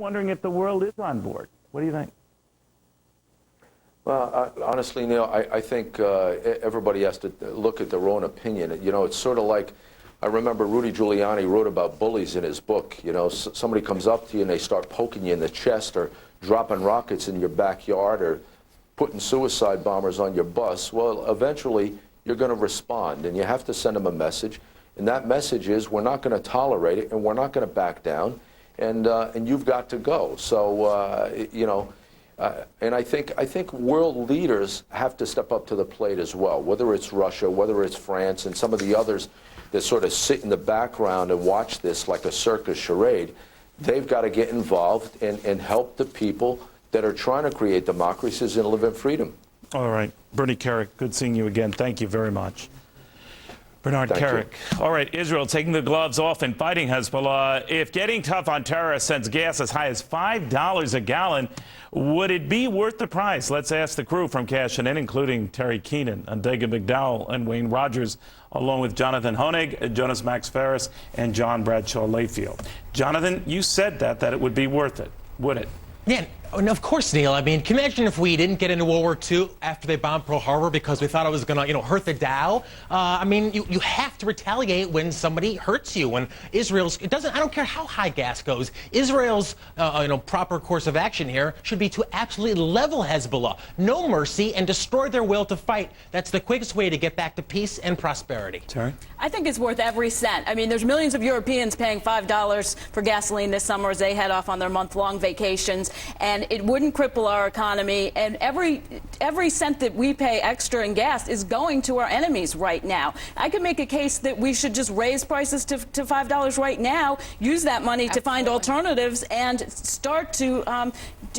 wondering if the world is on board. What do you think? Well, honestly, Neil, I think everybody has to look at their own opinion. You know, it's sort of like, I remember Rudy Giuliani wrote about bullies in his book. You know, somebody comes up to you and they start poking you in the chest or dropping rockets in your backyard or putting suicide bombers on your bus. Well, eventually you're going to respond, and you have to send them a message. And that message is, we're not going to tolerate it, and we're not going to back down, and you've got to go. So, you know, and I think world leaders have to step up to the plate as well, whether it's Russia, whether it's France, and some of the others that sort of sit in the background and watch this like a circus charade. They've got to get involved and help the people that are trying to create democracies and live in freedom. All right. Bernie Kerik, good seeing you again. Thank you very much. Bernard Kerik. All right, Israel taking the gloves off and fighting Hezbollah. If getting tough on terrorists sends gas as high as $5 a gallon, would it be worth the price? Let's ask the crew from Cashing In, including Terry Keenan, Andega McDowell, and Wayne Rogers, along with Jonathan Honig, Jonas Max Ferris, and John Bradshaw Layfield. Jonathan, you said that it would be worth it, would it? Yeah, and of course, Neil. I mean, can you imagine if we didn't get into World War II after they bombed Pearl Harbor because we thought it was going to, hurt the Dow? I mean, you have to retaliate when somebody hurts you. When Israel's, I don't care how high gas goes. Israel's, proper course of action here should be to absolutely level Hezbollah, no mercy, and destroy their will to fight. That's the quickest way to get back to peace and prosperity. Terry? I think it's worth every cent. I mean, there's millions of Europeans paying $5 for gasoline this summer as they head off on their month-long vacations, and it wouldn't cripple our economy. And every cent that we pay extra in gas is going to our enemies right now. I could make a case that we should just raise prices to $5 right now, use that money to find alternatives, and start to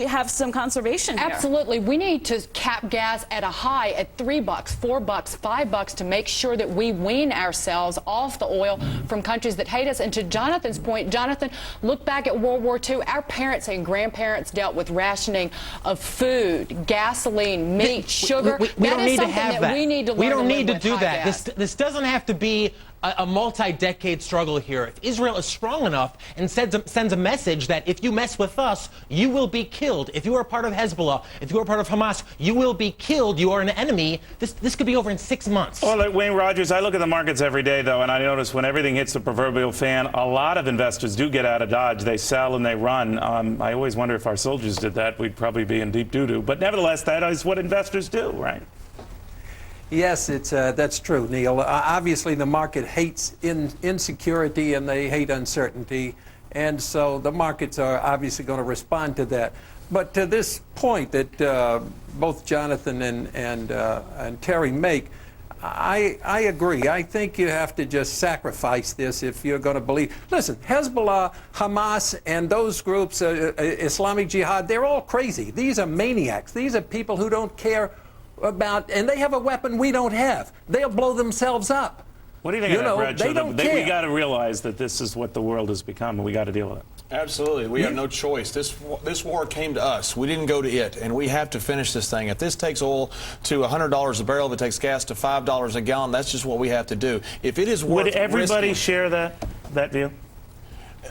have some conservation here. Absolutely. We need to cap gas at a high at $3, $4, $5 to make sure that we wean ourselves off the oil from countries that hate us. And to Jonathan's point, Jonathan, look back at World War II. Our parents and grandparents dealt with rationing of food, gasoline, meat, sugar. We don't need to have that. We need to learn we don't to need to do that. Gas. This doesn't have to be a multi-decade struggle here. If Israel is strong enough and sends a message that if you mess with us, you will be killed. If you are part of Hezbollah, if you are part of Hamas, you will be killed. You are an enemy. This could be over in 6 months. Well, like Wayne Rogers, I look at the markets every day, though, and I notice when everything hits the proverbial fan, a lot of investors do get out of Dodge. They sell and they run. I always wonder if our soldiers did that, we'd probably be in deep doo-doo. But nevertheless, that is what investors do, right? Yes, that's true, Neil. Obviously, the market hates insecurity and they hate uncertainty, and so the markets are obviously going to respond to that. But to this point that both Jonathan and Terry make, I agree. I think you have to just sacrifice this if you're going to believe. Listen, Hezbollah, Hamas, and those groups, Islamic Jihad, they're all crazy. These are maniacs. These are people who don't care about, and they have a weapon we don't have. They'll blow themselves up. What do you think of that, Bradshaw? They don't care. We got to realize that this is what the world has become, and we got to deal with it. Absolutely. We have no choice. This war came to us. We didn't go to it, and we have to finish this thing. If this takes oil to $100 a barrel, if it takes gas to $5 a gallon, that's just what we have to do. If it is worth Would everybody risking, share that view?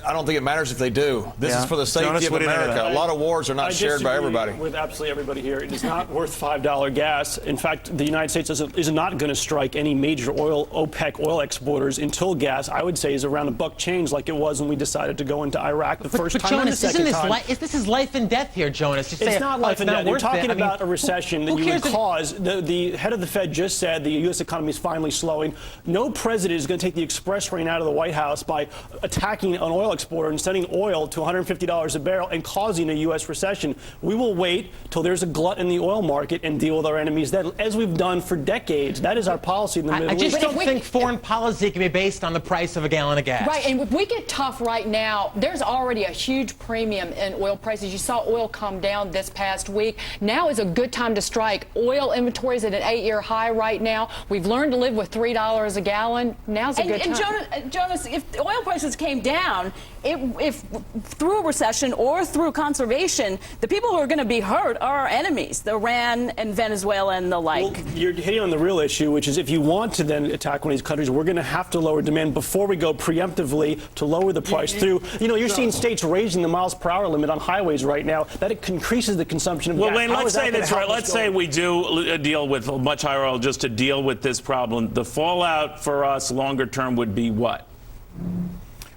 I don't think it matters if they do. This is for the safety of America. A lot of wars are not shared by everybody. With absolutely everybody here. It is not worth $5 gas. In fact, the United States is not going to strike any major OPEC oil exporters until gas, I would say, is around a buck change like it was when we decided to go into Iraq the first time Jonas, and the second time. This is life and death here, Jonas. It's not life and death. You're talking about a recession that you would cause. The head of the Fed just said the U.S. economy is finally slowing. No president is going to take the express train out of the White House by attacking an oil exporter and sending oil to $150 a barrel and causing a U.S. recession. We will wait till there's a glut in the oil market and deal with our enemies then, as we've done for decades. That is our policy in the Middle East. I just don't think foreign policy can be based on the price of a gallon of gas. Right, and if we get tough right now, there's already a huge premium in oil prices. You saw oil come down this past week. Now is a good time to strike. Oil inventories at an 8-year high right now. We've learned to live with $3 a gallon. Now's a good time. And Jonas, if the oil prices came down, down. If through a recession or through conservation, the people who are going to be hurt are our enemies, Iran and Venezuela and the like. Well, you're hitting on the real issue, which is if you want to then attack one of these countries, we're going to have to lower demand before we go preemptively to lower the price through. You know, you're seeing states raising the miles per hour limit on highways right now. That increases the consumption of gas. Well, Wayne, let's say that's right. Let's say we do deal with much higher oil just to deal with this problem. The fallout for us longer term would be what?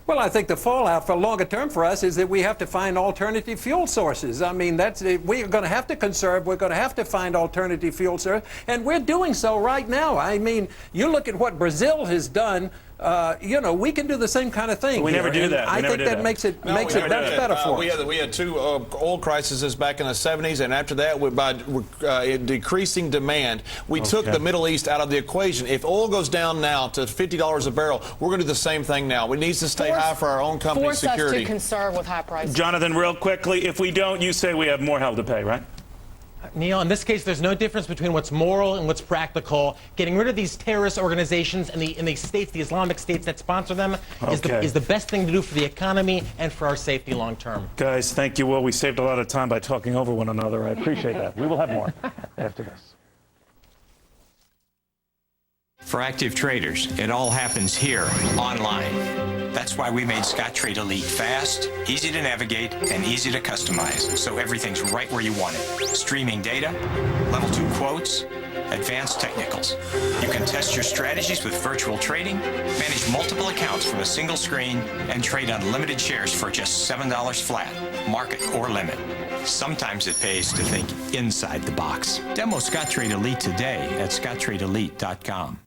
Well, I think the fallout for longer term for us is that we have to find alternative fuel sources. I mean, we're going to have to conserve. We're going to have to find alternative fuel sources, and we're doing so right now. I mean, you look at what Brazil has done. You know, we can do the same kind of thing. We never do that. I think that makes it that's better for us. We had two oil crises back in the 70s, and after that, by decreasing demand, we took the Middle East out of the equation. If oil goes down now to $50 a barrel, we're going to do the same thing now. We need to stay high for our own company's security. Force us to conserve with high prices. Jonathan, real quickly, if we don't, you say we have more hell to pay, right? Neil, in this case, there's no difference between what's moral and what's practical. Getting rid of these terrorist organizations and the states, the Islamic states that sponsor them, is the best thing to do for the economy and for our safety long term. Guys, thank you all. We saved a lot of time by talking over one another. I appreciate that. We will have more after this. For active traders, it all happens here, online. That's why we made Scottrade Elite fast, easy to navigate, and easy to customize, so everything's right where you want it. Streaming data, level 2 quotes, advanced technicals. You can test your strategies with virtual trading, manage multiple accounts from a single screen, and trade unlimited shares for just $7 flat, market or limit. Sometimes it pays to think inside the box. Demo Scottrade Elite today at ScottradeElite.com.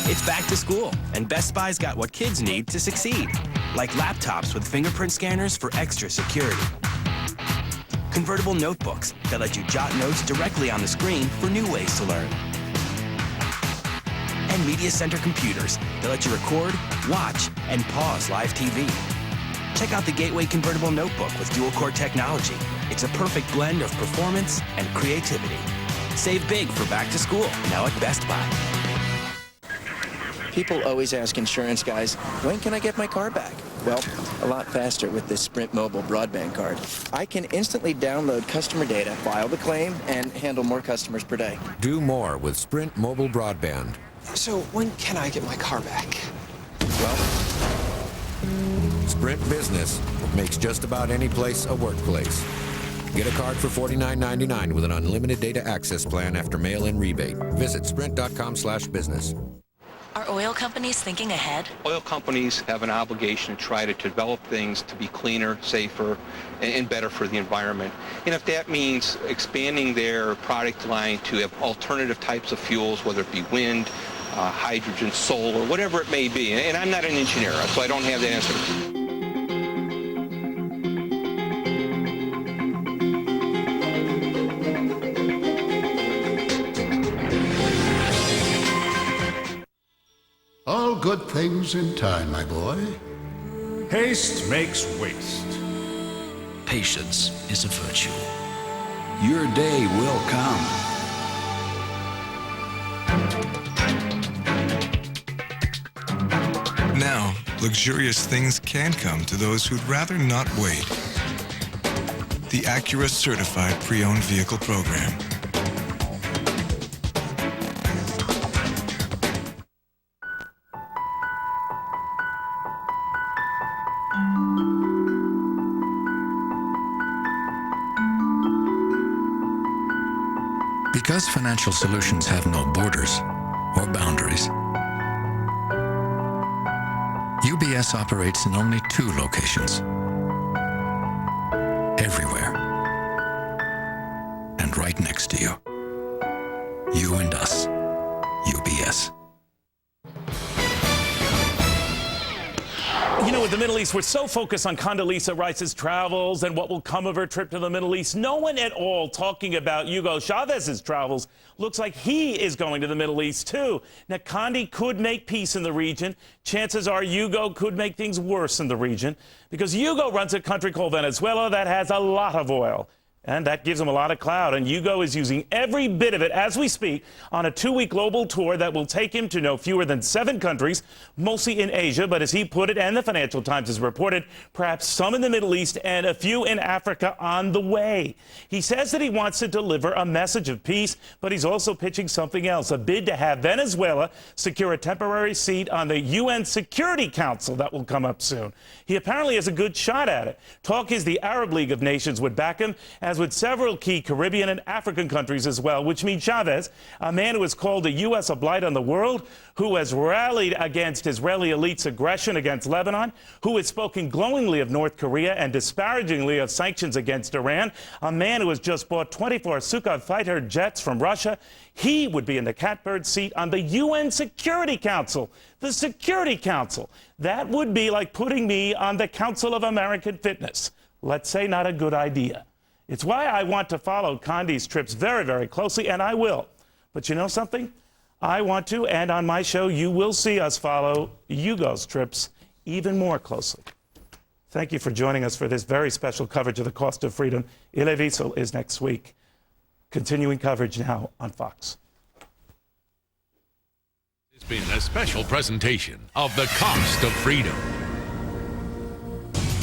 It's back to school, and Best Buy's got what kids need to succeed, like laptops with fingerprint scanners for extra security, convertible notebooks that let you jot notes directly on the screen for new ways to learn, and media center computers that let you record, watch, and pause live TV. Check out the Gateway Convertible Notebook with dual-core technology. It's a perfect blend of performance and creativity. Save big for back to school, now at Best Buy. People always ask insurance guys, when can I get my car back? Well, a lot faster with this Sprint Mobile broadband card. I can instantly download customer data, file the claim, and handle more customers per day. Do more with Sprint Mobile broadband. So when can I get my car back? Well, Sprint Business makes just about any place a workplace. Get a card for $49.99 with an unlimited data access plan after mail-in rebate. Visit sprint.com/business. Are oil companies thinking ahead? Oil companies have an obligation to try to develop things to be cleaner, safer, and better for the environment. And if that means expanding their product line to have alternative types of fuels, whether it be wind, hydrogen, solar, whatever it may be. And I'm not an engineer, so I don't have that answer. All good things in time, my boy. Haste makes waste. Patience is a virtue. Your day will come. Now, luxurious things can come to those who'd rather not wait. The Acura Certified Pre-Owned Vehicle Program. Because financial solutions have no borders or boundaries, UBS operates in only 2 locations. Everywhere. And right next to you. You and us. UBS. You know, with the Middle East, we're so focused on Condoleezza Rice's travels and what will come of her trip to the Middle East. No one at all talking about Hugo Chavez's travels. Looks like he is going to the Middle East, too. Now, Condi could make peace in the region. Chances are Hugo could make things worse in the region because Hugo runs a country called Venezuela that has a lot of oil. And that gives him a lot of clout. And Hugo is using every bit of it as we speak on a 2-week global tour that will take him to no fewer than 7 countries, mostly in Asia. But as he put it, and the Financial Times has reported, perhaps some in the Middle East and a few in Africa on the way. He says that he wants to deliver a message of peace, but he's also pitching something else, a bid to have Venezuela secure a temporary seat on the UN Security Council that will come up soon. He apparently has a good shot at it. Talk is the Arab League of Nations would back him, as would several key Caribbean and African countries as well, which means Chavez, a man who has called the U.S. a blight on the world, who has rallied against Israeli elites' aggression against Lebanon, who has spoken glowingly of North Korea and disparagingly of sanctions against Iran, a man who has just bought 24 Sukhoi fighter jets from Russia. He would be in the catbird seat on the UN Security Council. The Security Council. That would be like putting me on the Council of American Fitness. Let's say not a good idea. It's why I want to follow Condi's trips very, very closely, and I will. But you know something? I want to, and on my show, you will see us follow Hugo's trips even more closely. Thank you for joining us for this very special coverage of the cost of freedom. Il Aviso is next week. Continuing coverage now on Fox. It's been a special presentation of the cost of freedom.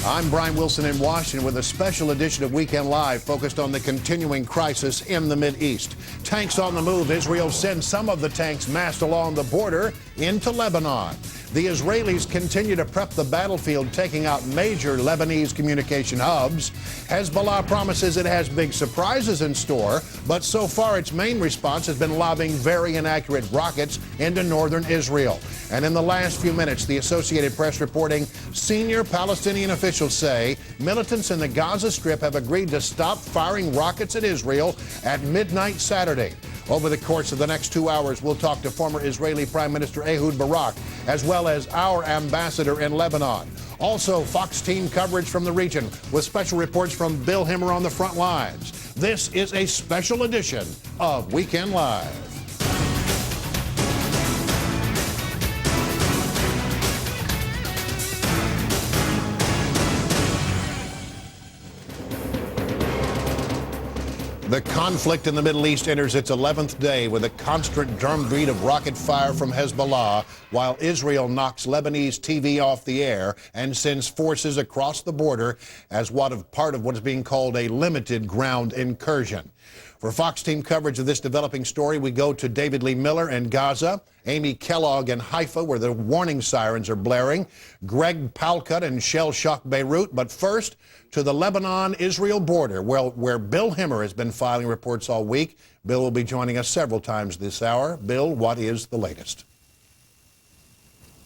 I'm Brian Wilson in Washington with a special edition of Weekend Live focused on the continuing crisis in the Mideast. Tanks on the move. Israel sends some of the tanks massed along the border into Lebanon. The Israelis continue to prep the battlefield, taking out major Lebanese communication hubs. Hezbollah promises it has big surprises in store, but so far its main response has been lobbing very inaccurate rockets into northern Israel. And in the last few minutes, the Associated Press reporting senior Palestinian officials say militants in the Gaza Strip have agreed to stop firing rockets at Israel at midnight Saturday. Over the course of the next 2 hours, we'll talk to former Israeli Prime Minister Ehud Barak, as well as our ambassador in Lebanon. Also, Fox team coverage from the region with special reports from Bill Himmer on the front lines. This is a special edition of Weekend Live. The conflict in the Middle East enters its 11th day with a constant drumbeat of rocket fire from Hezbollah, while Israel knocks Lebanese TV off the air and sends forces across the border as part of what is being called a limited ground incursion. For Fox team coverage of this developing story, we go to David Lee Miller in Gaza, Amy Kellogg in Haifa, where the warning sirens are blaring, Greg Palcut in shell-shocked Beirut. But first, to the Lebanon-Israel border, where Bill Himmer has been filing reports all week. Bill will be joining us several times this hour. Bill, what is the latest?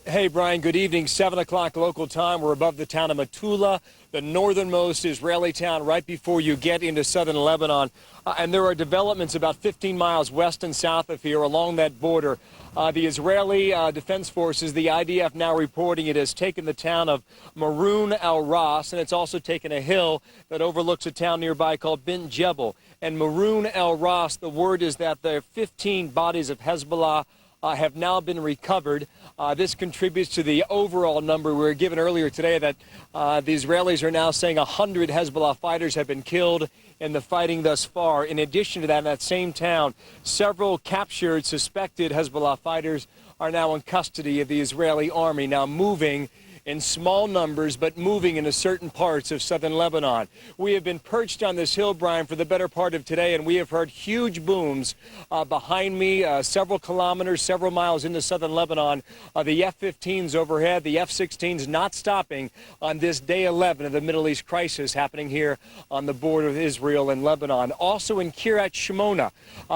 Hey, Brian, good evening. 7 o'clock local time. We're above the town of Metula, the northernmost Israeli town right before you get into southern Lebanon. And there are developments about 15 miles west and south of here along that border. The Israeli Defense Forces, the IDF, now reporting it has taken the town of Maroun el-Ras, and it's also taken a hill that overlooks a town nearby called Bint Jebel. And Maroun el-Ras, the word is that there are 15 bodies of Hezbollah have now been recovered. This contributes to the overall number we were given earlier today that the Israelis are now saying 100 Hezbollah fighters have been killed in the fighting thus far. In addition to that, in that same town, several captured, suspected Hezbollah fighters are now in custody of the Israeli army, now moving in small numbers, but moving into certain parts of southern Lebanon. We have been perched on this hill, Brian, for the better part of today, and we have heard huge booms behind me, several kilometers, several miles into southern Lebanon. The F-15s overhead, the F-16s not stopping on this day 11 of the Middle East crisis happening here on the border of Israel and Lebanon. Also in Kiryat Shmona,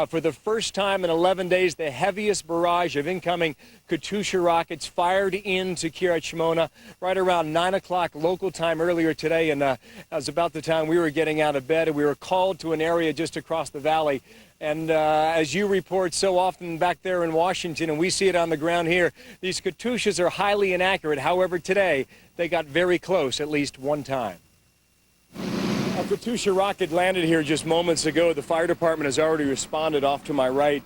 for the first time in 11 days, the heaviest barrage of incoming Katyusha rockets fired into Kiryat Shmona right around 9 o'clock local time earlier today, and that was about the time we were getting out of bed, and we were called to an area just across the valley. And as you report so often back there in Washington, and we see it on the ground here, these Katyushas are highly inaccurate. However, today they got very close at least one time. A Katyusha rocket landed here just moments ago. The fire department has already responded off to my right.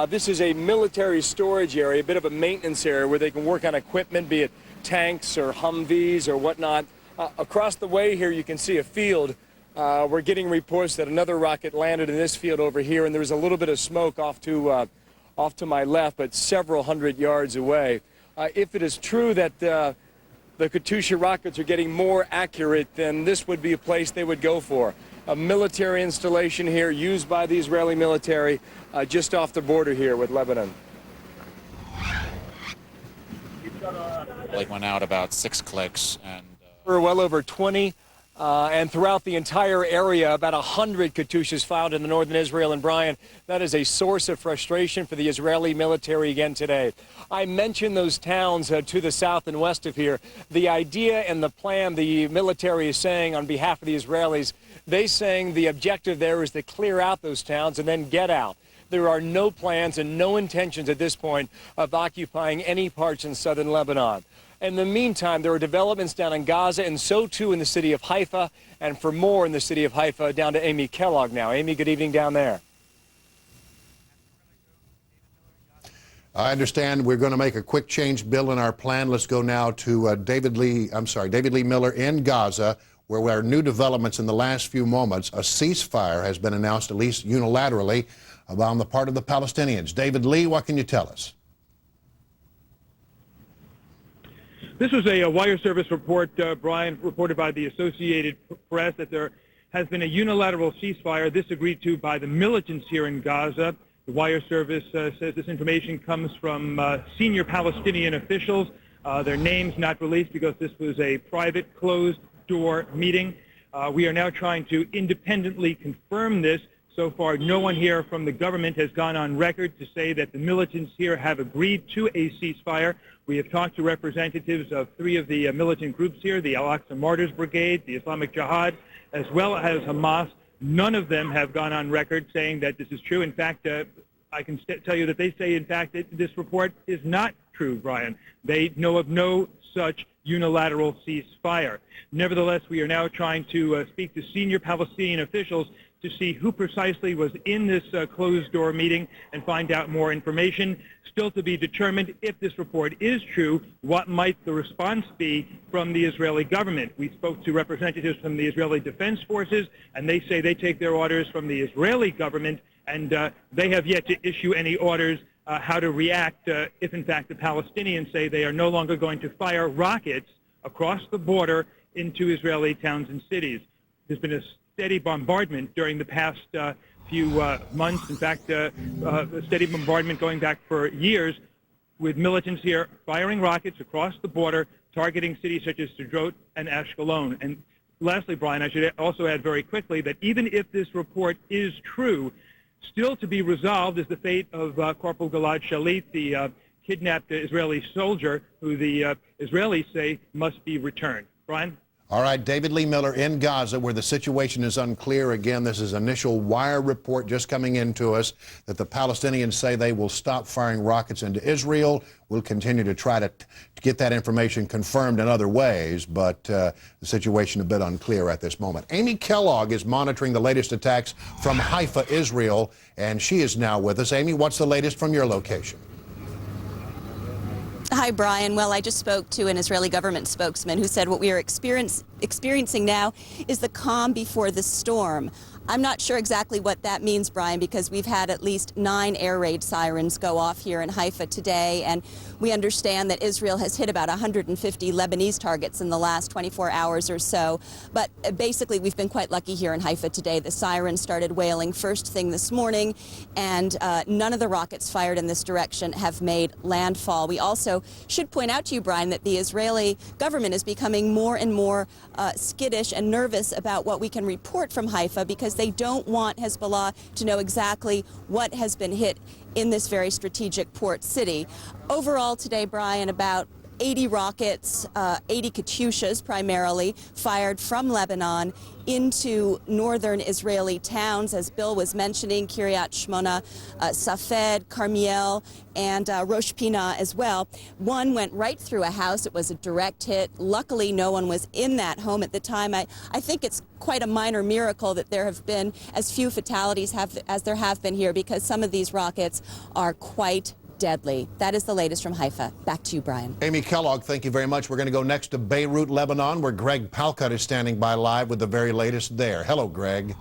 This is a military storage area, a bit of a maintenance area where they can work on equipment, be it tanks or Humvees or whatnot. Across the way here, you can see a field We're getting reports that another rocket landed in this field over here, and there's a little bit of smoke off to my left, but several hundred yards away. If it is true that the Katyusha rockets are getting more accurate, then this would be a place they would go for. A military installation here used by the Israeli military just off the border here with Lebanon. Blake went out about 6 clicks, and We're well over 20, and throughout the entire area, about 100 Katyushas found in the northern Israel. And Brian, that is a source of frustration for the Israeli military again today. I mentioned those towns to the south and west of here. The idea and the plan the military is saying on behalf of the Israelis, they're saying the objective there is to clear out those towns and then get out. There are no plans and no intentions at this point of occupying any parts in southern Lebanon. In the meantime, there are developments down in Gaza, and so too in the city of Haifa. And for more in the city of Haifa, down to Amy Kellogg now. Amy, good evening down there. I understand we're going to make a quick change, Bill, in our plan. Let's go now to David Lee Miller in Gaza, where there are new developments in the last few moments. A ceasefire has been announced, at least unilaterally, on the part of the Palestinians. David Lee, what can you tell us? This was a wire service report, Brian, reported by the Associated Press, that there has been a unilateral ceasefire, this agreed to by the militants here in Gaza. The wire service says this information comes from senior Palestinian officials. Their names not released because this was a private, closed-door meeting. We are now trying to independently confirm this. So far, no one here from the government has gone on record to say that the militants here have agreed to a ceasefire. We have talked to representatives of 3 of the militant groups here, the Al-Aqsa Martyrs Brigade, the Islamic Jihad, as well as Hamas. None of them have gone on record saying that this is true. In fact, I can tell you that they say, in fact, that this report is not true, Brian. They know of no such unilateral ceasefire. Nevertheless, we are now trying to speak to senior Palestinian officials to see who precisely was in this closed-door meeting and find out more information. Still to be determined, if this report is true, what might the response be from the Israeli government. We spoke to representatives from the Israeli Defense Forces, and they say they take their orders from the Israeli government, and they have yet to issue any orders how to react if, in fact, the Palestinians say they are no longer going to fire rockets across the border into Israeli towns and cities. There's been a steady bombardment during the past few months. In fact, a steady bombardment going back for years, with militants here firing rockets across the border, targeting cities such as Sderot and Ashkelon. And lastly, Brian, I should also add very quickly that even if this report is true, still to be resolved is the fate of Corporal Gilad Shalit, the kidnapped Israeli soldier who the Israelis say must be returned. Brian? All right, David Lee Miller in Gaza, where the situation is unclear. Again, this is initial wire report just coming into us that the Palestinians say they will stop firing rockets into Israel. We'll continue to try to get that information confirmed in other ways, but the situation a bit unclear at this moment. Amy Kellogg is monitoring the latest attacks from Haifa, Israel, and she is now with us. Amy, what's the latest from your location? Hi, Brian. Well, I just spoke to an Israeli government spokesman who said what we are experiencing now is the calm before the storm. I'm not sure exactly what that means, Brian, because we've had at least 9 air raid sirens go off here in Haifa today, and we understand that Israel has hit about 150 Lebanese targets in the last 24 hours or so. But basically, we've been quite lucky here in Haifa today. The sirens started wailing first thing this morning, and none of the rockets fired in this direction have made landfall. We also should point out to you, Brian, that the Israeli government is becoming more and more skittish and nervous about what we can report from Haifa, because they don't want Hezbollah to know exactly what has been hit in this very strategic port city. Overall today, Brian, about 80 rockets, 80 Katyushas primarily, fired from Lebanon into northern Israeli towns, as Bill was mentioning, Kiryat Shmona, Safed, Carmiel, and Rosh Pinah as well. One went right through a house. It was a direct hit. Luckily, no one was in that home at the time. I think it's quite a minor miracle that there have been as few fatalities as there have been here, because some of these rockets are quite deadly. That is the latest from Haifa. Back to you, Brian. Amy Kellogg, thank you very much. We're going to go next to Beirut, Lebanon, where Greg Palcutt is standing by live with the very latest there. Hello, Greg.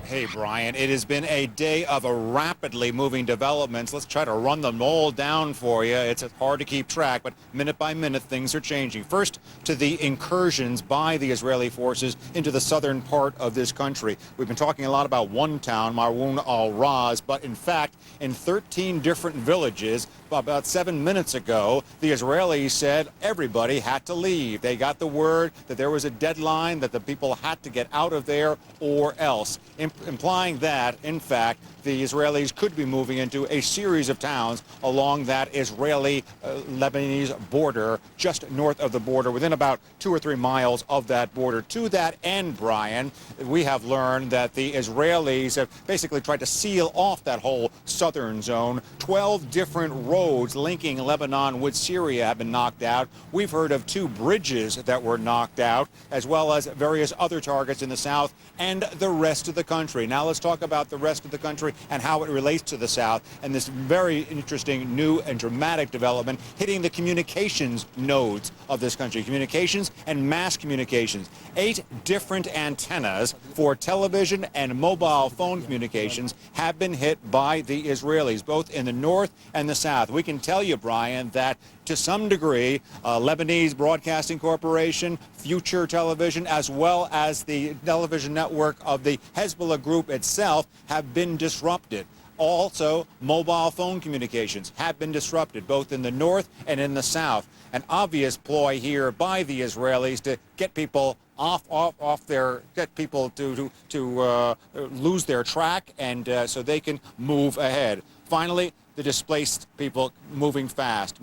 Hey, Brian. It has been a day of rapidly moving developments. Let's try to run them all down for you. It's hard to keep track, but minute by minute, things are changing. First, to the incursions by the Israeli forces into the southern part of this country. We've been talking a lot about one town, Marwan al-Raz, but in fact, in 13 different villages, about 7 minutes ago, the Israelis said everybody had to leave. They got the word that there was a deadline, that the people had to get out of there or else, implying that, in fact, the Israelis could be moving into a series of towns along that Israeli-Lebanese border, just north of the border, within about 2 or 3 miles of that border. To that end, Brian, we have learned that the Israelis have basically tried to seal off that whole southern zone. 12 different roads linking Lebanon with Syria have been knocked out. We've heard of 2 bridges that were knocked out, as well as various other targets in the south and the rest of the country. Now let's talk about the rest of the country and how it relates to the south, and this very interesting new and dramatic development hitting the communications nodes of this country, communications and mass communications. 8 different antennas for television and mobile phone communications have been hit by the Israelis, both in the north and the south. We can tell you, Brian, that to some degree, Lebanese Broadcasting Corporation, Future Television, as well as the television network of the Hezbollah group itself have been disrupted. Also, mobile phone communications have been disrupted, both in the north and in the south. An obvious ploy here by the Israelis to get people get people to lose their track and so they can move ahead. Finally, the displaced people moving fast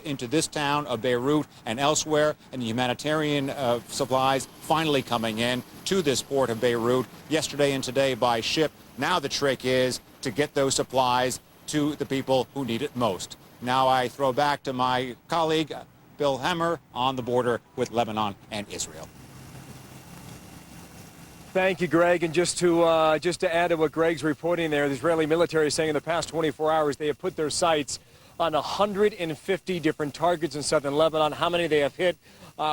into this town of Beirut and elsewhere, and the humanitarian supplies finally coming in to this port of Beirut yesterday and today by ship. Now the trick is to get those supplies to the people who need it most. Now I throw back to my colleague, Bill Hemmer, on the border with Lebanon and Israel. Thank you, Greg. And just to add to what Greg's reporting there, the Israeli military is saying in the past 24 hours they have put their sights on 150 different targets in southern Lebanon. How many they have hit,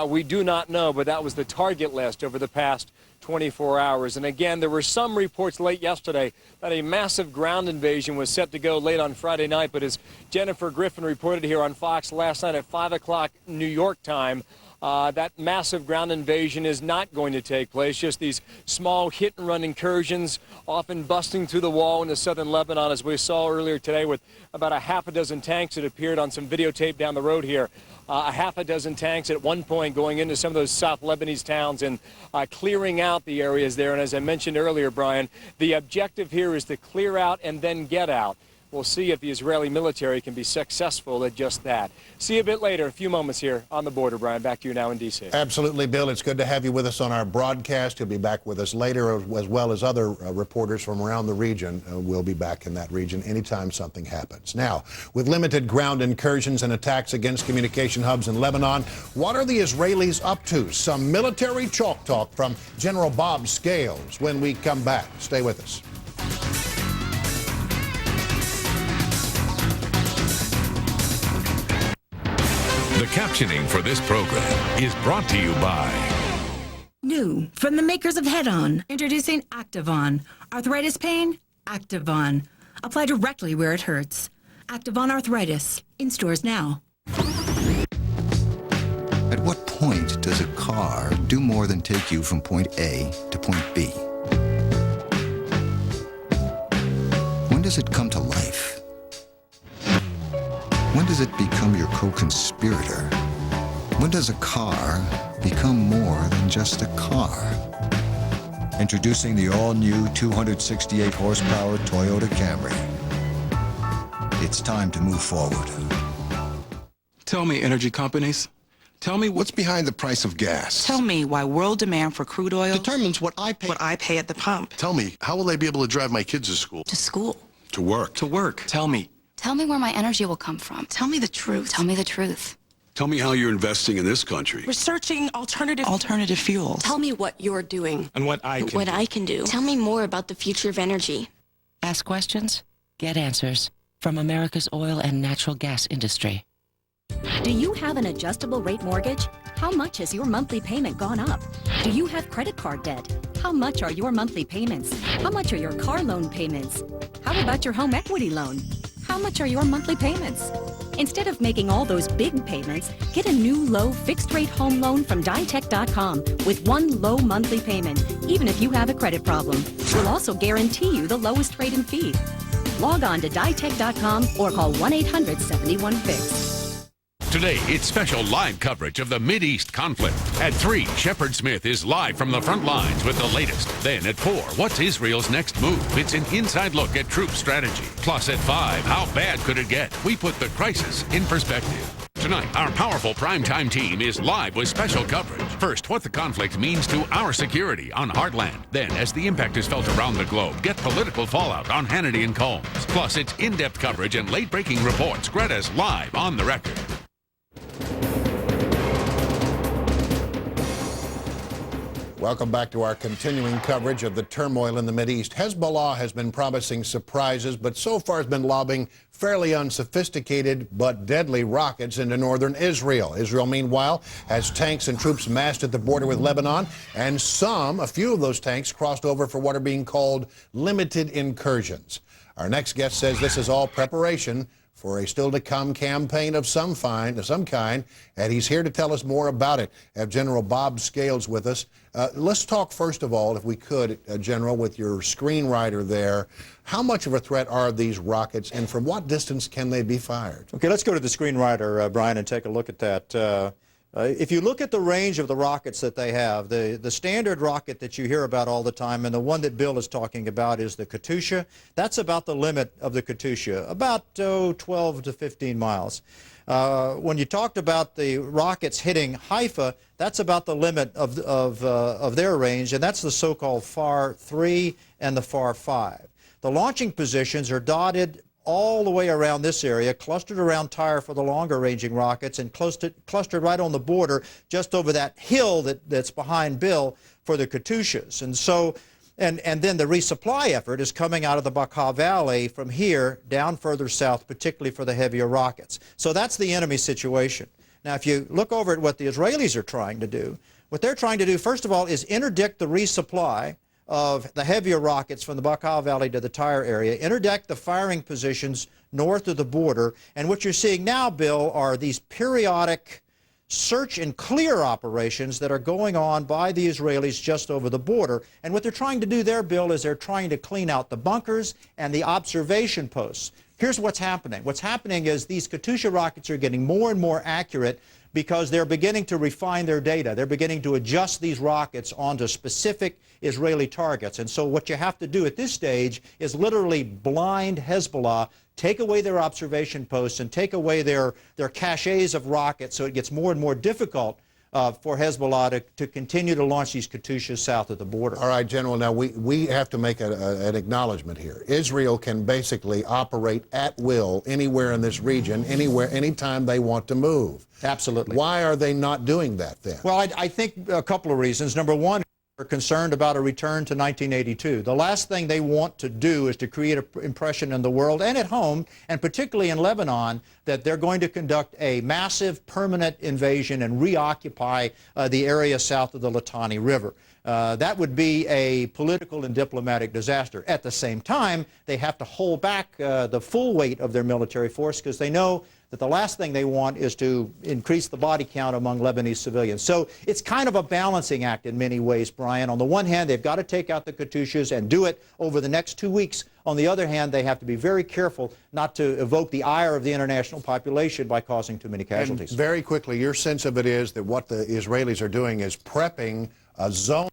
we do not know, but that was the target list over the past 24 hours. And again, there were some reports late yesterday that a massive ground invasion was set to go late on Friday night, but as Jennifer Griffin reported here on Fox last night at 5 o'clock New York time, that massive ground invasion is not going to take place. Just these small hit-and-run incursions, often busting through the wall into southern Lebanon, as we saw earlier today with about a half a dozen tanks that appeared on some videotape down the road here. A half a dozen tanks at one point going into some of those South Lebanese towns and clearing out the areas there. And as I mentioned earlier, Brian, the objective here is to clear out and then get out. We'll see if the Israeli military can be successful at just that. See you a bit later, a few moments here on the border. Brian, back to you now in D.C. Absolutely, Bill. It's good to have you with us on our broadcast. You'll be back with us later, as well as other reporters from around the region. We'll be back in that region anytime something happens. Now, with limited ground incursions and attacks against communication hubs in Lebanon, what are the Israelis up to? Some military chalk talk from General Bob Scales when we come back. Stay with us. The captioning for this program is brought to you by... New from the makers of Head-On, introducing Activon. Arthritis pain? Activon. Apply directly where it hurts. Activon Arthritis. In stores now. At what point does a car do more than take you from point A to point B? When does it come to life? When does it become your co-conspirator? When does a car become more than just a car? Introducing the all-new 268 horsepower Toyota Camry. It's time to move forward. Tell me, energy companies, tell me what's behind the price of gas. Tell me why world demand for crude oil determines what I pay at the pump. Tell me, how will they be able to drive my kids to school? To school. To work. To work. Tell me. Tell me where my energy will come from. Tell me the truth. Tell me the truth. Tell me how you're investing in this country. Researching alternative fuels. Tell me what you're doing. And what I can do. Tell me more about the future of energy. Ask questions, get answers. from America's oil and natural gas industry. Do you have an adjustable rate mortgage? How much has your monthly payment gone up? Do you have credit card debt? How much are your monthly payments? How much are your car loan payments? How about your home equity loan? How much are your monthly payments? Instead of making all those big payments, get a new low fixed-rate home loan from Ditech.com with one low monthly payment, even if you have a credit problem. We'll also guarantee you the lowest rate and fee. Log on to Ditech.com or call 1-800-71-FIX. Today, it's special live coverage of the Mideast conflict. At 3, Shepard Smith is live from the front lines with the latest. Then at 4, what's Israel's next move? It's an inside look at troop strategy. Plus at 5, how bad could it get? We put the crisis in perspective. Tonight, our powerful primetime team is live with special coverage. First, what the conflict means to our security on Heartland. Then, as the impact is felt around the globe, get political fallout on Hannity and Combs. Plus, it's in-depth coverage and late-breaking reports. Greta's live on the record. Welcome back to our continuing coverage of the turmoil in the Mideast. Hezbollah has been promising surprises, but so far has been lobbing fairly unsophisticated but deadly rockets into northern Israel. Israel, meanwhile, has tanks and troops massed at the border with Lebanon, and a few of those tanks crossed over for what are being called limited incursions. Our next guest says this is all preparation for a still-to-come campaign of some kind, and he's here to tell us more about it. I have General Bob Scales with us. Let's talk first of all, if we could, General, with your screenwriter there. How much of a threat are these rockets, and from what distance can they be fired? Okay, let's go to the screenwriter, Brian, and take a look at that. If you look at the range of the rockets that they have, the standard rocket that you hear about all the time, and the one that Bill is talking about, is the Katyusha. That's about the limit of the Katyusha, about 12 to 15 miles. When you talked about the rockets hitting Haifa, that's about the limit of their range, and that's the so-called FAR 3 and the FAR 5. The launching positions are dotted all the way around this area, clustered around Tyre for the longer-ranging rockets, and clustered right on the border, just over that hill that's behind Bill for the Katyushas. And so, and then the resupply effort is coming out of the Bekaa Valley from here down further south, particularly for the heavier rockets. So that's the enemy situation. Now, if you look over at what the Israelis are trying to do, what they're trying to do, first of all, is interdict the resupply of the heavier rockets from the Bekaa Valley to the Tyre area, interdict the firing positions north of the border, and what you're seeing now, Bill, are these periodic search and clear operations that are going on by the Israelis just over the border. And what they're trying to do there, Bill, is they're trying to clean out the bunkers and the observation posts. Here's what's happening. What's happening is these Katyusha rockets are getting more and more accurate because they're beginning to refine their data. They're beginning to adjust these rockets onto specific Israeli targets. And so what you have to do at this stage is literally blind Hezbollah, take away their observation posts and take away their caches of rockets, so it gets more and more difficult for Hezbollah to continue to launch these Katyushas south of the border. All right, General, now we have to make an acknowledgement here. Israel can basically operate at will anywhere in this region, anytime they want to move. Absolutely. Why are they not doing that then? Well, I think a couple of reasons. Number one, they're concerned about a return to 1982. The last thing they want to do is to create an impression in the world and at home, and particularly in Lebanon, that they're going to conduct a massive permanent invasion and reoccupy the area south of the Litani River. That would be a political and diplomatic disaster. At the same time, they have to hold back the full weight of their military force because they know that the last thing they want is to increase the body count among Lebanese civilians. So it's kind of a balancing act in many ways, Brian. On the one hand, they've got to take out the Katyushas and do it over the next 2 weeks. On the other hand, they have to be very careful not to evoke the ire of the international population by causing too many casualties. And very quickly, your sense of it is that what the Israelis are doing is prepping a zone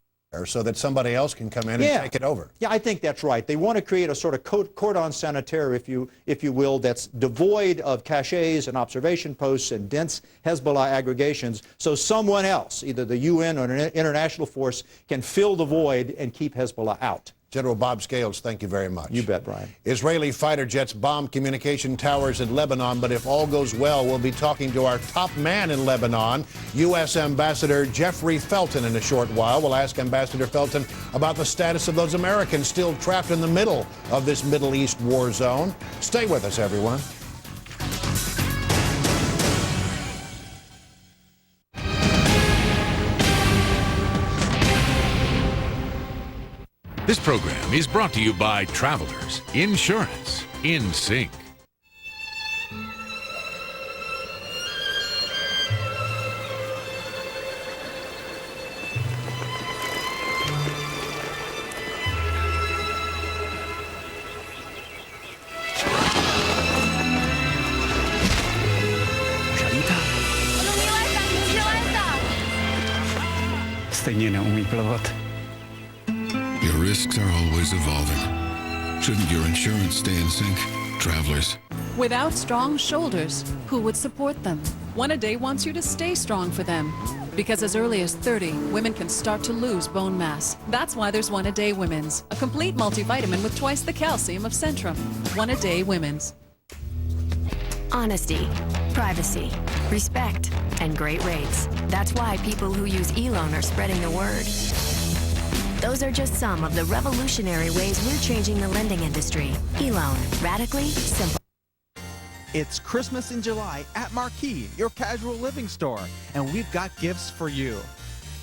so that somebody else can come in and take it over. Yeah, I think that's right. They want to create a sort of cordon sanitaire, if you will, that's devoid of caches and observation posts and dense Hezbollah aggregations, so someone else, either the UN or an international force, can fill the void and keep Hezbollah out. General Bob Scales, thank you very much. You bet, Brian. Israeli fighter jets bomb communication towers in Lebanon, but if all goes well, we'll be talking to our top man in Lebanon, U.S. Ambassador Jeffrey Felton, in a short while. We'll ask Ambassador Felton about the status of those Americans still trapped in the middle of this Middle East war zone. Stay with us, everyone. This program is brought to you by Travelers Insurance in Sync. Your risks are always evolving. Shouldn't your insurance stay in sync? Travelers. Without strong shoulders, who would support them? One A Day wants you to stay strong for them. Because as early as 30, women can start to lose bone mass. That's why there's One A Day Women's, a complete multivitamin with twice the calcium of Centrum. One A Day Women's. Honesty, privacy, respect, and great rates. That's why people who use eLoan are spreading the word. Those are just some of the revolutionary ways we're changing the lending industry. eLoan, radically simple. It's Christmas in July at Marquee, your casual living store, and we've got gifts for you.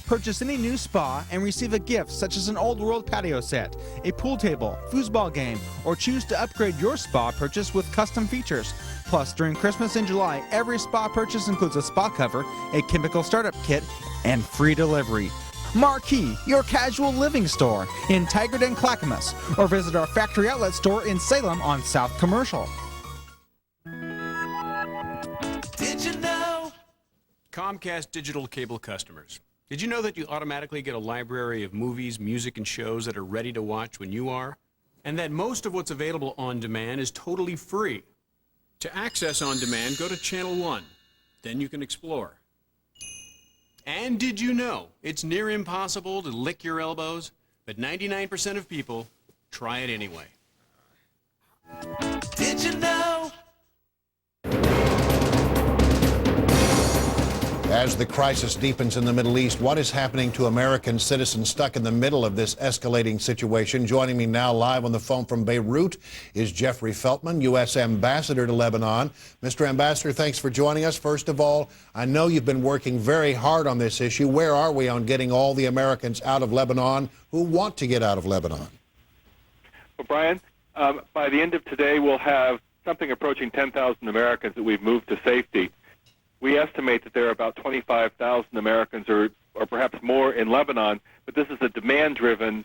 Purchase any new spa and receive a gift such as an old world patio set, a pool table, foosball game, or choose to upgrade your spa purchase with custom features. Plus, during Christmas in July, every spa purchase includes a spa cover, a chemical startup kit, and free delivery. Marquee, your casual living store in Tigard and Clackamas, or visit our factory outlet store in Salem on South Commercial. Did you know? Comcast digital cable customers, did you know that you automatically get a library of movies, music, and shows that are ready to watch when you are? And that most of what's available on demand is totally free. To access on demand, go to Channel 1. Then you can explore. And did you know it's near impossible to lick your elbows, but 99% of people try it anyway? Did you know? As the crisis deepens in the Middle East, what is happening to American citizens stuck in the middle of this escalating situation? Joining me now live on the phone from Beirut is Jeffrey Feltman, U.S. Ambassador to Lebanon. Mr. Ambassador, thanks for joining us. First of all, I know you've been working very hard on this issue. Where are we on getting all the Americans out of Lebanon who want to get out of Lebanon? Well, Brian, by the end of today, we'll have something approaching 10,000 Americans that we've moved to safety. We estimate that there are about 25,000 Americans or perhaps more in Lebanon, but this is a demand-driven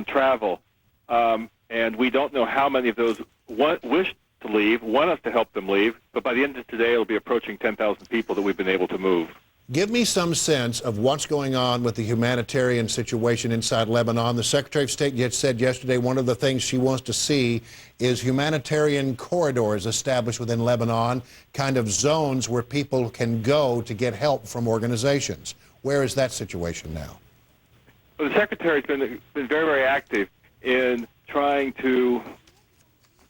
travel. And we don't know how many of those wish to leave, want us to help them leave, but by the end of today, it'll be approaching 10,000 people that we've been able to move. Give me some sense of what's going on with the humanitarian situation inside Lebanon. The Secretary of State yet said yesterday one of the things she wants to see is humanitarian corridors established within Lebanon, kind of zones where people can go to get help from organizations. Where is that situation now? Well, the Secretary's been very, very active in trying to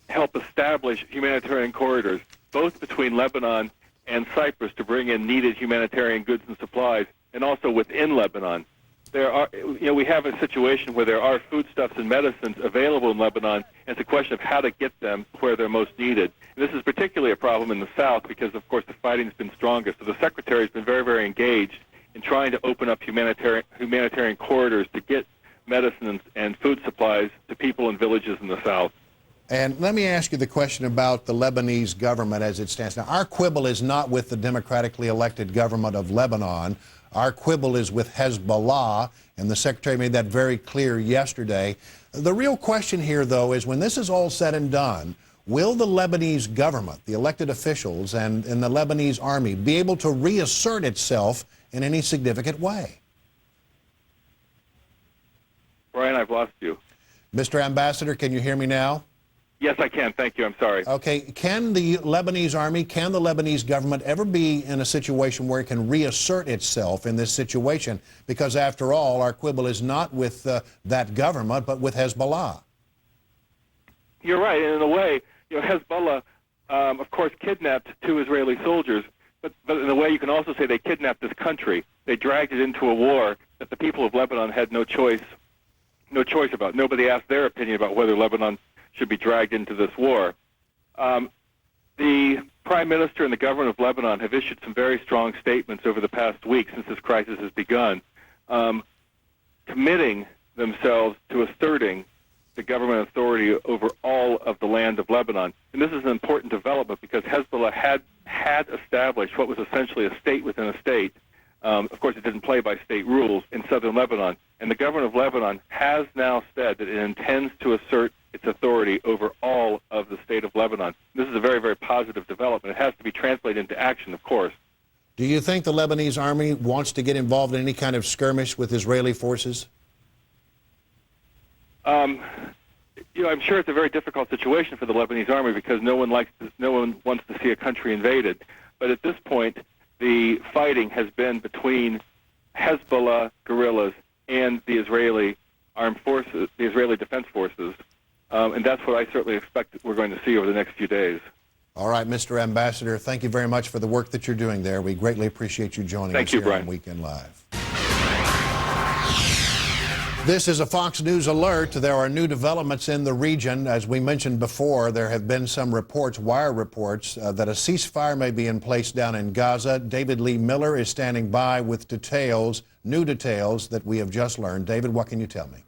help establish humanitarian corridors, both between Lebanon and Cyprus, to bring in needed humanitarian goods and supplies, and also within Lebanon. There are, we have a situation where there are foodstuffs and medicines available in Lebanon, and it's a question of how to get them where they're most needed. And this is particularly a problem in the south because, of course, the fighting's been strongest. So the Secretary's been very, very engaged in trying to open up humanitarian corridors to get medicines and food supplies to people in villages in the south. And let me ask you the question about the Lebanese government as it stands. Now, our quibble is not with the democratically elected government of Lebanon. Our quibble is with Hezbollah, and the Secretary made that very clear yesterday. The real question here, though, is when this is all said and done, will the Lebanese government, the elected officials, and the Lebanese army be able to reassert itself in any significant way? Brian, I've lost you. Mr. Ambassador, can you hear me now? Yes, I can. Thank you. I'm sorry. Okay. Can the Lebanese army, can the Lebanese government ever be in a situation where it can reassert itself in this situation? Because after all, our quibble is not with that government, but with Hezbollah. You're right. And in a way, Hezbollah, of course, kidnapped 2 Israeli soldiers. But in a way, you can also say they kidnapped this country. They dragged it into a war that the people of Lebanon had no choice about. Nobody asked their opinion about whether Lebanon should be dragged into this war. The Prime Minister and the government of Lebanon have issued some very strong statements over the past week since this crisis has begun, committing themselves to asserting the government authority over all of the land of Lebanon. And this is an important development because Hezbollah had established what was essentially a state within a state. Of course, it didn't play by state rules in southern Lebanon. And the government of Lebanon has now said that it intends to assert its authority over all of the state of Lebanon. This is a very, very positive development. It has to be translated into action, of course. Do you think the Lebanese army wants to get involved in any kind of skirmish with Israeli forces? I'm sure it's a very difficult situation for the Lebanese army because no one wants to see a country invaded. But at this point, the fighting has been between Hezbollah guerrillas and the Israeli armed forces, the Israeli defense forces, and that's what I certainly expect we're going to see over the next few days. All right, Mr. Ambassador, thank you very much for the work that you're doing there. We greatly appreciate you joining us here on Weekend Live. This is a Fox News alert. There are new developments in the region. As we mentioned before, there have been some reports, wire reports, that a ceasefire may be in place down in Gaza. David Lee Miller is standing by with details, new details that we have just learned. David, what can you tell me?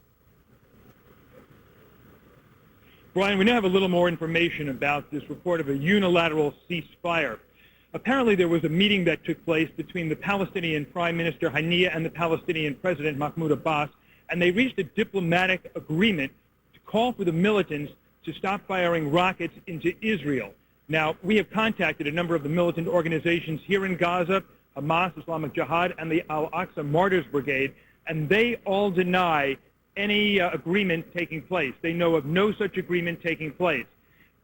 Brian, we now have a little more information about this report of a unilateral ceasefire. Apparently, there was a meeting that took place between the Palestinian Prime Minister Haniyeh and the Palestinian President Mahmoud Abbas, and they reached a diplomatic agreement to call for the militants to stop firing rockets into Israel. Now, we have contacted a number of the militant organizations here in Gaza, Hamas, Islamic Jihad, and the Al-Aqsa Martyrs Brigade, and they all deny any agreement taking place. They know of no such agreement taking place.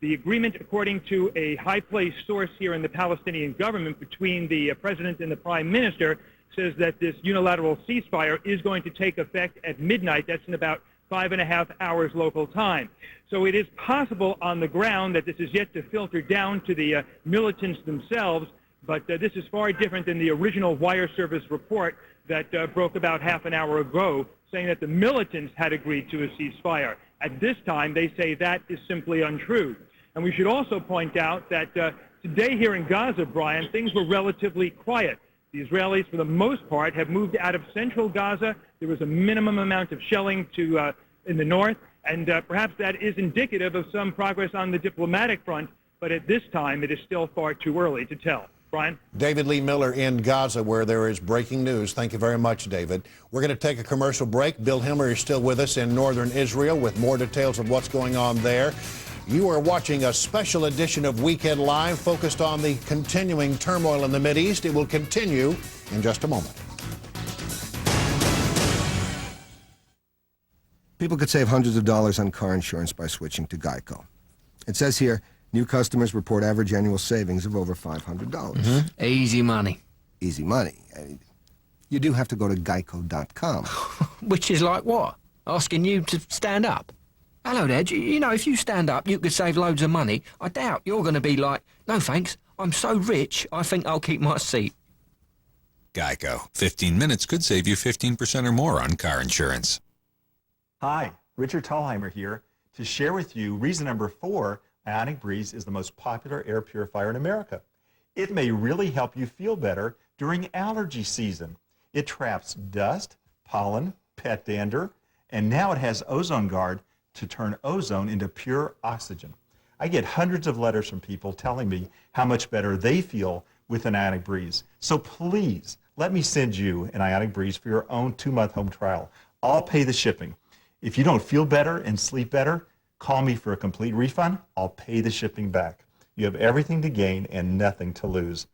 The agreement, according to a high-placed source here in the Palestinian government between the president and the prime minister, says that this unilateral ceasefire is going to take effect at midnight. That's in about 5.5 hours local time. So it is possible on the ground that this is yet to filter down to the militants themselves, but this is far different than the original wire service report that broke about half an hour ago, saying that the militants had agreed to a ceasefire. At this time, they say that is simply untrue. And we should also point out that today here in Gaza, Brian, things were relatively quiet. The Israelis, for the most part, have moved out of central Gaza. There was a minimum amount of shelling in the north, and perhaps that is indicative of some progress on the diplomatic front, but at this time it is still far too early to tell. Brian? David Lee Miller in Gaza, where there is breaking news. Thank you very much, David. We're going to take a commercial break. Bill Himmer is still with us in northern Israel with more details of what's going on there. You are watching a special edition of Weekend Live focused on the continuing turmoil in the Mideast. It will continue in just a moment. People could save hundreds of dollars on car insurance by switching to Geico. It says here, new customers report average annual savings of over $500. Easy money. Easy money. You do have to go to geico.com. Which is like what? Asking you to stand up? Hello there, you know, if you stand up, you could save loads of money. I doubt you're going to be like, no thanks, I'm so rich, I think I'll keep my seat. Geico. 15 minutes could save you 15% or more on car insurance. Hi, Richard Tallheimer here to share with you reason number 4, Ionic Breeze is the most popular air purifier in America. It may really help you feel better during allergy season. It traps dust, pollen, pet dander, and now it has Ozone Guard to turn ozone into pure oxygen. I get hundreds of letters from people telling me how much better they feel with an Ionic Breeze. So please, let me send you an Ionic Breeze for your own 2-month home trial. I'll pay the shipping. If you don't feel better and sleep better, call me for a complete refund. I'll pay the shipping back. You have everything to gain and nothing to lose.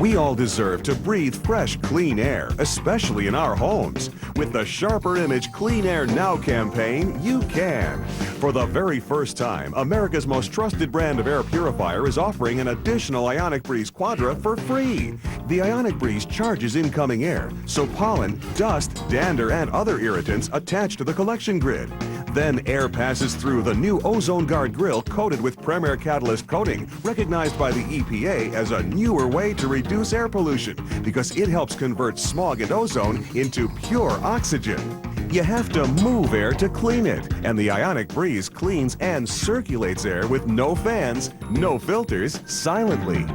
We all deserve to breathe fresh, clean air, especially in our homes. With the Sharper Image Clean Air Now campaign, you can. For the very first time, America's most trusted brand of air purifier is offering an additional Ionic Breeze Quadra for free. The Ionic Breeze charges incoming air, so pollen, dust, dander, and other irritants attach to the collection grid. Then air passes through the new Ozone Guard grill coated with Premier Catalyst coating, recognized by the EPA as a newer way to reduce air pollution because it helps convert smog and ozone into pure oxygen. You have to move air to clean it, and the Ionic Breeze cleans and circulates air with no fans, no filters, silently.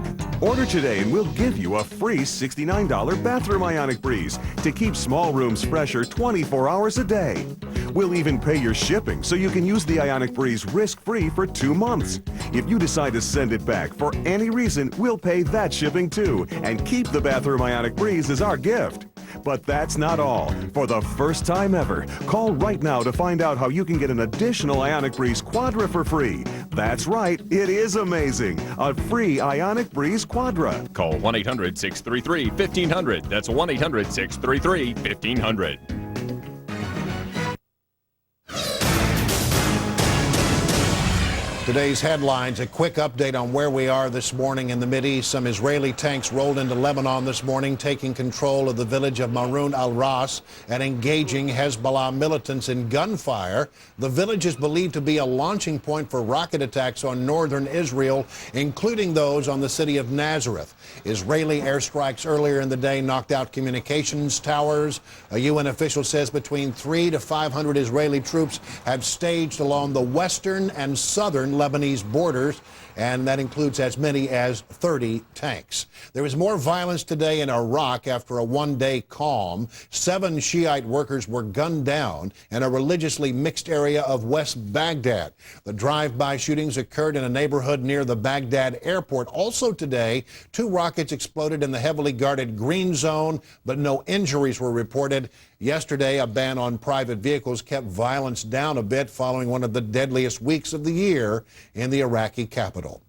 Order today and we'll give you a free $69 bathroom Ionic Breeze to keep small rooms fresher 24 hours a day. We'll even pay your shipping so you can use the Ionic Breeze risk-free for 2 months. If you decide to send it back for any reason, we'll pay that shipping too and keep the bathroom Ionic Breeze as our gift. But that's not all. For the first time ever, call right now to find out how you can get an additional Ionic Breeze Quadra for free. That's right, it is amazing. A free Ionic Breeze Quadra. Call 1-800-633-1500. That's 1-800-633-1500. Today's headlines, a quick update on where we are this morning in the Mideast. Some Israeli tanks rolled into Lebanon this morning, taking control of the village of Maroun al-Ras and engaging Hezbollah militants in gunfire. The village is believed to be a launching point for rocket attacks on northern Israel, including those on the city of Nazareth. Israeli airstrikes earlier in the day knocked out communications towers. A UN official says between 300 to 500 Israeli troops have staged along the western and southern Lebanese borders, and that includes as many as 30 tanks. There was more violence today in Iraq after a one-day calm. 7 Shiite workers were gunned down in a religiously mixed area of West Baghdad. The drive-by shootings occurred in a neighborhood near the Baghdad airport. Also today, 2 rockets exploded in the heavily guarded Green Zone, but no injuries were reported. Yesterday, a ban on private vehicles kept violence down a bit following one of the deadliest weeks of the year in the Iraqi capital.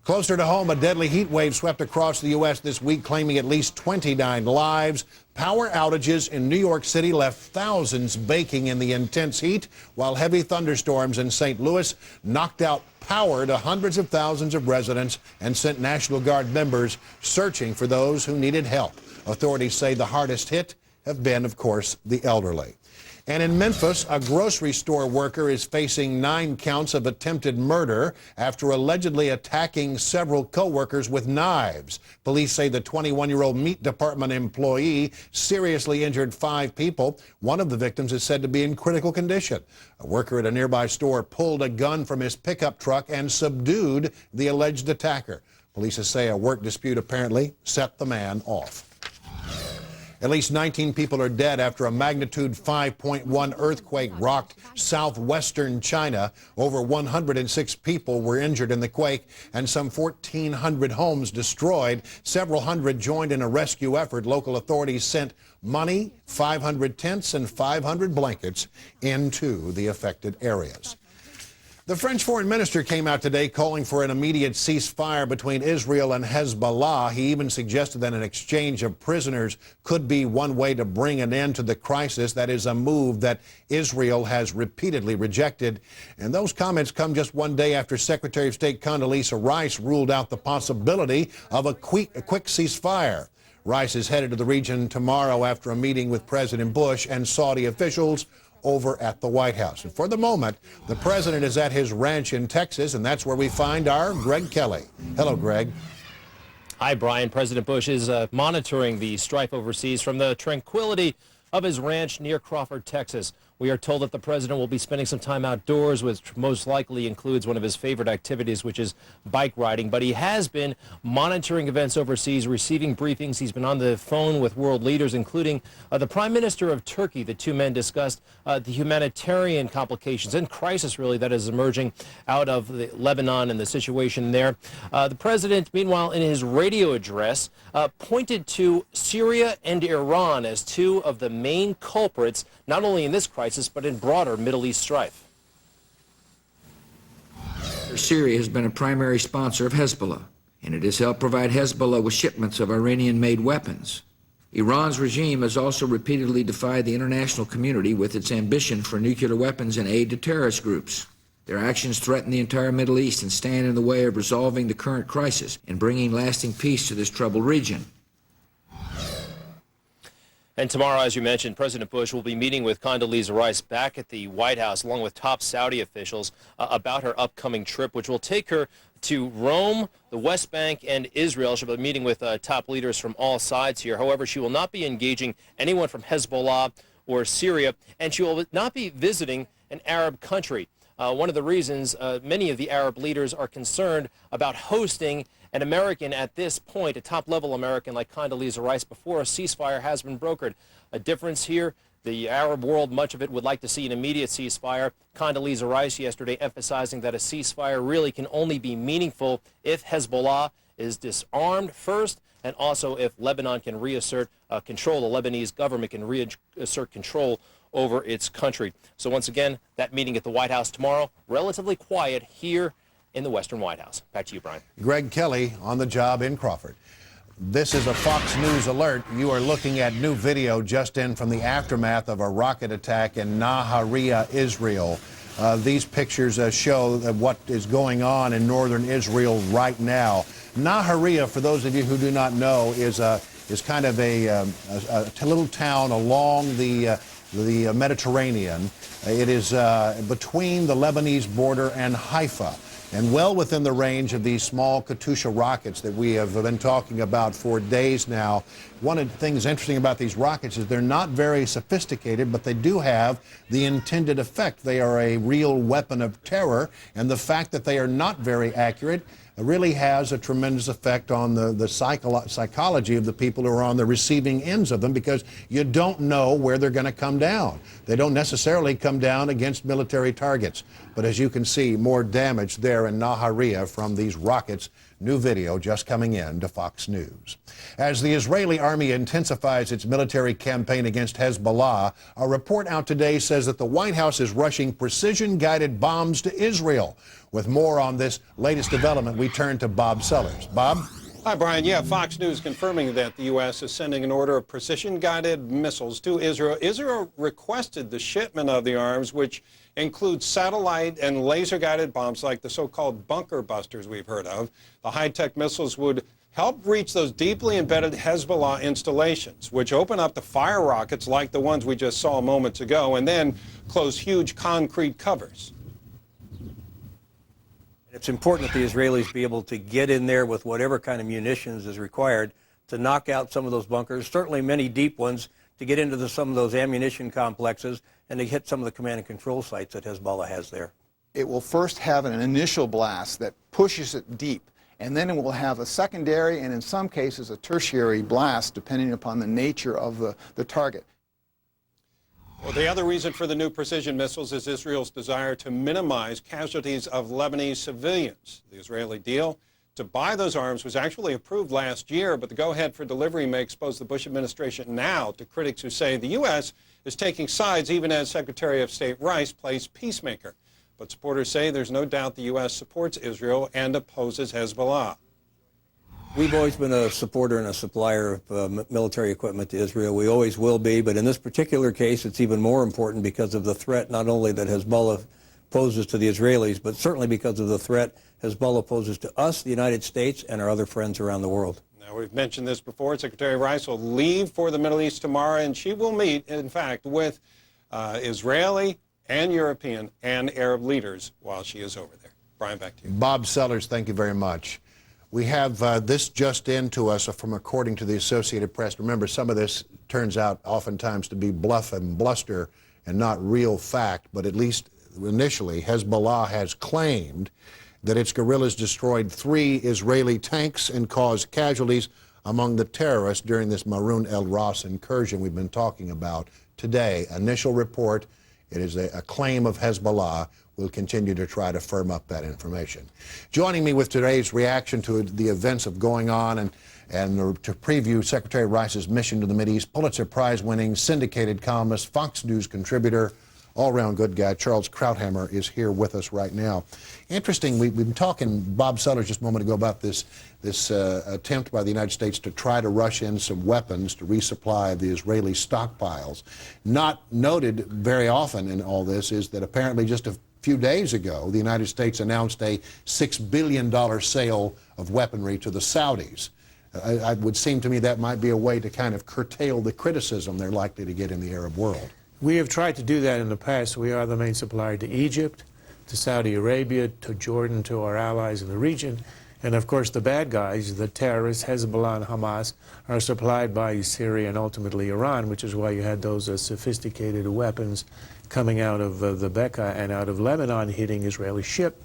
Closer to home, a deadly heat wave swept across the U.S. this week, claiming at least 29 lives. Power outages in New York City left thousands baking in the intense heat, while heavy thunderstorms in St. Louis knocked out power to hundreds of thousands of residents and sent National Guard members searching for those who needed help. Authorities say the hardest hit have been, of course, the elderly. And in Memphis, a grocery store worker is facing 9 counts of attempted murder after allegedly attacking several co-workers with knives. Police say the 21-year-old meat department employee seriously injured 5 people. One of the victims is said to be in critical condition. A worker at a nearby store pulled a gun from his pickup truck and subdued the alleged attacker. Police say a work dispute apparently set the man off. At least 19 people are dead after a magnitude 5.1 earthquake rocked southwestern China. Over 106 people were injured in the quake and some 1,400 homes destroyed. Several hundred joined in a rescue effort. Local authorities sent money, 500 tents, and 500 blankets into the affected areas. The French foreign minister came out today calling for an immediate ceasefire between Israel and Hezbollah. He even suggested that an exchange of prisoners could be one way to bring an end to the crisis. That is a move that Israel has repeatedly rejected. And those comments come just one day after Secretary of State Condoleezza Rice ruled out the possibility of a quick ceasefire. Rice is headed to the region tomorrow after a meeting with President Bush and Saudi officials over at the White House. And for the moment, the president is at his ranch in Texas, and that's where we find our Greg Kelly. Hello, Greg. Hi, Brian. President Bush is monitoring the strife overseas from the tranquility of his ranch near Crawford, Texas. We are told that the president will be spending some time outdoors, which most likely includes one of his favorite activities, which is bike riding. But he has been monitoring events overseas, receiving briefings. He's been on the phone with world leaders, including the Prime Minister of Turkey. The two men discussed the humanitarian complications and crisis, really, that is emerging out of Lebanon and the situation there. The president, meanwhile, in his radio address, pointed to Syria and Iran as 2 of the main culprits, not only in this crisis, but in broader Middle East strife. Syria has been a primary sponsor of Hezbollah, and it has helped provide Hezbollah with shipments of Iranian-made weapons. Iran's regime has also repeatedly defied the international community with its ambition for nuclear weapons and aid to terrorist groups. Their actions threaten the entire Middle East and stand in the way of resolving the current crisis and bringing lasting peace to this troubled region. And tomorrow, as you mentioned, President Bush will be meeting with Condoleezza Rice back at the White House, along with top Saudi officials, about her upcoming trip, which will take her to Rome, the West Bank, and Israel. She'll be meeting with top leaders from all sides here. However, she will not be engaging anyone from Hezbollah or Syria, and she will not be visiting an Arab country. One of the reasons many of the Arab leaders are concerned about hosting an American at this point, a top-level American like Condoleezza Rice, before a ceasefire has been brokered. A difference here, the Arab world, much of it would like to see an immediate ceasefire. Condoleezza Rice yesterday emphasizing that a ceasefire really can only be meaningful if Hezbollah is disarmed first, and also if Lebanon can reassert control, the Lebanese government can reassert control over its country. So once again, that meeting at the White House tomorrow, relatively quiet here in the Western White House. Back to you, Brian. Greg Kelly on the job in Crawford. This is a Fox News alert. You are looking at new video just in from the aftermath of a rocket attack in Nahariya, Israel. These pictures show what is going on in northern Israel right now. Nahariya, for those of you who do not know, is kind of a little town along the Mediterranean. It is between the Lebanese border and Haifa, and well within the range of these small Katyusha rockets that we have been talking about for days now. One of the things interesting about these rockets is they're not very sophisticated, but they do have the intended effect. They are a real weapon of terror, and the fact that they are not very accurate really has a tremendous effect on the psychology of the people who are on the receiving ends of them, because you don't know where they're going to come down. They don't necessarily come down against military targets. But as you can see, more damage there in Nahariya from these rockets. New video just coming in to Fox News. As the Israeli army intensifies its military campaign against Hezbollah, a report out today says that the White House is rushing precision-guided bombs to Israel. With more on this latest development, we turn to Bob Sellers. Bob? Hi, Brian. Yeah, Fox News confirming that the U.S. is sending an order of precision-guided missiles to Israel. Israel requested the shipment of the arms, which includes satellite and laser-guided bombs like the so-called bunker busters we've heard of. The high-tech missiles would help reach those deeply embedded Hezbollah installations, which open up to fire rockets like the ones we just saw moments ago, and then close huge concrete covers. It's important that the Israelis be able to get in there with whatever kind of munitions is required to knock out some of those bunkers, certainly many deep ones, to get into some of those ammunition complexes and to hit some of the command and control sites that Hezbollah has there. It will first have an initial blast that pushes it deep, and then it will have a secondary and in some cases a tertiary blast depending upon the nature of the target. Well, the other reason for the new precision missiles is Israel's desire to minimize casualties of Lebanese civilians. The Israeli deal to buy those arms was actually approved last year, but the go-ahead for delivery may expose the Bush administration now to critics who say the U.S. is taking sides even as Secretary of State Rice plays peacemaker. But supporters say there's no doubt the U.S. supports Israel and opposes Hezbollah. We've always been a supporter and a supplier of military equipment to Israel. We always will be, but in this particular case, it's even more important because of the threat not only that Hezbollah poses to the Israelis, but certainly because of the threat Hezbollah poses to us, the United States, and our other friends around the world. Now, we've mentioned this before. Secretary Rice will leave for the Middle East tomorrow, and she will meet, in fact, with Israeli and European and Arab leaders while she is over there. Brian, back to you. Bob Sellers, thank you very much. We have this just in to us from according to the Associated Press. Remember, some of this turns out oftentimes to be bluff and bluster and not real fact, but at least initially Hezbollah has claimed that its guerrillas destroyed 3 Israeli tanks and caused casualties among the terrorists during this Maroun el-Ras incursion we've been talking about today. Initial report, it is a claim of Hezbollah. We'll continue to try to firm up that information. Joining me with today's reaction to the events of going on and to preview Secretary Rice's mission to the Mideast, Pulitzer Prize-winning syndicated columnist, Fox News contributor, all-around good guy. Charles Krauthammer is here with us right now. Interesting, we've been talking, Bob Sellers just a moment ago, about this attempt by the United States to try to rush in some weapons to resupply the Israeli stockpiles. Not noted very often in all this is that apparently just a few days ago, the United States announced a $6 billion sale of weaponry to the Saudis. It would seem to me that might be a way to kind of curtail the criticism they're likely to get in the Arab world. We have tried to do that in the past. We are the main supplier to Egypt, to Saudi Arabia, to Jordan, to our allies in the region. And of course the bad guys, the terrorists, Hezbollah and Hamas, are supplied by Syria and ultimately Iran, which is why you had those sophisticated weapons coming out of the Bekaa and out of Lebanon hitting Israeli ship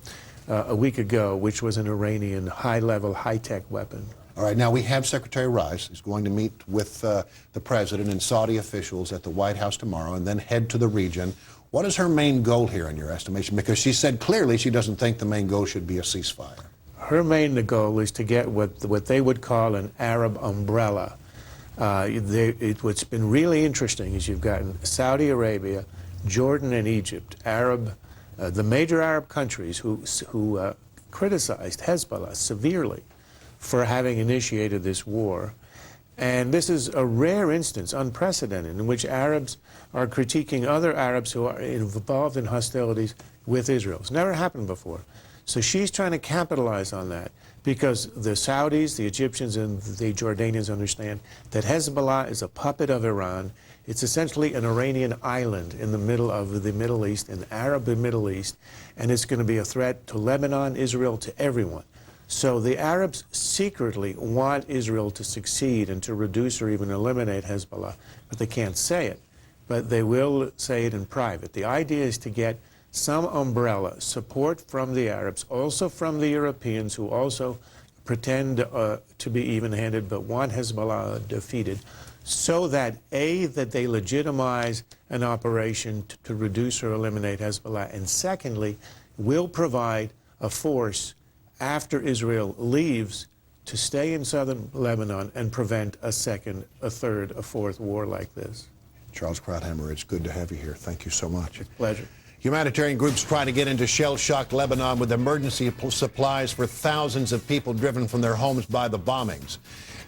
a week ago, which was an Iranian high-level, high-tech weapon. All right, now we have Secretary Rice is going to meet with the President and Saudi officials at the White House tomorrow and then head to the region. What is her main goal here in your estimation? Because she said clearly she doesn't think the main goal should be a ceasefire. Her main goal is to get what they would call an Arab umbrella. What's been really interesting is you've gotten Saudi Arabia, Jordan and Egypt, the major Arab countries who criticized Hezbollah severely for having initiated this war. And this is a rare instance, unprecedented, in which Arabs are critiquing other Arabs who are involved in hostilities with Israel. It's never happened before. So she's trying to capitalize on that because the Saudis, the Egyptians, and the Jordanians understand that Hezbollah is a puppet of Iran. It's essentially an Iranian island in the middle of the Middle East, an Arab Middle East, and it's going to be a threat to Lebanon, Israel, to everyone. So the Arabs secretly want Israel to succeed and to reduce or even eliminate Hezbollah, but they can't say it. But they will say it in private. The idea is to get some umbrella support from the Arabs, also from the Europeans who also pretend to be even-handed but want Hezbollah defeated, so that, A, that they legitimize an operation to reduce or eliminate Hezbollah, and secondly, will provide a force after Israel leaves to stay in southern Lebanon and prevent a second, a third, a fourth war like this. Charles Krauthammer, it's good to have you here. Thank you so much. It's a pleasure. Humanitarian groups trying to get into shell-shocked Lebanon with emergency supplies for thousands of people driven from their homes by the bombings.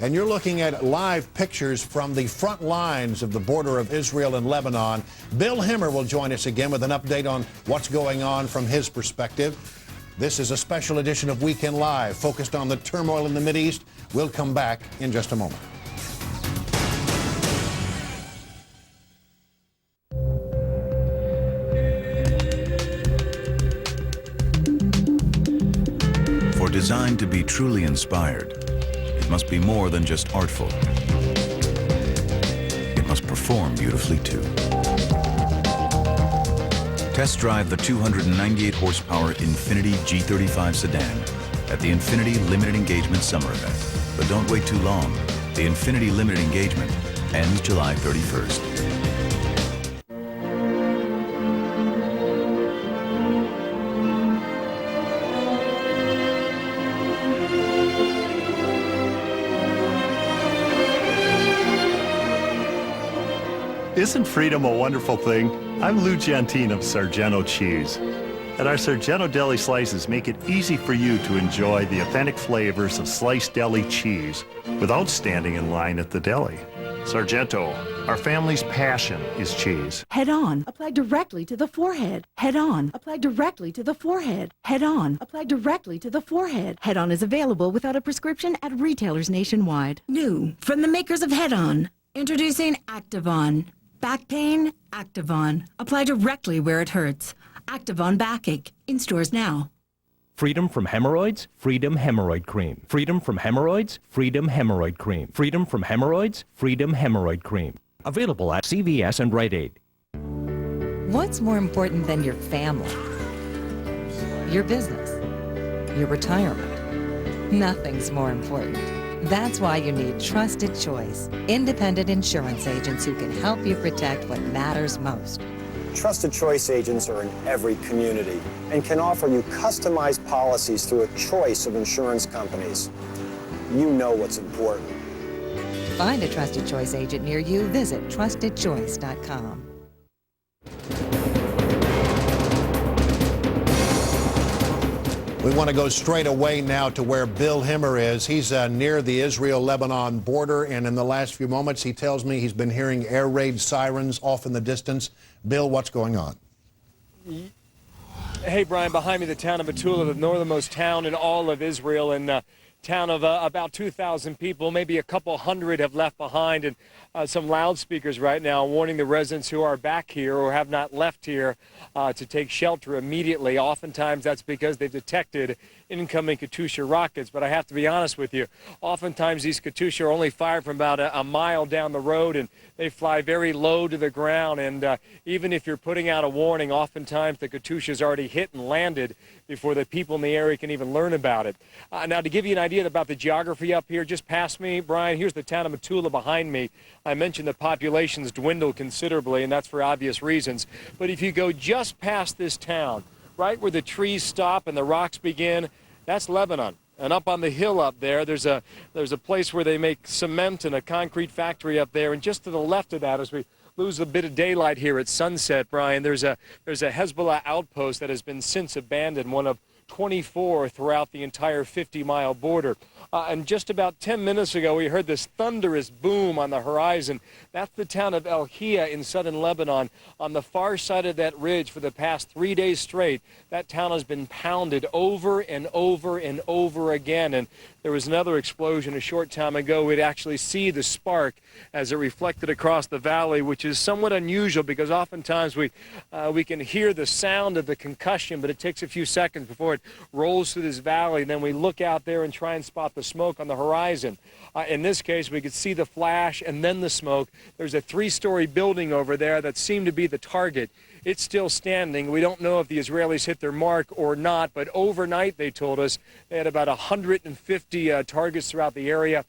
And you're looking at live pictures from the front lines of the border of Israel and Lebanon. Bill Himmer will join us again with an update on what's going on from his perspective. This is a special edition of Weekend Live focused on the turmoil in the Mideast. We'll come back in just a moment. For design to be truly inspired, it must be more than just artful. It must perform beautifully too. Test drive the 298 horsepower Infiniti G35 sedan at the Infiniti Limited Engagement Summer Event. But don't wait too long. The Infiniti Limited Engagement ends July 31st. Isn't freedom a wonderful thing? I'm Lou Gentine of Sargento Cheese. And our Sargento Deli Slices make it easy for you to enjoy the authentic flavors of sliced deli cheese without standing in line at the deli. Sargento, our family's passion is cheese. Head on, apply directly to the forehead. Head on, apply directly to the forehead. Head on, apply directly to the forehead. Head on is available without a prescription at retailers nationwide. New from the makers of Head On, introducing Activon. Back pain, Activon. Apply directly where it hurts. Activon Backache. In stores now. Freedom from hemorrhoids? Freedom Hemorrhoid Cream. Freedom from hemorrhoids? Freedom Hemorrhoid Cream. Freedom from hemorrhoids? Freedom Hemorrhoid Cream. Available at CVS and Rite Aid. What's more important than your family? Your business? Your retirement? Nothing's more important. That's why you need Trusted Choice, independent insurance agents who can help you protect what matters most. Trusted Choice agents are in every community and can offer you customized policies through a choice of insurance companies. You know what's important. To find a Trusted Choice agent near you, visit trustedchoice.com. We want to go straight away now to where Bill Himmer is. He's near the Israel-Lebanon border, and in the last few moments, he tells me he's been hearing air raid sirens off in the distance. Bill, what's going on? Hey, Brian, behind me, the town of Metula, the northernmost town in all of Israel, and a town of about 2,000 people, maybe a couple hundred have left behind, and some loudspeakers right now warning the residents who are back here or have not left here to take shelter immediately. Oftentimes that's because they've detected incoming Katyusha rockets, but I have to be honest with you, oftentimes these Katyusha are only fired from about a mile down the road, and they fly very low to the ground, and even if you're putting out a warning, oftentimes the Katyusha's already hit and landed before the people in the area can even learn about it. Now, to give you an idea about the geography up here, just past me, Brian, here's the town of Metula behind me. I mentioned the population's dwindled considerably, and that's for obvious reasons. But if you go just past this town, right where the trees stop and the rocks begin, that's Lebanon. And up on the hill up there, there's a place where they make cement and a concrete factory up there. And just to the left of that, as we lose a bit of daylight here at sunset, Brian, there's a Hezbollah outpost that has been since abandoned, one of 24 throughout the entire 50-mile border. And just about 10 minutes ago, we heard this thunderous boom on the horizon. That's the town of El Hia in southern Lebanon. On the far side of that ridge for the past 3 days straight, that town has been pounded over and over and over again. And there was another explosion a short time ago. We'd actually see the spark as it reflected across the valley, which is somewhat unusual because oftentimes we can hear the sound of the concussion, but it takes a few seconds before it rolls through this valley. And then we look out there and try and spot the smoke on the horizon. In this case, we could see the flash and then the smoke. There's a 3-story building over there that seemed to be the target. It's still standing. We don't know if the Israelis hit their mark or not, but overnight, they told us, they had about 150 targets throughout the area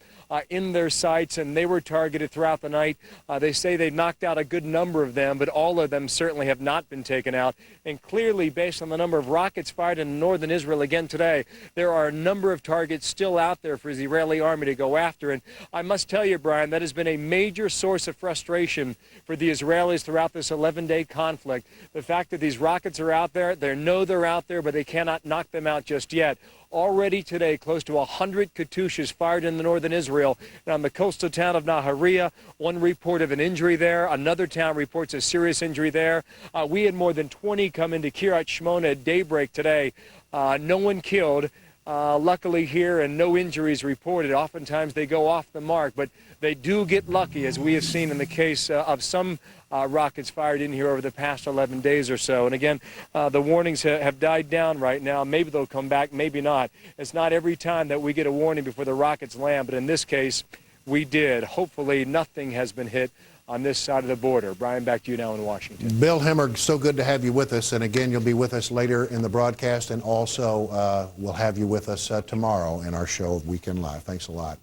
in their sights, and they were targeted throughout the night. They say they knocked out a good number of them, but all of them certainly have not been taken out. And clearly, based on the number of rockets fired in northern Israel again today, there are a number of targets still out there for the Israeli army to go after. And I must tell you, Brian, that has been a major source of frustration for the Israelis throughout this 11-day conflict. The fact that these rockets are out there, they know they're out there, but they cannot knock them out just yet. Already today, close to 100 Katyushas fired in the northern Israel. And on the coastal town of Nahariya, one report of an injury there. Another town reports a serious injury there. We had more than 20 come into Kiryat Shmona at daybreak today. No one killed. Luckily here, and no injuries reported. Oftentimes they go off the mark, but they do get lucky, as we have seen in the case of some rockets fired in here over the past 11 days or so. And again, the warnings have died down right now. Maybe they'll come back, maybe not. It's not every time that we get a warning before the rockets land, but in this case, we did. Hopefully nothing has been hit on this side of the border. Brian, back to you now in Washington. Bill Himmer, so good to have you with us. And again, you'll be with us later in the broadcast, and also we'll have you with us tomorrow in our show of Weekend Live. Thanks a lot.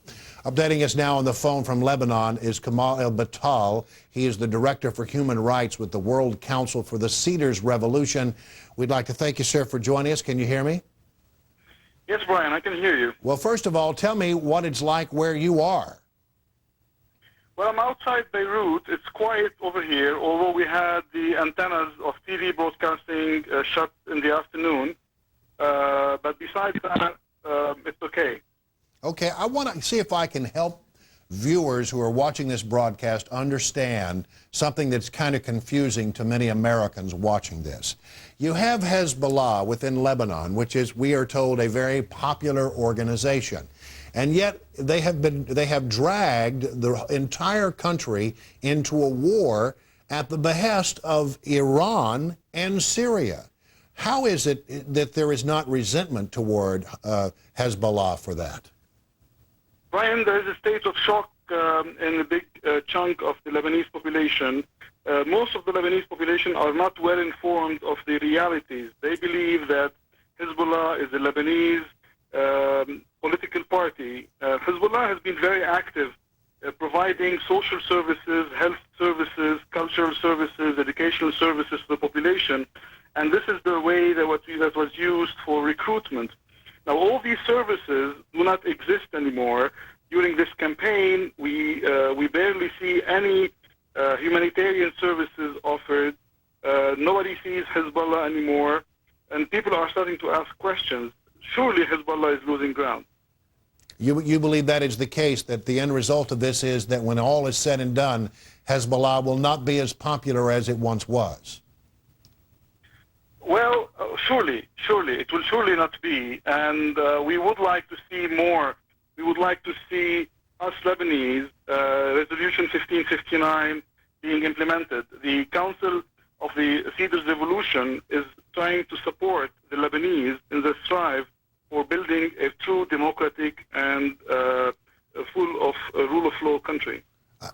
Updating us now on the phone from Lebanon is Kamal El-Batal. He is the Director for Human Rights with the World Council for the Cedars Revolution. We'd like to thank you, sir, for joining us. Can you hear me? Yes, Brian, I can hear you. Well, first of all, tell me what it's like where you are. Well, I'm outside Beirut. It's quiet over here, although we had the antennas of TV broadcasting shut in the afternoon. But besides that, it's okay. Okay, I want to see if I can help viewers who are watching this broadcast understand something that's kind of confusing to many Americans watching this. You have Hezbollah within Lebanon, which is, we are told, a very popular organization. And yet they have dragged the entire country into a war at the behest of Iran and Syria. How is it that there is not resentment toward Hezbollah for that? Brian, there is a state of shock in a big chunk of the Lebanese population. Most of the Lebanese population are not well informed of the realities. They believe that Hezbollah is a Lebanese political party. Hezbollah has been very active providing social services, health services, cultural services, educational services to the population. And this is the way that was used for recruitment. Now, all these services do not exist anymore. During this campaign, we barely see any humanitarian services offered. Nobody sees Hezbollah anymore, and people are starting to ask questions. surely Hezbollah is losing ground. You believe that is the case, that the end result of this is that when all is said and done, Hezbollah will not be as popular as it once was? Well, surely. It will surely not be. And we would like to see more. We would like to see us Lebanese, Resolution 1559 being implemented. The Council of the Cedars Revolution is trying to support the Lebanese in the strive for building a true democratic and full of rule of law country.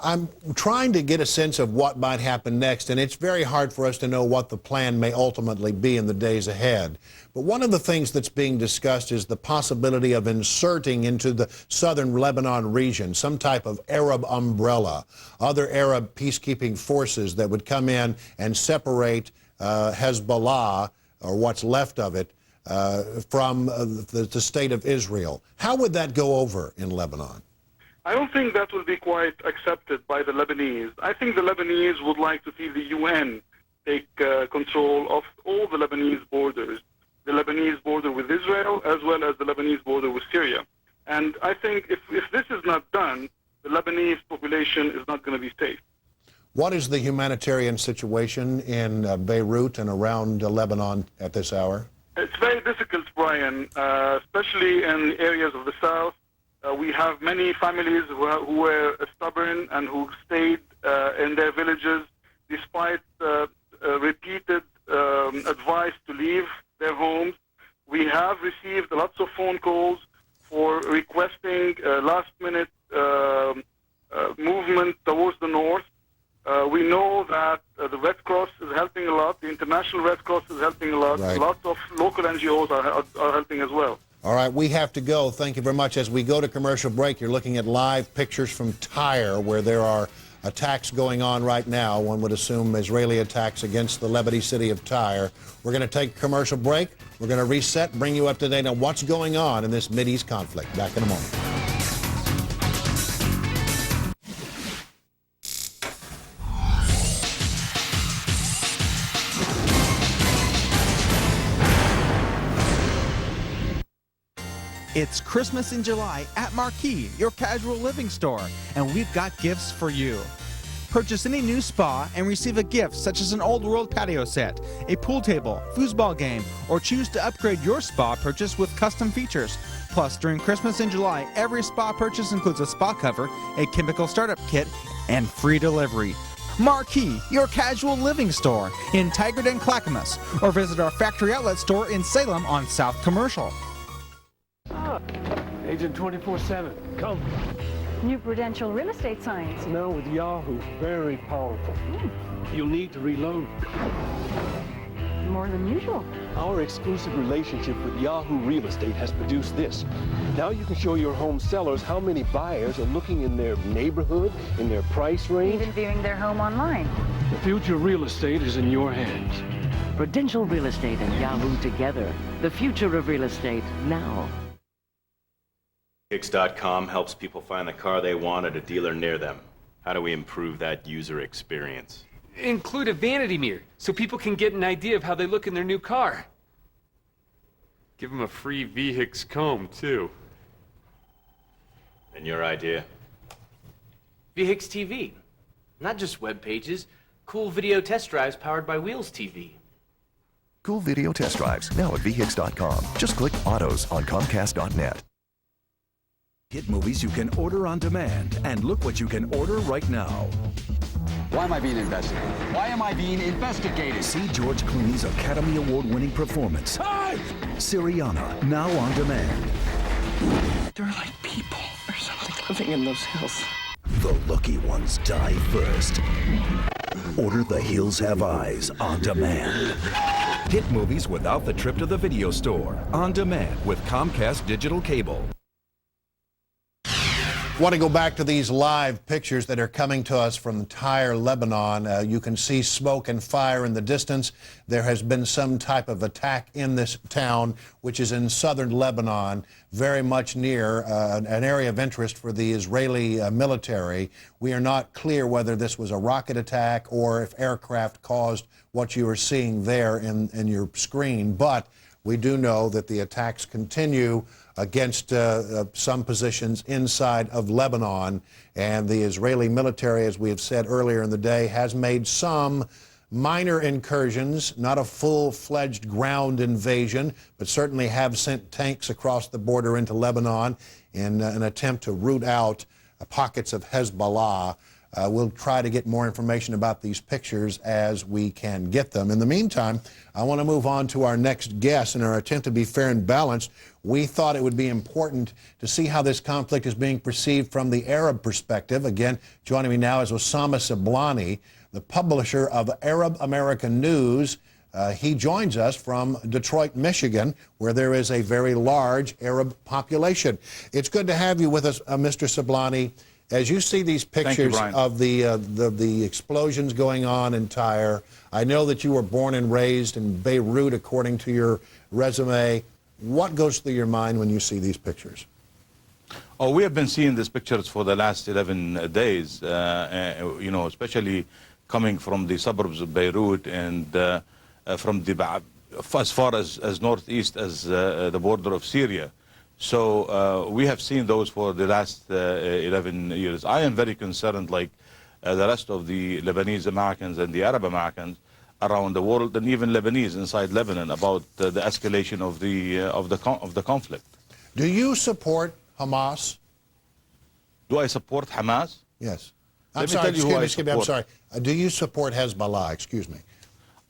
I'm trying to get a sense of what might happen next, and it's very hard for us to know what the plan may ultimately be in the days ahead. But one of the things that's being discussed is the possibility of inserting into the southern Lebanon region some type of Arab umbrella, other Arab peacekeeping forces that would come in and separate Hezbollah, or what's left of it, from the state of Israel. How would that go over in Lebanon? I don't think that will be quite accepted by the Lebanese. I think the Lebanese would like to see the UN take control of all the Lebanese borders, the Lebanese border with Israel as well as the Lebanese border with Syria. And I think if this is not done, the Lebanese population is not going to be safe. What is the humanitarian situation in Beirut and around Lebanon at this hour? It's very difficult, Brian, especially in areas of the south. We have many families who were stubborn and who stayed in their villages despite repeated advice to leave their homes. We have received lots of phone calls for requesting last-minute movement towards the north. We know that the Red Cross is helping a lot. The International Red Cross is helping a lot. Right. Lots of local NGOs are helping as well. All right, we have to go. Thank you very much. As we go to commercial break, you're looking at live pictures from Tyre, where there are attacks going on right now. One would assume Israeli attacks against the Lebanese city of Tyre. We're going to take a commercial break. We're going to reset, bring you up to date on what's going on in this Mideast conflict. Back in a moment. It's Christmas in July at Marquee, your casual living store, and we've got gifts for you. Purchase any new spa and receive a gift such as an old world patio set, a pool table, foosball game, or choose to upgrade your spa purchase with custom features. Plus, during Christmas in July, every spa purchase includes a spa cover, a chemical startup kit, and free delivery. Marquee, your casual living store in Tigard and Clackamas, or visit our factory outlet store in Salem on South Commercial. Agent 24/7, come. New Prudential real estate signs. Now with Yahoo, very powerful. You'll need to reload. More than usual. Our exclusive relationship with Yahoo Real Estate has produced this. Now you can show your home sellers how many buyers are looking in their neighborhood, in their price range. Even viewing their home online. The future of real estate is in your hands. Prudential Real Estate and Yahoo together. The future of real estate now. Hicks.com helps people find the car they want at a dealer near them. How do we improve that user experience? Include a vanity mirror so people can get an idea of how they look in their new car. Give them a free V-Hicks comb, too. And your idea? V-Hicks TV. Not just web pages, cool video test drives powered by Wheels TV. Cool video test drives, now at vhicks.com. Just click Autos on Comcast.net. Hit movies you can order on demand, and look what you can order right now. Why am I being investigated? Why am I being investigated? See George Clooney's Academy Award-winning performance. Hey! Syriana, now on demand. They're like people or something living in those hills. The lucky ones die first. Order The Hills Have Eyes on demand. Hit movies without the trip to the video store. On demand with Comcast Digital Cable. Want to go back to these live pictures that are coming to us from Tyre, Lebanon. You can see smoke and fire in the distance. There has been some type of attack in this town, which is in southern Lebanon, very much near an area of interest for the Israeli military. We are not clear whether this was a rocket attack or if aircraft caused what you are seeing there in your screen, but we do know that the attacks continue against some positions inside of Lebanon, and the Israeli military, as we have said earlier in the day, has made some minor incursions, not a full-fledged ground invasion, but certainly have sent tanks across the border into Lebanon in an attempt to root out pockets of Hezbollah. We'll try to get more information about these pictures as we can get them. In the meantime, I want to move on to our next guest. In our attempt to be fair and balanced, we thought it would be important to see how this conflict is being perceived from the Arab perspective. Again, joining me now is Osama Sablani, the publisher of Arab American News. He joins us from Detroit, Michigan, where there is a very large Arab population. It's good to have you with us, Mr. Sablani. As you see these pictures of the explosions going on in Tyre, I know that you were born and raised in Beirut, according to your resume. What goes through your mind when you see these pictures? Oh, we have been seeing these pictures for the last 11 days, you know, especially coming from the suburbs of Beirut and from the, as far as northeast as the border of Syria. So we have seen those for the last 11 years. I am very concerned, like the rest of the Lebanese Americans and the Arab Americans around the world, and even Lebanese inside Lebanon, about the escalation of the conflict. Do you support Hamas? Do I support Hamas? Yes. Let me tell you who I support. I'm sorry. Do you support Hezbollah? Excuse me.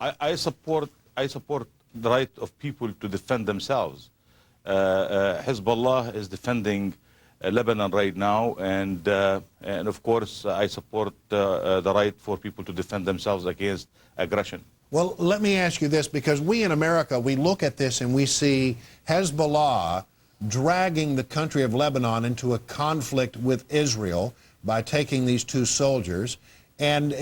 I support the right of people to defend themselves. Hezbollah is defending Lebanon right now, and of course I support the right for people to defend themselves against aggression. Well, let me ask you this, because we in America, we look at this and we see Hezbollah dragging the country of Lebanon into a conflict with Israel by taking these two soldiers. And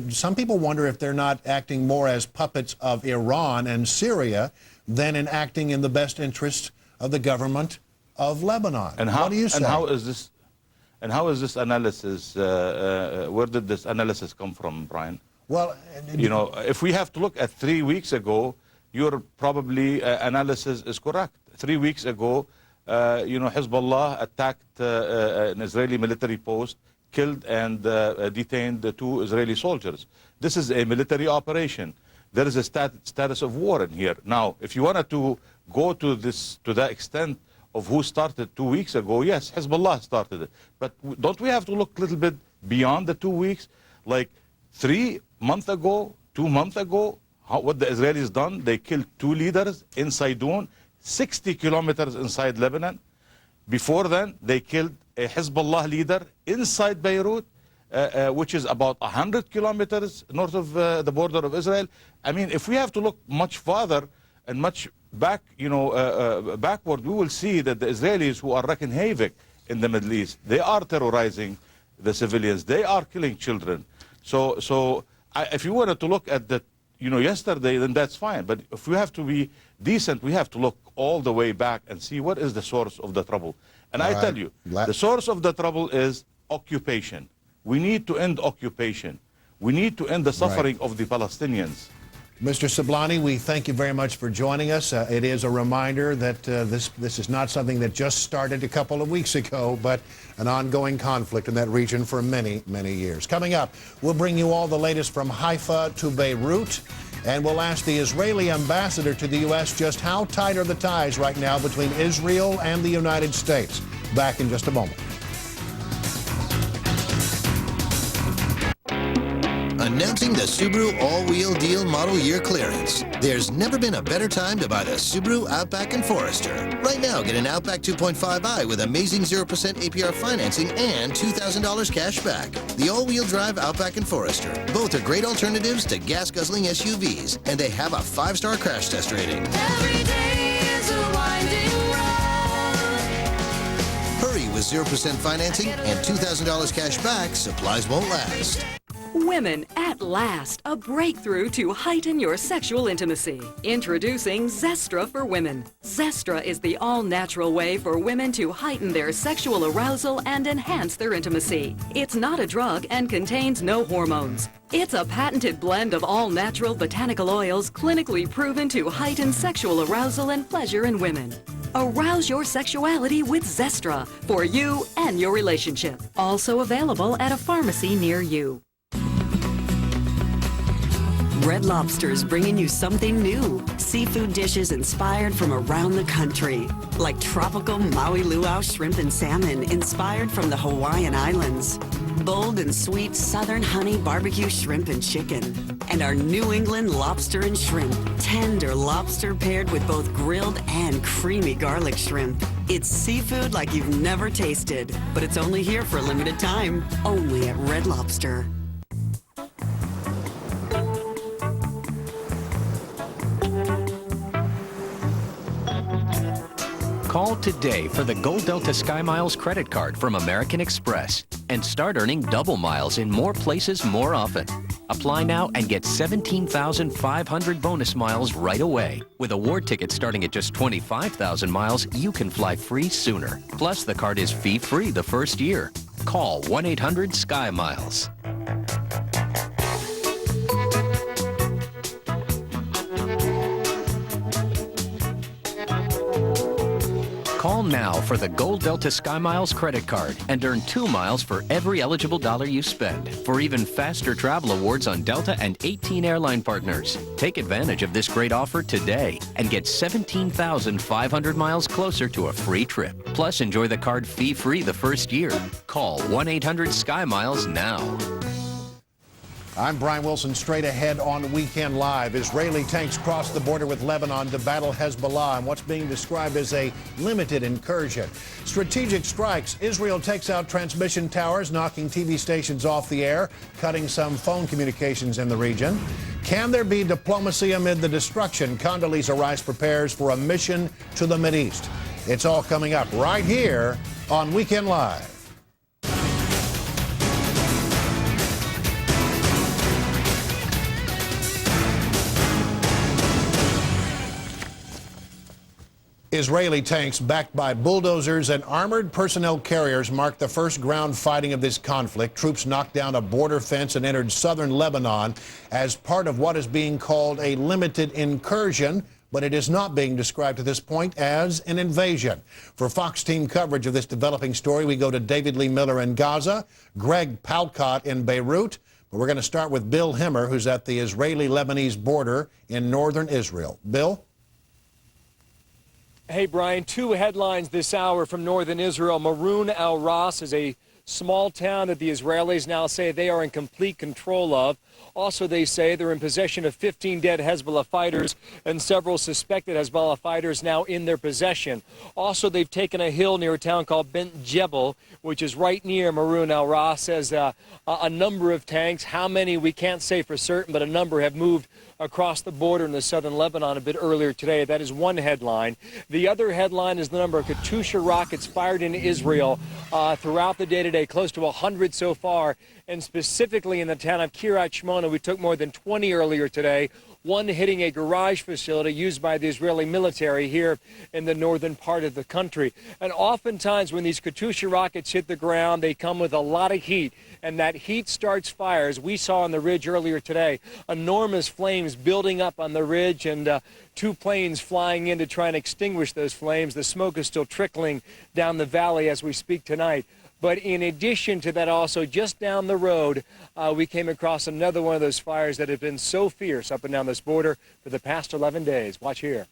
some people wonder if they're not acting more as puppets of Iran and Syria than in acting in the best interest of the government of Lebanon. And how, what do you say? And how is this analysis, where did this analysis come from, Brian? Well, you know, if we have to look at 3 weeks ago, your probably analysis is correct. 3 weeks ago, you know, Hezbollah attacked an Israeli military post, killed and detained the 2 Israeli soldiers. This is a military operation. There is a status of war in here. Now, if you wanted to go to that extent of who started 2 weeks ago, yes, Hezbollah started it. But don't we have to look a little bit beyond the 2 weeks? Like 3 months ago, 2 months ago, what the Israelis done, they killed 2 leaders in Sidon, 60 kilometers inside Lebanon. Before then, they killed a Hezbollah leader inside Beirut, which is about 100 kilometers north of the border of Israel. I mean, if we have to look much farther and much back, you know, backward, we will see that the Israelis who are wreaking havoc in the Middle East, they are terrorizing the civilians, they are killing children. So if you wanted to look at the, you know, yesterday, then that's fine. But if we have to be decent, we have to look all the way back and see what is the source of the trouble. And I tell you, the source of the trouble is occupation. We need to end occupation. We need to end the suffering of the Palestinians. Mr. Sablani, we thank you very much for joining us. It is a reminder that this is not something that just started a couple of weeks ago, but an ongoing conflict in that region for many, many years. Coming up, we'll bring you all the latest from Haifa to Beirut, and we'll ask the Israeli ambassador to the U.S. just how tight are the ties right now between Israel and the United States. Back in just a moment. Announcing the Subaru all-wheel deal model year clearance. There's never been a better time to buy the Subaru Outback and Forester. Right now, get an Outback 2.5i with amazing 0% APR financing and $2,000 cash back. The all-wheel drive Outback and Forester. Both are great alternatives to gas-guzzling SUVs, and they have a 5-star crash test rating. Every day is a winding road. Hurry with 0% financing and $2,000 cash back. Supplies won't last. Women, at last, a breakthrough to heighten your sexual intimacy. Introducing Zestra for Women. Zestra is the all-natural way for women to heighten their sexual arousal and enhance their intimacy. It's not a drug and contains no hormones. It's a patented blend of all-natural botanical oils clinically proven to heighten sexual arousal and pleasure in women. Arouse your sexuality with Zestra for you and your relationship. Also available at a pharmacy near you. Red Lobster's bringing you something new. Seafood dishes inspired from around the country. Like tropical Maui Luau shrimp and salmon inspired from the Hawaiian Islands. Bold and sweet southern honey barbecue shrimp and chicken. And our New England lobster and shrimp. Tender lobster paired with both grilled and creamy garlic shrimp. It's seafood like you've never tasted, but it's only here for a limited time. Only at Red Lobster. Call today for the Gold Delta Sky Miles credit card from American Express and start earning double miles in more places more often. Apply now and get 17,500 bonus miles right away. With award tickets starting at just 25,000 miles, you can fly free sooner. Plus, the card is fee-free the first year. Call 1-800-SKY-MILES. Call now for the Gold Delta Sky Miles credit card and earn 2 miles for every eligible dollar you spend for even faster travel awards on Delta and 18 airline partners. Take advantage of this great offer today and get 17,500 miles closer to a free trip. Plus, enjoy the card fee-free the first year. Call 1-800-SKY-MILES now. I'm Brian Wilson, straight ahead on Weekend Live. Israeli tanks crossed the border with Lebanon to battle Hezbollah in what's being described as a limited incursion. Strategic strikes. Israel takes out transmission towers, knocking TV stations off the air, cutting some phone communications in the region. Can there be diplomacy amid the destruction? Condoleezza Rice prepares for a mission to the Mideast. It's all coming up right here on Weekend Live. Israeli tanks backed by bulldozers and armored personnel carriers marked the first ground fighting of this conflict. Troops knocked down a border fence and entered southern Lebanon as part of what is being called a limited incursion, but it is not being described at this point as an invasion. For Fox team coverage of this developing story, we go to David Lee Miller in Gaza, Greg Palcott in Beirut, but we're going to start with Bill Himmer, who's at the Israeli-Lebanese border in northern Israel. Bill? Hey, Brian, 2 headlines this hour from northern Israel. Maroun al-Ras is a small town that the Israelis now say they are in complete control of. Also, they say they're in possession of 15 dead Hezbollah fighters and several suspected Hezbollah fighters now in their possession. Also, they've taken a hill near a town called Bent Jebel, which is right near Maroun al-Ras. Says a number of tanks, how many we can't say for certain, but a number have moved across the border in the southern Lebanon a bit earlier today. That is one headline. The other headline is the number of Katyusha rockets fired into Israel throughout the day today, close to 100 so far, and specifically in the town of Kiryat Shmona. We took more than 20 earlier today, one hitting a garage facility used by the Israeli military here in the northern part of the country. And oftentimes when these Katyusha rockets hit the ground, they come with a lot of heat, and that heat starts fires. We saw on the ridge earlier today enormous flames building up on the ridge, and 2 planes flying in to try and extinguish those flames. The smoke is still trickling down the valley as we speak tonight. But in addition to that, also just down the road, we came across another one of those fires that have been so fierce up and down this border for the past 11 days. Watch here.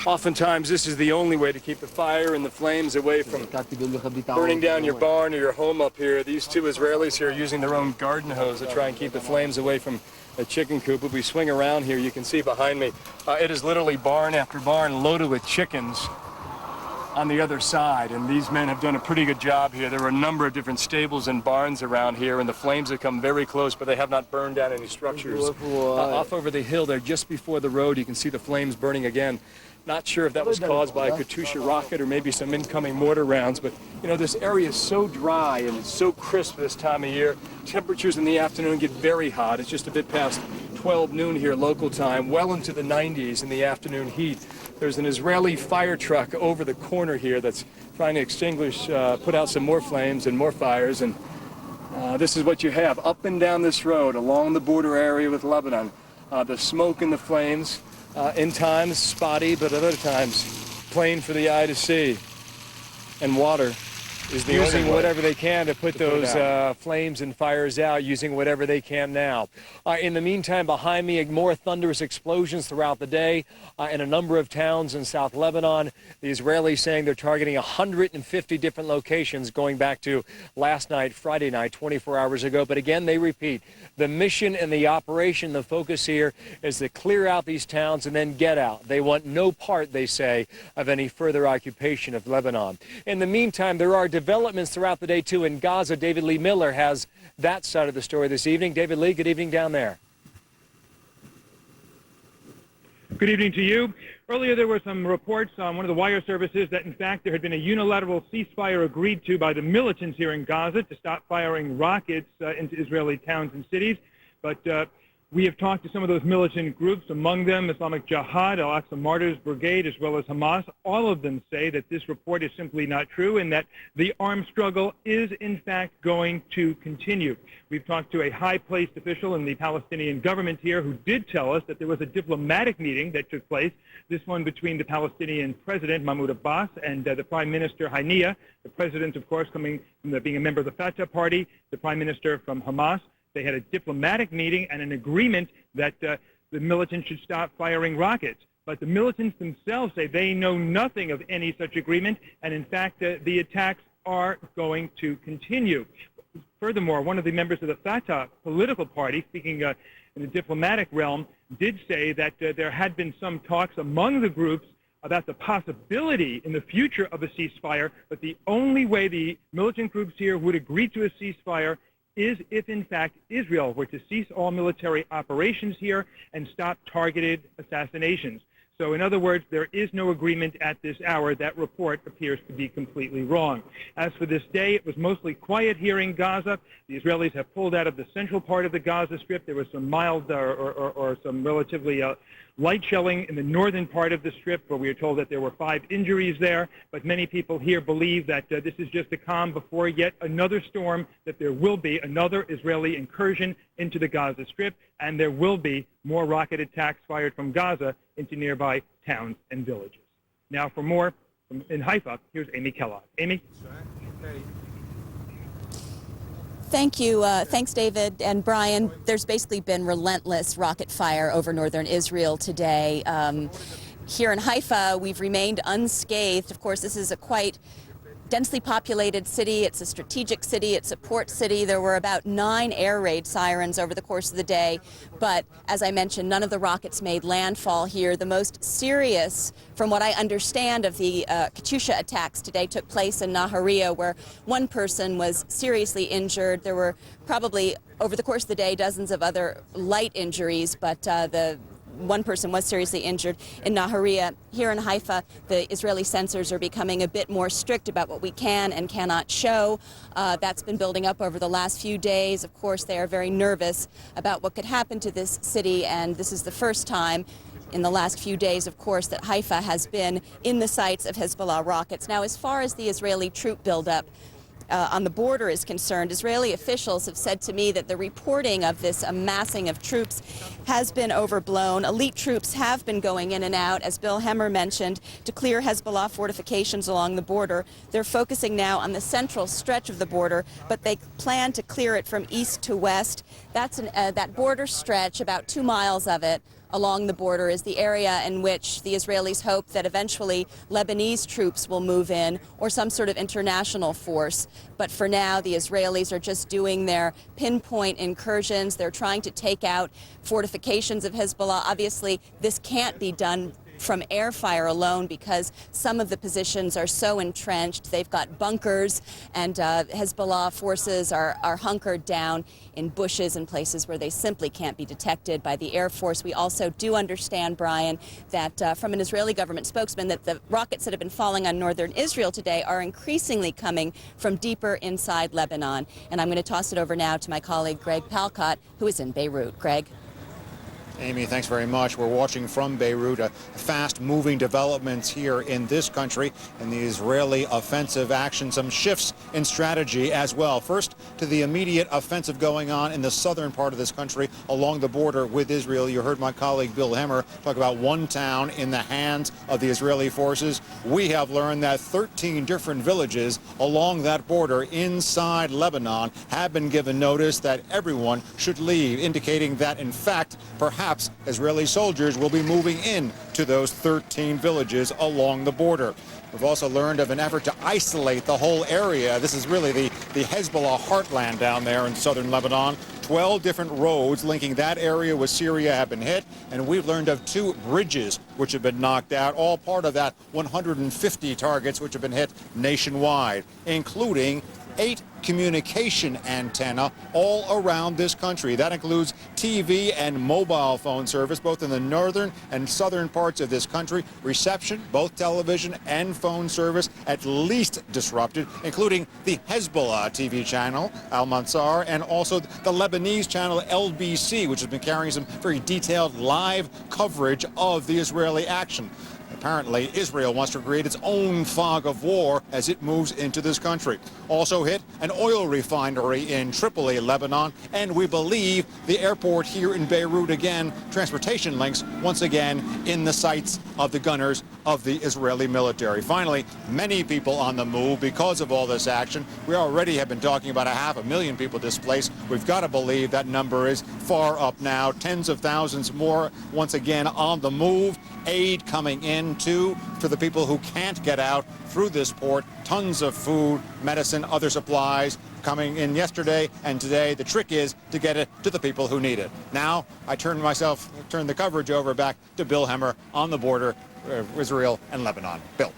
Oftentimes, this is the only way to keep the fire and the flames away from burning down your barn or your home up here. These 2 Israelis here are using their own garden hose to try and keep the flames away from a chicken coop. If we swing around here, you can see behind me, it is literally barn after barn loaded with chickens. on the other side, and these men have done a pretty good job here. There are a number of different stables and barns around here, and the flames have come very close, but they have not burned down any structures. Off over the hill there, just before the road, you can see the flames burning again. Not sure if that was caused by a Katyusha rocket or maybe some incoming mortar rounds, but you know, this area is so dry and it's so crisp this time of year. Temperatures in the afternoon get very hot. It's just a bit past 12 noon here local time, well into the 90s in the afternoon heat. There's an Israeli fire truck over the corner here that's trying to extinguish, put out some more flames and more fires, and this is what you have up and down this road along the border area with Lebanon. The smoke and the flames, in times spotty, but at other times plain for the eye to see. And water is using whatever they can to put those flames and fires out, using whatever they can now. In the meantime, behind me, more thunderous explosions throughout the day in a number of towns in South Lebanon. The Israelis saying they're targeting 150 different locations going back to last night, Friday night, 24 hours ago. But again, they repeat, the mission and the operation, the focus here is to clear out these towns and then get out. They want no part, they say, of any further occupation of Lebanon. In the meantime, there are developments throughout the day, too, in Gaza. David Lee Miller has that side of the story this evening. David Lee, good evening down there. Good evening to you. Earlier, there were some reports on one of the wire services that, in fact, there had been a unilateral ceasefire agreed to by the militants here in Gaza to stop firing rockets into Israeli towns and cities. But we have talked to some of those militant groups, among them Islamic Jihad, Al-Aqsa Martyrs Brigade, as well as Hamas. All of them say that this report is simply not true and that the armed struggle is, in fact, going to continue. We've talked to a high-placed official in the Palestinian government here who did tell us that there was a diplomatic meeting that took place, this one between the Palestinian president, Mahmoud Abbas, and the Prime Minister, Hania. The president, of course, coming from being a member of the Fatah party, the Prime Minister from Hamas. They had a diplomatic meeting and an agreement that the militants should stop firing rockets. But the militants themselves say they know nothing of any such agreement, and in fact, the attacks are going to continue. Furthermore, one of the members of the Fatah political party, speaking in the diplomatic realm, did say that there had been some talks among the groups about the possibility in the future of a ceasefire, but the only way the militant groups here would agree to a ceasefire is if, in fact, Israel were to cease all military operations here and stop targeted assassinations. So, in other words, there is no agreement at this hour. That report appears to be completely wrong. As for this day, it was mostly quiet here in Gaza. The Israelis have pulled out of the central part of the Gaza Strip. There was some mild or some relatively light shelling in the northern part of the Strip, where we are told that there were 5 injuries there. But many people here believe that this is just a calm before yet another storm, that there will be another Israeli incursion into the Gaza Strip, and there will be more rocket attacks fired from Gaza into nearby towns and villages. Now, for more in Haifa, here's Amy Kellogg. Amy? Thank you. Thanks, David and Brian. There's basically been relentless rocket fire over northern Israel today. Here in Haifa, we've remained unscathed. Of course, this is a quite densely populated city. It's a strategic city. It's a port city. There were about 9 air raid sirens over the course of the day. But as I mentioned, none of the rockets made landfall here. The most serious, from what I understand, of the Katyusha attacks today took place in Nahariya, where one person was seriously injured. There were probably, over the course of the day, dozens of other light injuries, but the one person was seriously injured in Nahariya. Here in Haifa, the Israeli censors are becoming a bit more strict about what we can and cannot show. That's been building up over the last few days. Of course, they are very nervous about what could happen to this city, and this is the first time in the last few days, of course, that Haifa has been in the sights of Hezbollah rockets. Now, as far as the Israeli troop buildup on the border is concerned, Israeli officials have said to me that the reporting of this amassing of troops has been overblown. Elite troops have been going in and out, as Bill Hemmer mentioned, to clear Hezbollah fortifications along the border. They're focusing now on the central stretch of the border, but they plan to clear it from east to west. That's that border stretch, about 2 miles of it along the border, is the area in which the Israelis hope that eventually Lebanese troops will move in, or some sort of international force. But for now, the Israelis are just doing their pinpoint incursions. They're trying to take out fortifications of Hezbollah. Obviously, this can't be done from air fire alone because some of the positions are so entrenched. They've got bunkers, and Hezbollah forces are hunkered down in bushes and places where they simply can't be detected by the Air Force. We also do understand, Brian, that from an Israeli government spokesman, that the rockets that have been falling on northern Israel today are increasingly coming from deeper inside Lebanon. And I'm going to toss it over now to my colleague Greg Palcott, who is in Beirut. Greg. Amy, thanks very much. We're watching from Beirut fast-moving developments here in this country and the Israeli offensive action, some shifts in strategy as well. First, to the immediate offensive going on in the southern part of this country along the border with Israel. You heard my colleague Bill Hemmer talk about one town in the hands of the Israeli forces. We have learned that 13 different villages along that border inside Lebanon have been given notice that everyone should leave, indicating that, in fact, perhaps Israeli soldiers will be moving in to those 13 villages along the border. We've also learned of an effort to isolate the whole area. This is really the Hezbollah heartland down there in southern Lebanon. 12 different roads linking that area with Syria have been hit, and we've learned of 2 bridges which have been knocked out, all part of that 150 targets which have been hit nationwide, including 8 communication antenna all around this country. That includes TV and mobile phone service, both in the northern and southern parts of this country. Reception, both television and phone service, at least disrupted, including the Hezbollah TV channel, Al-Mansar, and also the Lebanese channel LBC, which has been carrying some very detailed live coverage of the Israeli action. Apparently, Israel wants to create its own fog of war as it moves into this country. Also hit an oil refinery in Tripoli, Lebanon, and we believe the airport here in Beirut again. Transportation links once again in the sights of the gunners of the Israeli military. Finally, many people on the move because of all this action. We already have been talking about 500,000 people displaced. We've got to believe that number is far up now. Tens of thousands more once again on the move. Aid coming in too for the people who can't get out through this port. Tons of food, medicine, other supplies coming in yesterday and today. The trick is to get it to the people who need it. Now I turn the coverage over back to Bill Hemmer on the border, Israel and Lebanon. Bill.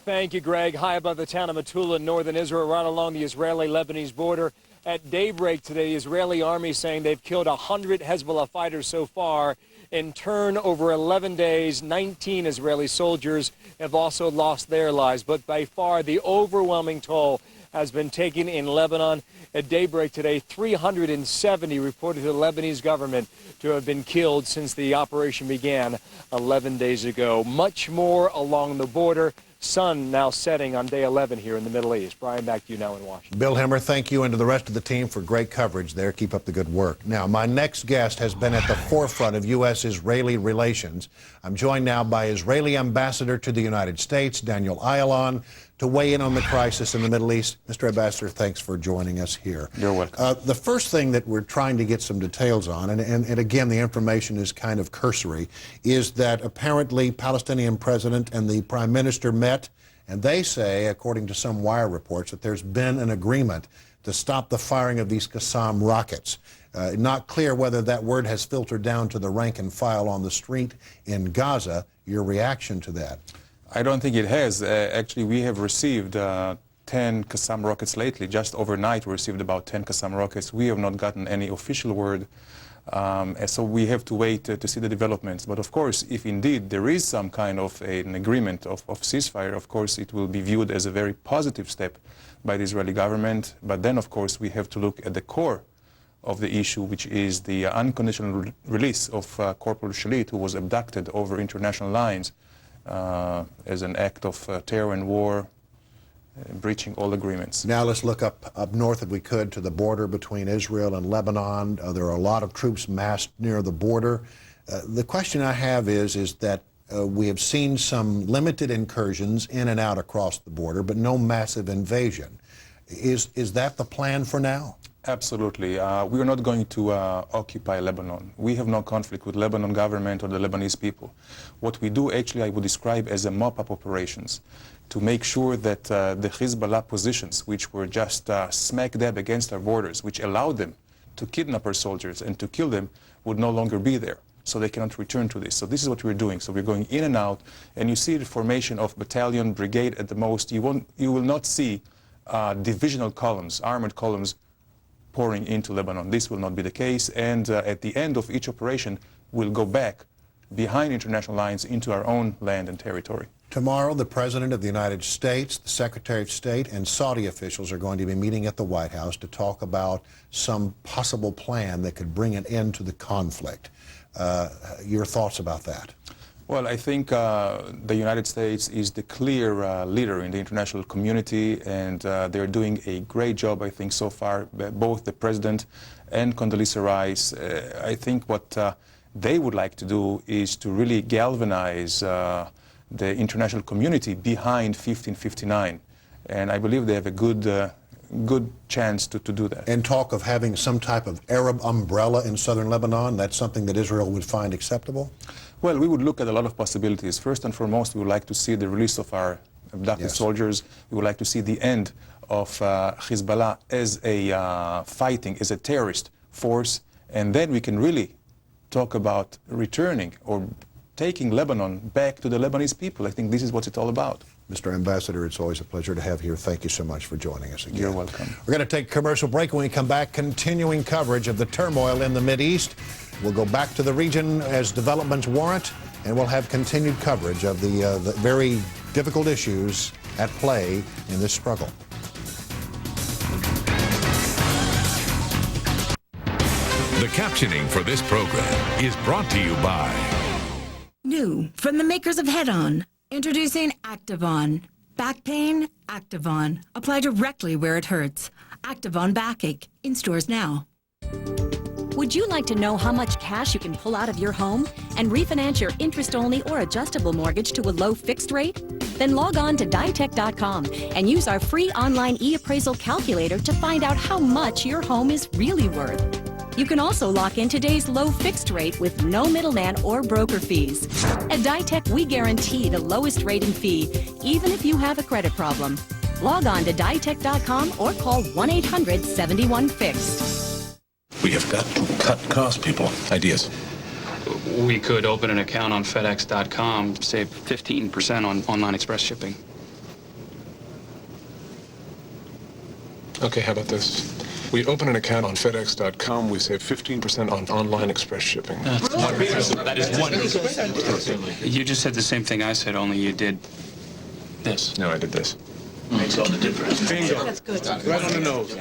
Thank you, Greg. High above the town of Metula, northern Israel, right along the Israeli-Lebanese border. At daybreak today, the Israeli army saying they've killed 100 Hezbollah fighters so far. In turn, over 11 days, 19 Israeli soldiers have also lost their lives. But by far, the overwhelming toll has been taken in Lebanon. At daybreak today, 370 reported to the Lebanese government to have been killed since the operation began 11 days ago. Much more along the border. Sun now setting on day 11 here in the Middle East. Brian, back to you now in Washington. Bill Hemmer, thank you, and to the rest of the team for great coverage there. Keep up the good work. Now, my next guest has been at the forefront of U.S.-Israeli relations. I'm joined now by Israeli Ambassador to the United States, Daniel Ayalon, to weigh in on the crisis in the Middle East. Mr. Ambassador, thanks for joining us here. You're welcome. The first thing that we're trying to get some details on, and again, the information is kind of cursory, is that apparently Palestinian president and the prime minister met, and they say, according to some wire reports, that there's been an agreement to stop the firing of these Qassam rockets. Not clear whether that word has filtered down to the rank and file on the street in Gaza. Your reaction to that? I don't think it has. Actually, we have received 10 Qassam rockets lately. Just overnight, we received about 10 Qassam rockets. We have not gotten any official word, and so we have to wait to see the developments. But of course, if indeed there is some kind of an agreement of ceasefire, of course, it will be viewed as a very positive step by the Israeli government. But then, of course, we have to look at the core of the issue, which is the unconditional release of Corporal Shalit, who was abducted over international lines as an act of terror and war, breaching all agreements. Now let's look up north, if we could, to the border between Israel and Lebanon. There are a lot of troops massed near the border. The question I have is that we have seen some limited incursions in and out across the border, but no massive invasion. Is that the plan for now? Absolutely. We are not going to occupy Lebanon. We have no conflict with Lebanon government or the Lebanese people. What we do, actually, I would describe as a mop-up operations to make sure that the Hezbollah positions, which were just smack dab against our borders, which allowed them to kidnap our soldiers and to kill them, would no longer be there. so they cannot return to this. So this is what we're doing. So we're going in and out, and you see the formation of battalion, brigade at the most. You will not see divisional columns, armored columns pouring into Lebanon. This will not be the case, and at the end of each operation, we'll go back behind international lines into our own land and territory. Tomorrow, the President of the United States, the Secretary of State, and Saudi officials are going to be meeting at the White House to talk about some possible plan that could bring an end to the conflict. Your thoughts about that? Well, I think the United States is the clear leader in the international community, and they're doing a great job, I think, so far, both the President and Condoleezza Rice. I think what they would like to do is to really galvanize the international community behind 1559, and I believe they have a good chance to do that. And talk of having some type of Arab umbrella in southern Lebanon, that's something that Israel would find acceptable? Well, we would look at a lot of possibilities. First and foremost, we would like to see the release of our abducted soldiers. We would like to see the end of Hezbollah as a fighting, as a terrorist force, and then we can really talk about returning or taking Lebanon back to the Lebanese people. I think this is what it's all about. Mr. Ambassador, it's always a pleasure to have you here. Thank you so much for joining us again. You're welcome. We're going to take a commercial break. When we come back, continuing coverage of the turmoil in the Mideast. We'll go back to the region as developments warrant, and we'll have continued coverage of the very difficult issues at play in this struggle. The captioning for this program is brought to you by... New from the makers of Head-On. Introducing Activon. Back pain? Activon. Apply directly where it hurts. Activon Backache. In stores now. Would you like to know how much cash you can pull out of your home and refinance your interest-only or adjustable mortgage to a low fixed rate? Then log on to ditech.com and use our free online e-appraisal calculator to find out how much your home is really worth. You can also lock in today's low fixed rate with no middleman or broker fees. At Ditech, we guarantee the lowest rate and fee, even if you have a credit problem. Log on to ditech.com or call 1-800-71-FIXED. We have got to cut costs, people. Ideas. We could open an account on FedEx.com, save 15% on online express shipping. Okay, how about this? We open an account on FedEx.com, we save 15% on online express shipping. That is wonderful. You just said the same thing I said, only you did this. No, I did this. Makes all the difference. Bingo. That's good. Right on the nose.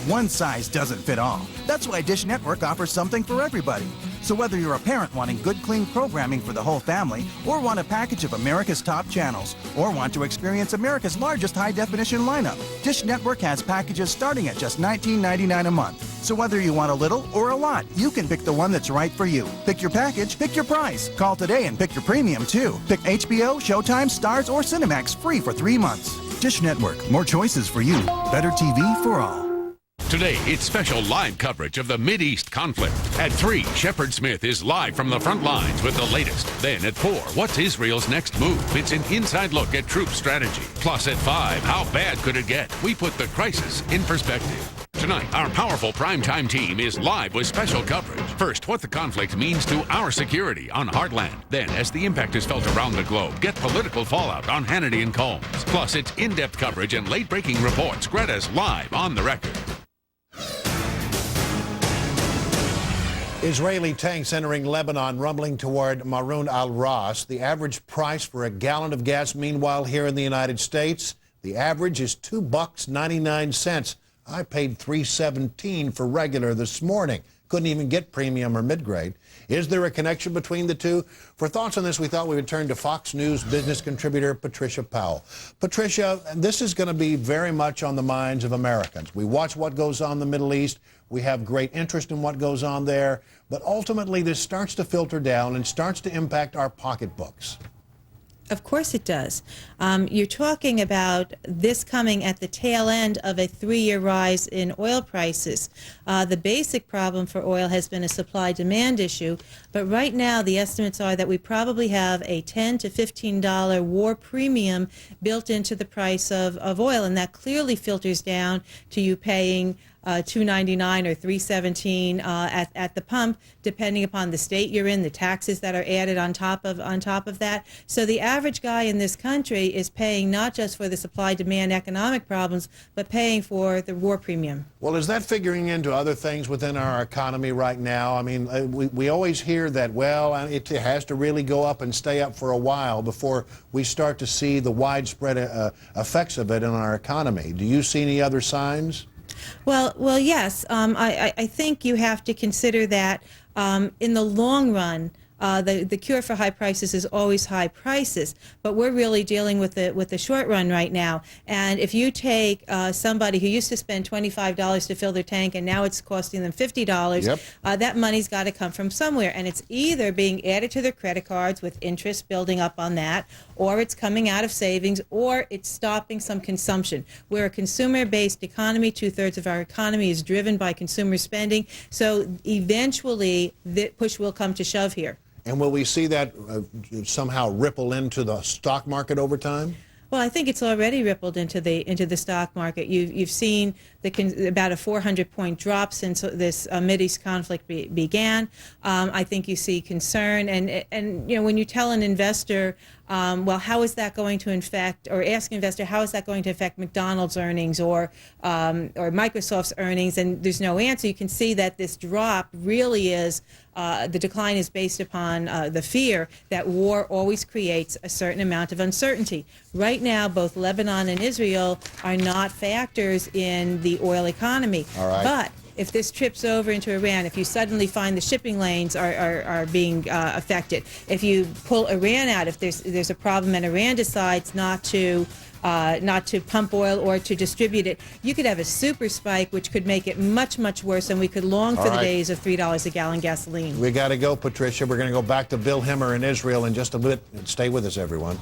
One size doesn't fit all. That's why Dish Network offers something for everybody. So whether you're a parent wanting good, clean programming for the whole family, or want a package of America's top channels, or want to experience America's largest high-definition lineup, Dish Network has packages starting at just $19.99 a month. So whether you want a little or a lot, you can pick the one that's right for you. Pick your package, pick your price. Call today and pick your premium, too. Pick HBO, Showtime, Starz, or Cinemax free for 3 months. Dish Network, more choices for you. Better TV for all. Today, it's special live coverage of the Mideast conflict. At 3, Shepard Smith is live from the front lines with the latest. Then at 4, what's Israel's next move? It's an inside look at troop strategy. Plus at 5, how bad could it get? We put the crisis in perspective. Tonight, our powerful primetime team is live with special coverage. First, what the conflict means to our security on Heartland. Then, as the impact is felt around the globe, get political fallout on Hannity and Combs. Plus, it's in-depth coverage and late-breaking reports. Greta's live on the record. Israeli tanks entering Lebanon, rumbling toward Maroun al-Ras. The average price for a gallon of gas, meanwhile, here in the United States, the average is $2.99. I paid $3.17 for regular this morning. Couldn't even get premium or mid-grade. Is there a connection between the two? For thoughts on this, we thought we would turn to Fox News business contributor Patricia Powell. Patricia, this is going to be very much on the minds of Americans. We watch what goes on in the Middle East. We have great interest in what goes on there. But ultimately, this starts to filter down and starts to impact our pocketbooks. Of course it does. You're talking about this coming at the tail end of a 3-year rise in oil prices. The basic problem for oil has been a supply-demand issue, but right now the estimates are that we probably have a $10 to $15 war premium built into the price of oil, and that clearly filters down to you paying $2.99 or $3.17 at the pump, depending upon the state you're in, the taxes that are added on top of that. So the average guy in this country is paying not just for the supply-demand economic problems, but paying for the war premium. Well, is that figuring into other things within our economy right now? I mean, we always hear that, well, it has to really go up and stay up for a while before we start to see the widespread effects of it in our economy. Do you see any other signs? Well, yes. I think you have to consider that in the long run, the cure for high prices is always high prices, but we're really dealing with the short run right now. And if you take somebody who used to spend $25 to fill their tank and now it's costing them $50, yep. That money's got to come from somewhere, and it's either being added to their credit cards with interest building up on that, or it's coming out of savings, or it's stopping some consumption. We're a consumer-based economy. 2/3 of our economy is driven by consumer spending, so eventually the push will come to shove here. And will we see that somehow ripple into the stock market over time? Well, I think it's already rippled into the stock market. You've seen about a 400-point drop since this Mideast conflict began. I think you see concern, and you know, when you tell an investor, well, how is that going to affect, or ask an investor, how is that going to affect McDonald's earnings or Microsoft's earnings, and there's no answer. You can see that this drop really is, the decline is based upon the fear that war always creates a certain amount of uncertainty. Right now, both Lebanon and Israel are not factors in the oil economy. All right. But if this trips over into Iran, if you suddenly find the shipping lanes are being affected, if you pull Iran out, if there's a problem and Iran decides not to pump oil or to distribute it, you could have a super spike, which could make it much, much worse, and we could long for the days of $3 a gallon gasoline. We got to go, Patricia. We're going to go back to Bill Hemmer in Israel in just a bit. Stay with us, everyone.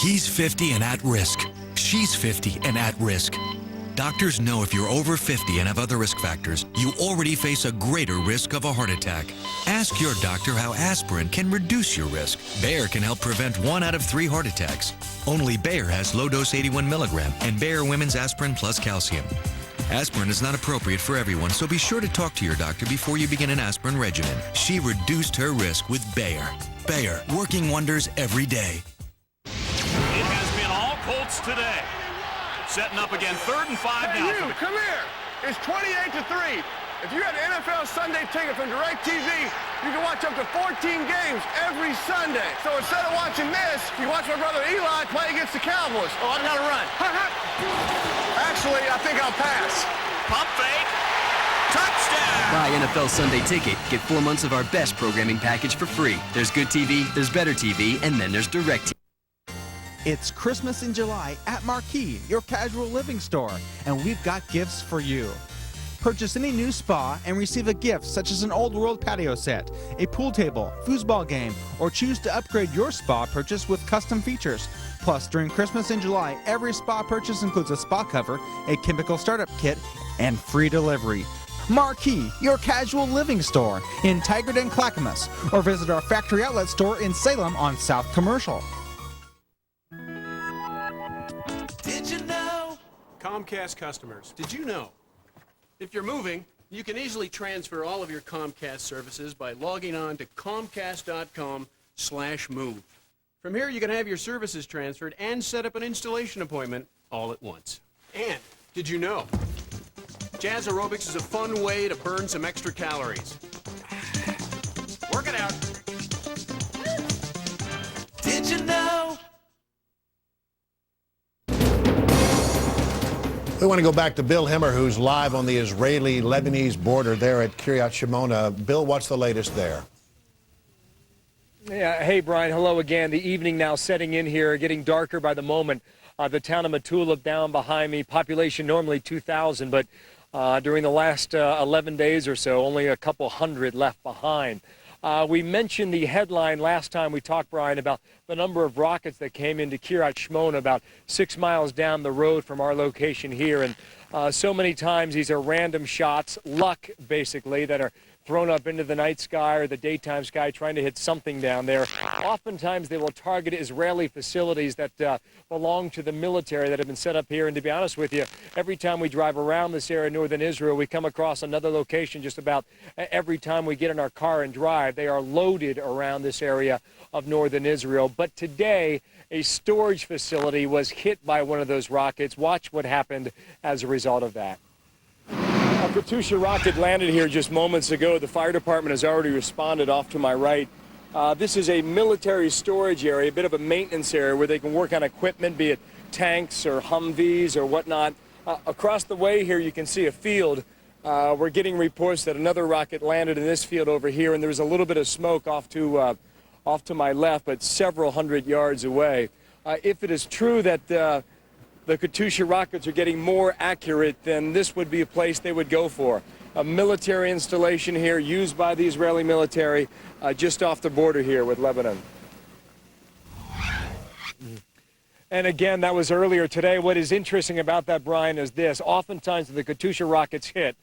He's 50 and at risk. She's 50 and at risk. Doctors know if you're over 50 and have other risk factors, you already face a greater risk of a heart attack. Ask your doctor how aspirin can reduce your risk. Bayer can help prevent 1 out of 3 heart attacks. Only Bayer has low-dose 81 milligram and Bayer Women's Aspirin Plus Calcium. Aspirin is not appropriate for everyone, so be sure to talk to your doctor before you begin an aspirin regimen. She reduced her risk with Bayer. Bayer, working wonders every day. It has been all Colts today. Setting up again, 3rd and 5 now. Hey, you, come here. It's 28-3. If you had an NFL Sunday ticket from DirecTV, you can watch up to 14 games every Sunday. So instead of watching this, you watch my brother Eli play against the Cowboys. Oh, I gotta run. Actually, I think I'll pass. Pump fake. Touchdown! Buy NFL Sunday Ticket. Get 4 months of our best programming package for free. There's good TV, there's better TV, and then there's DirecTV. It's Christmas in July at Marquee, your casual living store, and we've got gifts for you. Purchase any new spa and receive a gift such as an old world patio set, a pool table, foosball game, or choose to upgrade your spa purchase with custom features. Plus, during Christmas in July, every spa purchase includes a spa cover, a chemical startup kit, and free delivery. Marquee, your casual living store in Tigard and Clackamas, or visit our factory outlet store in Salem on South Commercial. Did you know? Comcast customers, did you know? If you're moving, you can easily transfer all of your Comcast services by logging on to comcast.com/move. From here, you can have your services transferred and set up an installation appointment all at once. And did you know? Jazz aerobics is a fun way to burn some extra calories. Work it out. Did you know? We want to go back to Bill Hemmer, who's live on the Israeli-Lebanese border there at Kiryat Shimona. Bill, what's the latest there? Yeah, hey, Brian, hello again. The evening now setting in here, getting darker by the moment. The town of Metula down behind me, population normally 2,000, but during the last 11 days or so, only a couple hundred left behind. We mentioned the headline last time we talked, Brian, about the number of rockets that came into Kiryat Shmona, about 6 miles down the road from our location here. And so many times these are random shots, luck basically, that are thrown up into the night sky or the daytime sky trying to hit something down there. Oftentimes they will target Israeli facilities that belong to the military that have been set up here. And to be honest with you, every time we drive around this area in northern Israel, we come across another location just about every time we get in our car and drive. They are loaded around this area of northern Israel. But today, a storage facility was hit by one of those rockets. Watch what happened as a result of that. A Katyusha rocket landed here just moments ago. The fire department has already responded off to my right. This is a military storage area, a bit of a maintenance area where they can work on equipment, be it tanks or Humvees or whatnot. Across the way here, you can see a field. We're getting reports that another rocket landed in this field over here, and there's a little bit of smoke off to my left, but several hundred yards away. If it is true that the Katyusha rockets are getting more accurate, then this would be a place they would go for. A military installation here used by the Israeli military just off the border here with Lebanon. And again, that was earlier today. What is interesting about that, Brian, is this. Oftentimes when the Katyusha rockets hit,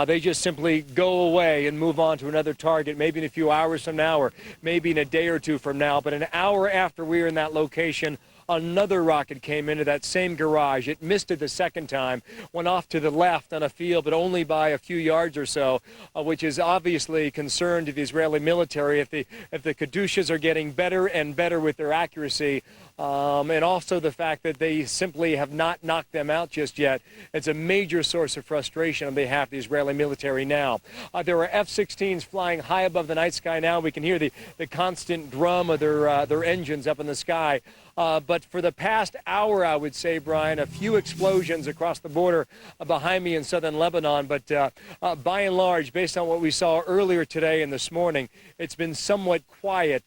they just simply go away and move on to another target, maybe in a few hours from now or maybe in a day or two from now. But an hour after we were in that location, another rocket came into that same garage. It missed it the second time, went off to the left on a field, but only by a few yards or so, which is obviously a concern to the Israeli military if the Katyushas are getting better and better with their accuracy. And also the fact that they simply have not knocked them out just yet. It's a major source of frustration on behalf of the Israeli military now. There are F-16s flying high above the night sky now. We can hear the constant drum of their engines up in the sky. But for the past hour, I would say, Brian, a few explosions across the border behind me in southern Lebanon. But by and large, based on what we saw earlier today and this morning, it's been somewhat quiet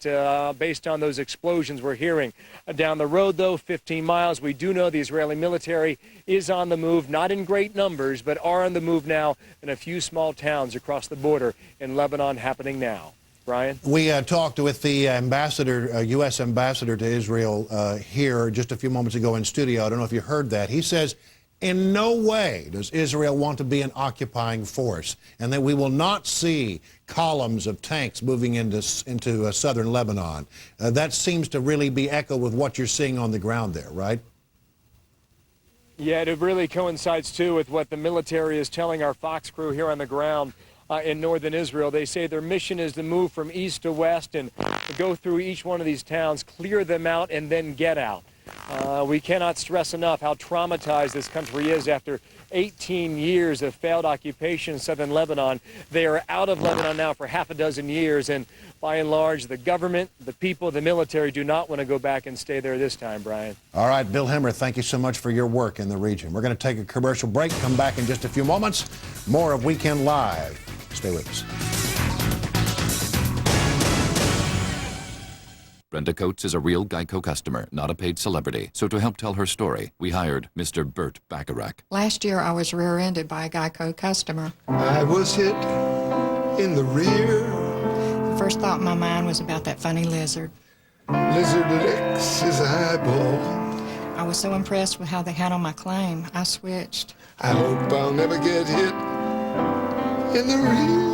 based on those explosions we're hearing. Down the road, though, 15 miles, we do know the Israeli military is on the move, not in great numbers, but are on the move now in a few small towns across the border in Lebanon happening now. Brian? We talked with the ambassador, U.S. ambassador to Israel here just a few moments ago in studio. I don't know if you heard that. He says, in no way does Israel want to be an occupying force, and that we will not see columns of tanks moving into southern Lebanon. That seems to really be echoed with what you're seeing on the ground there, right? Yeah, it really coincides, too, with what the military is telling our Fox crew here on the ground in northern Israel. They say their mission is to move from east to west and go through each one of these towns, clear them out, and then get out. We cannot stress enough how traumatized this country is after 18 years of failed occupation in southern Lebanon. They are out of Lebanon now for half a dozen years, and by and large, the government, the people, the military do not want to go back and stay there this time, Brian. All right, Bill Hemmer, thank you so much for your work in the region. We're going to take a commercial break, come back in just a few moments. More of Weekend Live. Stay with us. Brenda Coates is a real Geico customer, not a paid celebrity. So to help tell her story, we hired Mr. Bert Bacharach. Last year, I was rear-ended by a Geico customer. I was hit in the rear. The first thought in my mind was about that funny lizard. Lizard licks his eyeball. I was so impressed with how they handled my claim, I switched. I hope I'll never get hit in the rear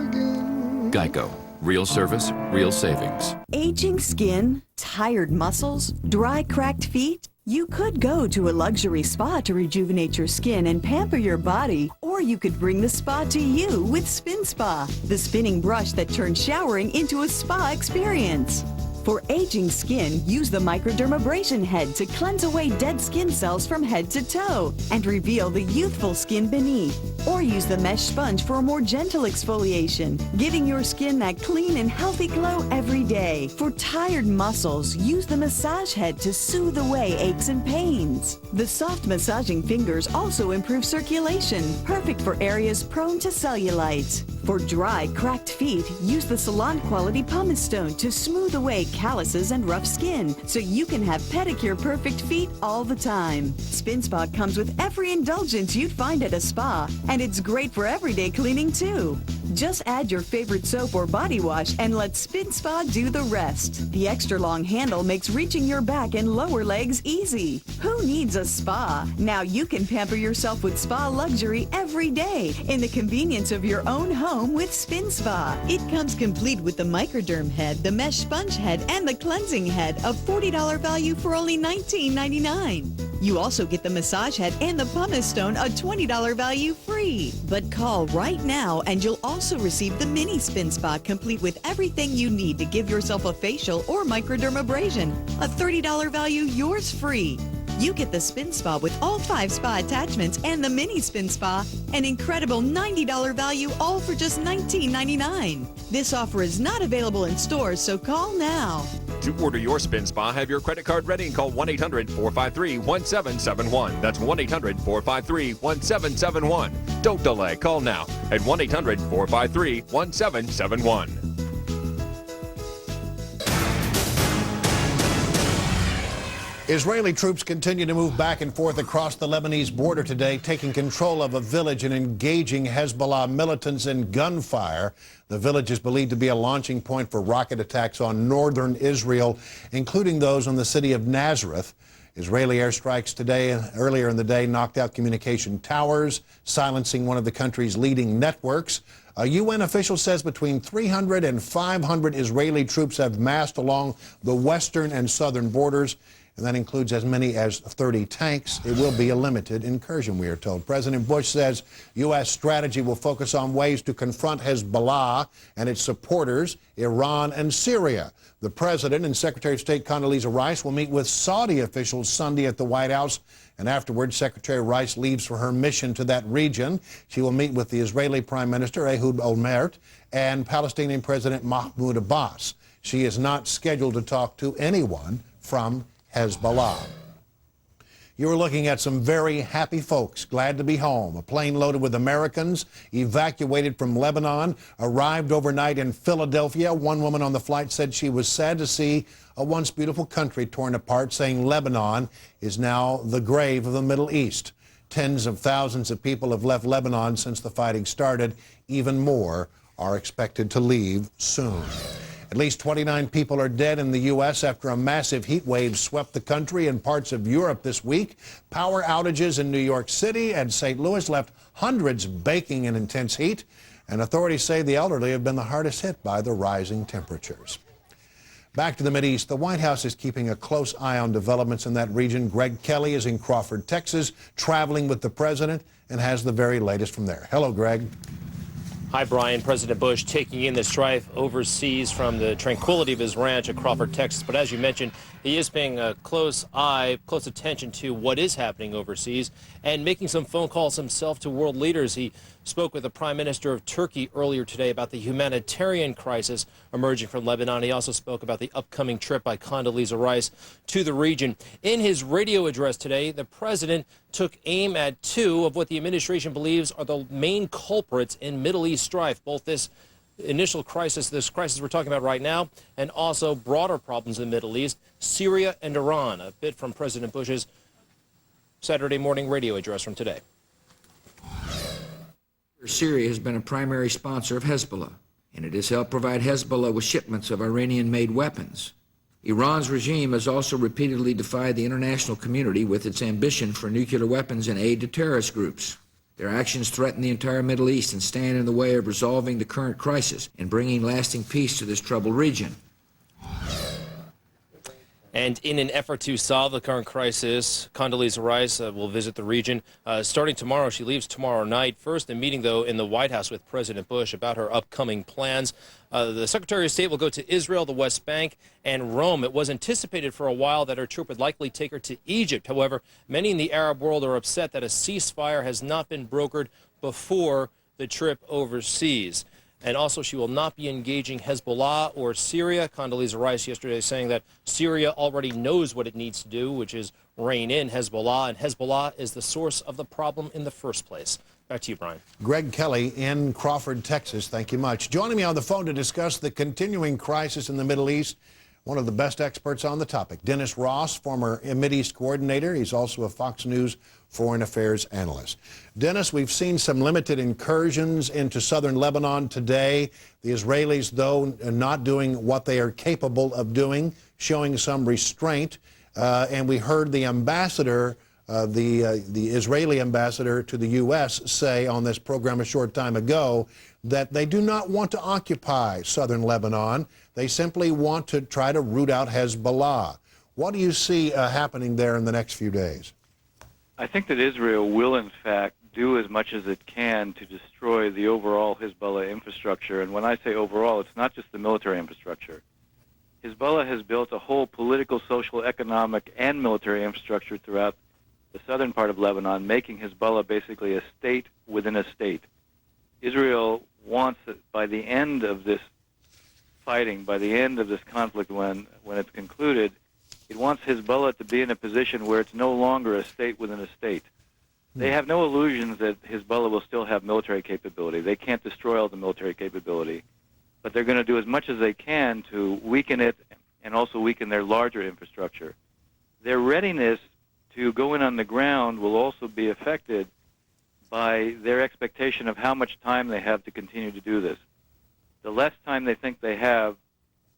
again. Geico. Real service, real savings. Aging skin, tired muscles, dry, cracked feet? You could go to a luxury spa to rejuvenate your skin and pamper your body, or you could bring the spa to you with Spin Spa, the spinning brush that turns showering into a spa experience. For aging skin, use the microdermabrasion head to cleanse away dead skin cells from head to toe and reveal the youthful skin beneath. Or use the mesh sponge for a more gentle exfoliation, giving your skin that clean and healthy glow every day. For tired muscles, use the massage head to soothe away aches and pains. The soft massaging fingers also improve circulation, perfect for areas prone to cellulite. For dry, cracked feet, use the salon-quality pumice stone to smooth away calluses and rough skin, so you can have pedicure-perfect feet all the time. Spin Spa comes with every indulgence you'd find at a spa, and it's great for everyday cleaning, too. Just add your favorite soap or body wash and let Spin Spa do the rest. The extra long handle makes reaching your back and lower legs easy. Who needs a spa? Now you can pamper yourself with spa luxury every day in the convenience of your own home with Spin Spa. It comes complete with the microderm head, the mesh sponge head, and the cleansing head, a $40 value for only $19.99. You also get the massage head and the pumice stone, a $20 value free. But call right now and you'll also receive the mini Spin Spa complete with everything you need to give yourself a facial or microdermabrasion, a $30 value yours free. You get the Spin Spa with all 5 spa attachments and the mini Spin Spa, an incredible $90 value, all for just $19.99. This offer is not available in stores, so call now. To order your Spin Spa, have your credit card ready and call 1-800-453-1771. That's 1-800-453-1771. Don't delay. Call now at 1-800-453-1771. Israeli troops continue to move back and forth across the Lebanese border today, taking control of a village and engaging Hezbollah militants in gunfire. The village is believed to be a launching point for rocket attacks on northern Israel, including those on the city of Nazareth. Israeli airstrikes today, earlier in the day, knocked out communication towers, silencing one of the country's leading networks. A UN official says between 300 and 500 Israeli troops have massed along the western and southern borders, and that includes as many as 30 tanks. It will be a limited incursion, we are told. President Bush says U.S. strategy will focus on ways to confront Hezbollah and its supporters, Iran and Syria. The president and Secretary of State Condoleezza Rice will meet with Saudi officials Sunday at the White House, and afterwards Secretary Rice leaves for her mission to that region. She will meet with the Israeli Prime Minister Ehud Olmert and Palestinian President Mahmoud Abbas. She is not scheduled to talk to anyone from Hezbollah. You are looking at some very happy folks, glad to be home. A plane loaded with Americans evacuated from Lebanon arrived overnight in Philadelphia. One woman on the flight said she was sad to see a once beautiful country torn apart, saying Lebanon is now the grave of the Middle East. Tens of thousands of people have left Lebanon since the fighting started. Even more are expected to leave soon. At least 29 people are dead in the U.S. after a massive heat wave swept the country and parts of Europe this week. Power outages in New York City and St. Louis left hundreds baking in intense heat, and authorities say the elderly have been the hardest hit by the rising temperatures. Back to the Mideast, the White House is keeping a close eye on developments in that region. Greg Kelly is in Crawford, Texas, traveling with the president and has the very latest from there. Hello, Greg. Hi, Brian. President Bush taking in the strife overseas from the tranquility of his ranch at Crawford, Texas. But as you mentioned, he is paying a close attention to what is happening overseas and making some phone calls himself to world leaders. He spoke with the Prime Minister of Turkey earlier today about the humanitarian crisis emerging from Lebanon. He also spoke about the upcoming trip by Condoleezza Rice to the region. In his radio address today, the president took aim at two of what the administration believes are the main culprits in Middle East strife, both this initial crisis, this crisis we're talking about right now, and also broader problems in the Middle East, Syria and Iran. A bit from President Bush's Saturday morning radio address from today. Syria has been a primary sponsor of Hezbollah, and it has helped provide Hezbollah with shipments of Iranian-made weapons. Iran's regime has also repeatedly defied the international community with its ambition for nuclear weapons and aid to terrorist groups. Their actions threaten the entire Middle East and stand in the way of resolving the current crisis and bringing lasting peace to this troubled region. And in an effort to solve the current crisis, Condoleezza Rice will visit the region starting tomorrow. She leaves tomorrow night. First, a meeting, though, in the White House with President Bush about her upcoming plans. The Secretary of State will go to Israel, the West Bank, and Rome. It was anticipated for a while that her trip would likely take her to Egypt. However, many in the Arab world are upset that a ceasefire has not been brokered before the trip overseas. And also, she will not be engaging Hezbollah or Syria. Condoleezza Rice yesterday saying that Syria already knows what it needs to do, which is rein in Hezbollah, and Hezbollah is the source of the problem in the first place. Back to you, Brian. Greg Kelly in Crawford, Texas. Thank you much. Joining me on the phone to discuss the continuing crisis in the Middle East, one of the best experts on the topic, Dennis Ross, former Mideast coordinator. He's also a Fox News foreign affairs analyst. Dennis, we've seen some limited incursions into southern Lebanon today. The Israelis, though, not doing what they are capable of doing, showing some restraint. And we heard the ambassador, the Israeli ambassador to the U.S. say on this program a short time ago that they do not want to occupy southern Lebanon. They simply want to try to root out Hezbollah. What do you see happening there in the next few days? I think that Israel will, in fact, do as much as it can to destroy the overall Hezbollah infrastructure. And when I say overall, it's not just the military infrastructure. Hezbollah has built a whole political, social, economic, and military infrastructure throughout the southern part of Lebanon, making Hezbollah basically a state within a state. Israel wants that by the end of this fighting, by the end of this conflict, when it's concluded, it wants Hezbollah to be in a position where it's no longer a state within a state. They have no illusions that Hezbollah will still have military capability. They can't destroy all the military capability, but they're going to do as much as they can to weaken it and also weaken their larger infrastructure. Their readiness to go in on the ground will also be affected by their expectation of how much time they have to continue to do this. The less time they think they have,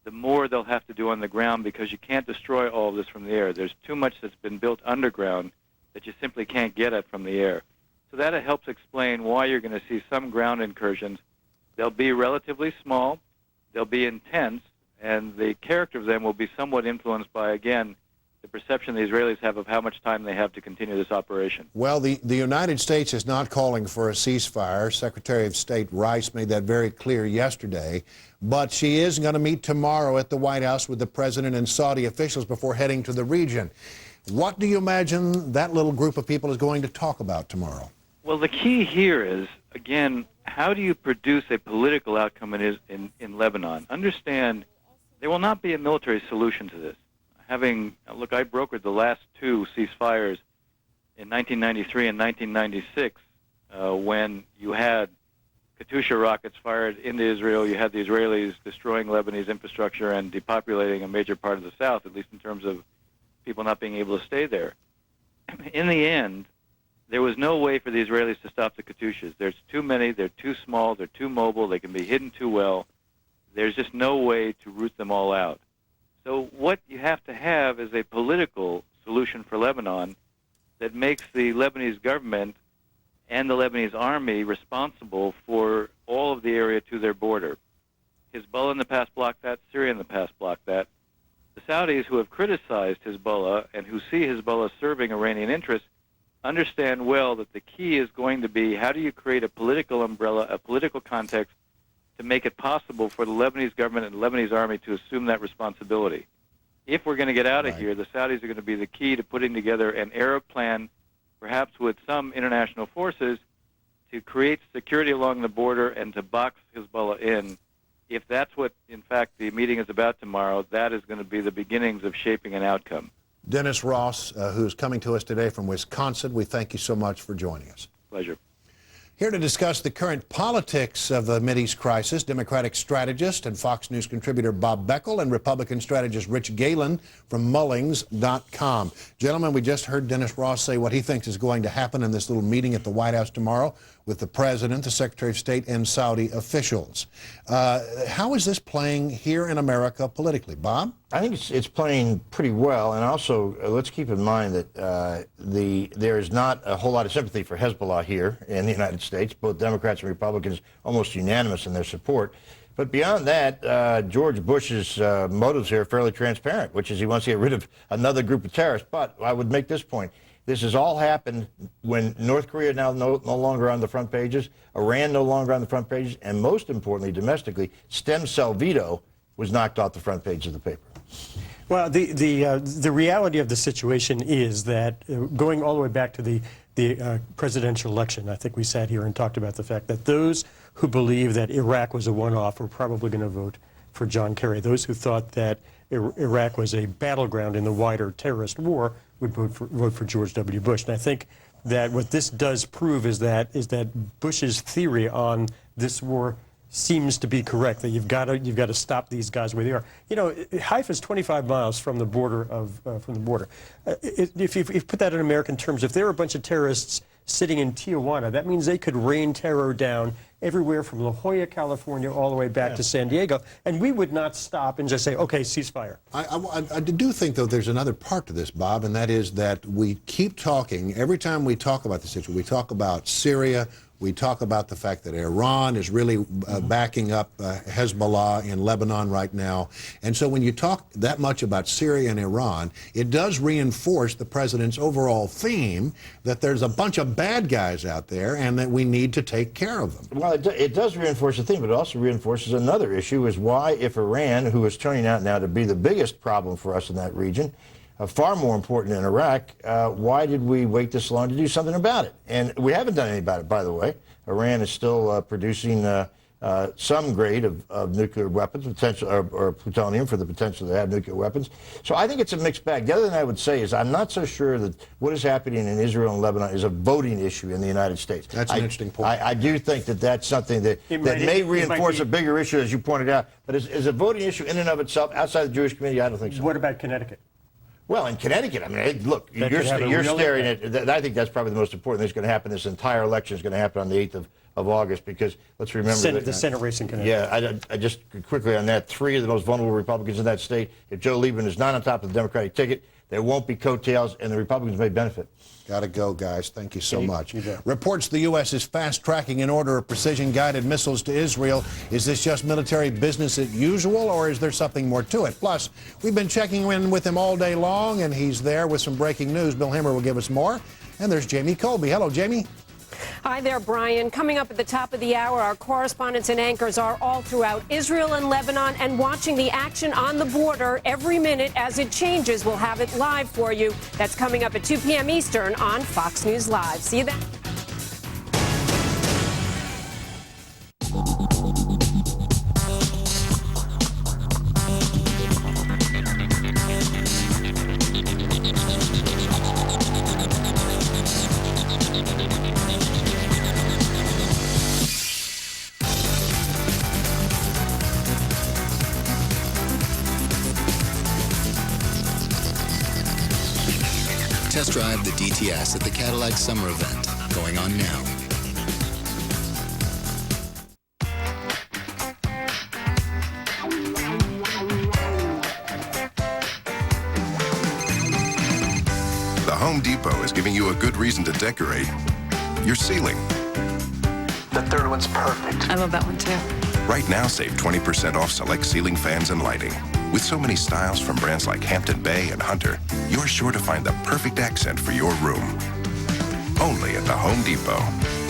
the more they'll have to do on the ground, because you can't destroy all of this from the air. There's too much that's been built underground that you simply can't get at from the air. So that helps explain why you're going to see some ground incursions. They'll be relatively small, they'll be intense, and the character of them will be somewhat influenced by, again, the perception the Israelis have of how much time they have to continue this operation. Well, the United States is not calling for a ceasefire. Secretary of State Rice made that very clear yesterday. But she is going to meet tomorrow at the White House with the president and Saudi officials before heading to the region. What do you imagine that little group of people is going to talk about tomorrow? Well, the key here is, again, how do you produce a political outcome in Lebanon? Understand, there will not be a military solution to this. Look, I brokered the last two ceasefires in 1993 and 1996 when you had Katyusha rockets fired into Israel. You had the Israelis destroying Lebanese infrastructure and depopulating a major part of the south, at least in terms of people not being able to stay there. In the end, there was no way for the Israelis to stop the Katyushas. There's too many, they're too small, they're too mobile, they can be hidden too well. There's just no way to root them all out. So what you have to have is a political solution for Lebanon that makes the Lebanese government and the Lebanese army responsible for all of the area to their border. Hezbollah in the past blocked that, Syria in the past blocked that. The Saudis, who have criticized Hezbollah and who see Hezbollah serving Iranian interests, understand well that the key is going to be how do you create a political umbrella, a political context to make it possible for the Lebanese government and the Lebanese army to assume that responsibility. If we're going to get out of here, the Saudis are going to be the key to putting together an Arab plan, perhaps with some international forces, to create security along the border and to box Hezbollah in. If that's what, in fact, the meeting is about tomorrow, that is going to be the beginnings of shaping an outcome. Dennis Ross, who's coming to us today from Wisconsin, we thank you so much for joining us. Pleasure. Here to discuss the current politics of the Mideast crisis, Democratic strategist and Fox News contributor Bob Beckel and Republican strategist Rich Galen from Mullings.com. Gentlemen, we just heard Dennis Ross say what he thinks is going to happen in this little meeting at the White House tomorrow with the President, the Secretary of State, and Saudi officials. How is this playing here in America politically? Bob? I think it's playing pretty well, and also let's keep in mind that there is not a whole lot of sympathy for Hezbollah here in the United States. Both Democrats and Republicans almost unanimous in their support. But beyond that, George Bush's motives here are fairly transparent, which is he wants to get rid of another group of terrorists. But I would make this point. This has all happened when North Korea now no longer on the front pages, Iran no longer on the front pages, and most importantly, domestically, stem cell veto was knocked off the front page of the paper. Well, the reality of the situation is that going all the way back to the presidential election, I think we sat here and talked about the fact that those who believe that Iraq was a one-off were probably going to vote for John Kerry. Those who thought that Iraq was a battleground in the wider terrorist war would vote for George W. Bush. And I think that what this does prove is that Bush's theory on this war seems to be correct, that you've got to stop these guys where they are. You know, Haifa is 25 miles from the border if you put that in American terms, if there were a bunch of terrorists sitting in Tijuana, that means they could rain terror down everywhere from La Jolla, California, all the way back to San Diego, and we would not stop and just say, okay, ceasefire. I do think, though, there's another part to this, Bob, and that is that we keep talking, every time we talk about the situation, we talk about Syria, we talk about the fact that Iran is really backing up Hezbollah in Lebanon right now. And so when you talk that much about Syria and Iran, it does reinforce the president's overall theme that there's a bunch of bad guys out there and that we need to take care of them. Well, it does reinforce the theme, but it also reinforces another issue, is why, if Iran, who is turning out now to be the biggest problem for us in that region, far more important in Iraq, why did we wait this long to do something about it? And we haven't done anything about it, by the way. Iran is still producing some grade of nuclear weapons, potential or plutonium for the potential to have nuclear weapons. So I think it's a mixed bag. The other thing I would say is I'm not so sure that what is happening in Israel and Lebanon is a voting issue in the United States. That's an interesting point. I do think that that's something that may reinforce a bigger issue, as you pointed out. But is a voting issue in and of itself outside the Jewish community? I don't think so. What about Connecticut? Well, in Connecticut, I mean, look, you're staring at, I think that's probably the most important thing that's going to happen. This entire election is going to happen on the 8th of August, because let's remember the Senate race in Connecticut. Yeah, I just quickly on that, 3 of the most vulnerable Republicans in that state. If Joe Lieberman is not on top of the Democratic ticket, there won't be coattails, and the Republicans may benefit. Got to go, guys. Thank you so much. Reports the U.S. is fast-tracking an order of precision-guided missiles to Israel. Is this just military business as usual, or is there something more to it? Plus, we've been checking in with him all day long, and he's there with some breaking news. Bill Hemmer will give us more. And there's Jamie Colby. Hello, Jamie. Hi there, Brian. Coming up at the top of the hour, our correspondents and anchors are all throughout Israel and Lebanon and watching the action on the border every minute as it changes. We'll have it live for you. That's coming up at 2 p.m. Eastern on Fox News Live. See you then. Test drive the DTS at the Cadillac Summer Event, going on now. The Home Depot is giving you a good reason to decorate your ceiling. The third one's perfect. I love that one too. Right now, save 20% off select ceiling fans and lighting. With so many styles from brands like Hampton Bay and Hunter, you're sure to find the perfect accent for your room. Only at the Home Depot.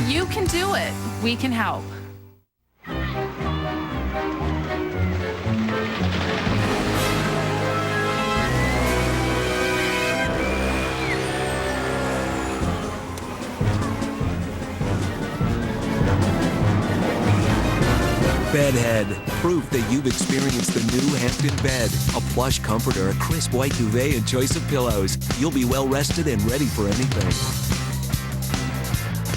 You can do it. We can help. Bedhead. Proof that you've experienced the new Hampton bed. A plush comforter, a crisp white duvet, and choice of pillows. You'll be well rested and ready for anything.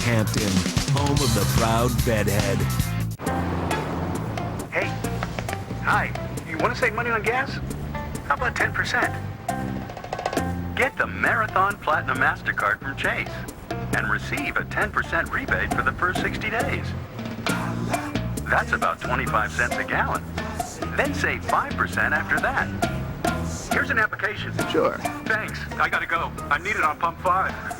Hampton, home of the proud bedhead. Hey, hi. You want to save money on gas? How about 10%? Get the Marathon Platinum MasterCard from Chase and receive a 10% rebate for the first 60 days. That's about 25 cents a gallon. Then save 5% after that. Here's an application. Sure. Thanks. I gotta go. I need it on pump 5.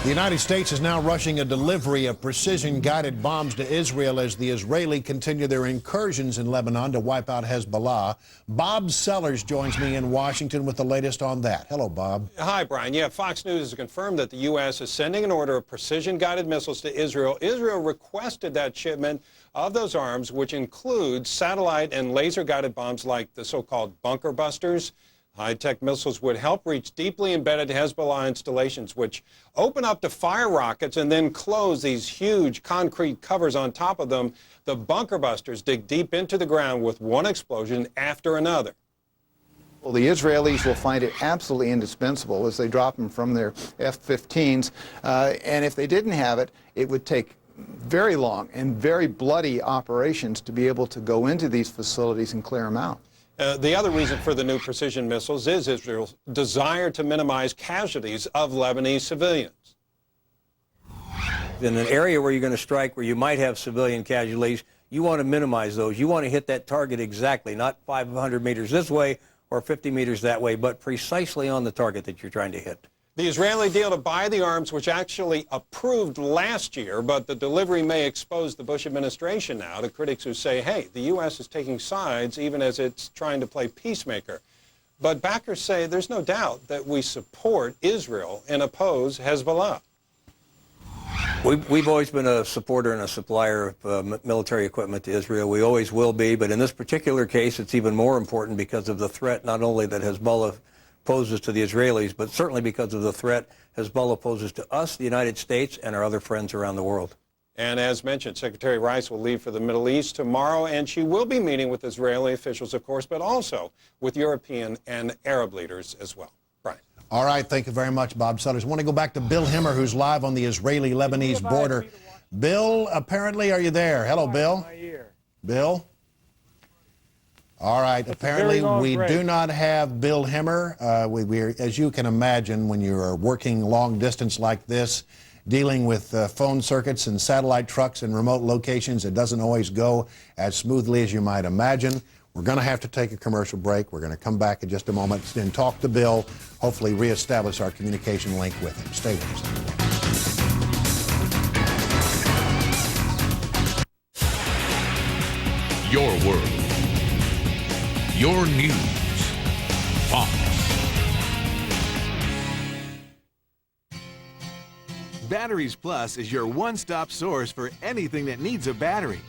The United States is now rushing a delivery of precision-guided bombs to Israel as the Israeli continue their incursions in Lebanon to wipe out Hezbollah. Bob Sellers joins me in Washington with the latest on that. Hello, Bob. Hi, Brian. Yeah, Fox News has confirmed that the U.S. is sending an order of precision-guided missiles to Israel. Israel requested that shipment of those arms, which includes satellite and laser-guided bombs like the so-called bunker busters. High-tech missiles would help reach deeply embedded Hezbollah installations, which open up to fire rockets and then close these huge concrete covers on top of them. The bunker busters dig deep into the ground with one explosion after another. Well, the Israelis will find it absolutely indispensable as they drop them from their F-15s. And if they didn't have it, it would take very long and very bloody operations to be able to go into these facilities and clear them out. The other reason for the new precision missiles is Israel's desire to minimize casualties of Lebanese civilians. In an area where you're going to strike where you might have civilian casualties, you want to minimize those. You want to hit that target exactly, not 500 meters this way or 50 meters that way, but precisely on the target that you're trying to hit. The Israeli deal to buy the arms was actually approved last year, but the delivery may expose the Bush administration now to critics who say, hey, the U.S. is taking sides even as it's trying to play peacemaker. But backers say there's no doubt that we support Israel and oppose Hezbollah. We've always been a supporter and a supplier of military equipment to Israel. We always will be, but in this particular case, it's even more important because of the threat not only that Hezbollah poses to the Israelis, but certainly because of the threat Hezbollah poses to us, the United States, and our other friends around the world. And as mentioned, Secretary Rice will leave for the Middle East tomorrow, and she will be meeting with Israeli officials, of course, but also with European and Arab leaders as well. Brian. All right, thank you very much, Bob Sutters. I want to go back to Bill Himmer, who's live on the Israeli-Lebanese border. Bill, apparently, are you there? Hello, Bill. Bill? All right, apparently we do not have Bill Himmer. As you can imagine, when you are working long distance like this, dealing with phone circuits and satellite trucks in remote locations, it doesn't always go as smoothly as you might imagine. We're going to have to take a commercial break. We're going to come back in just a moment and talk to Bill, hopefully reestablish our communication link with him. Stay with us. Your world. Your news. Fox. Batteries Plus is your one-stop source for anything that needs a battery.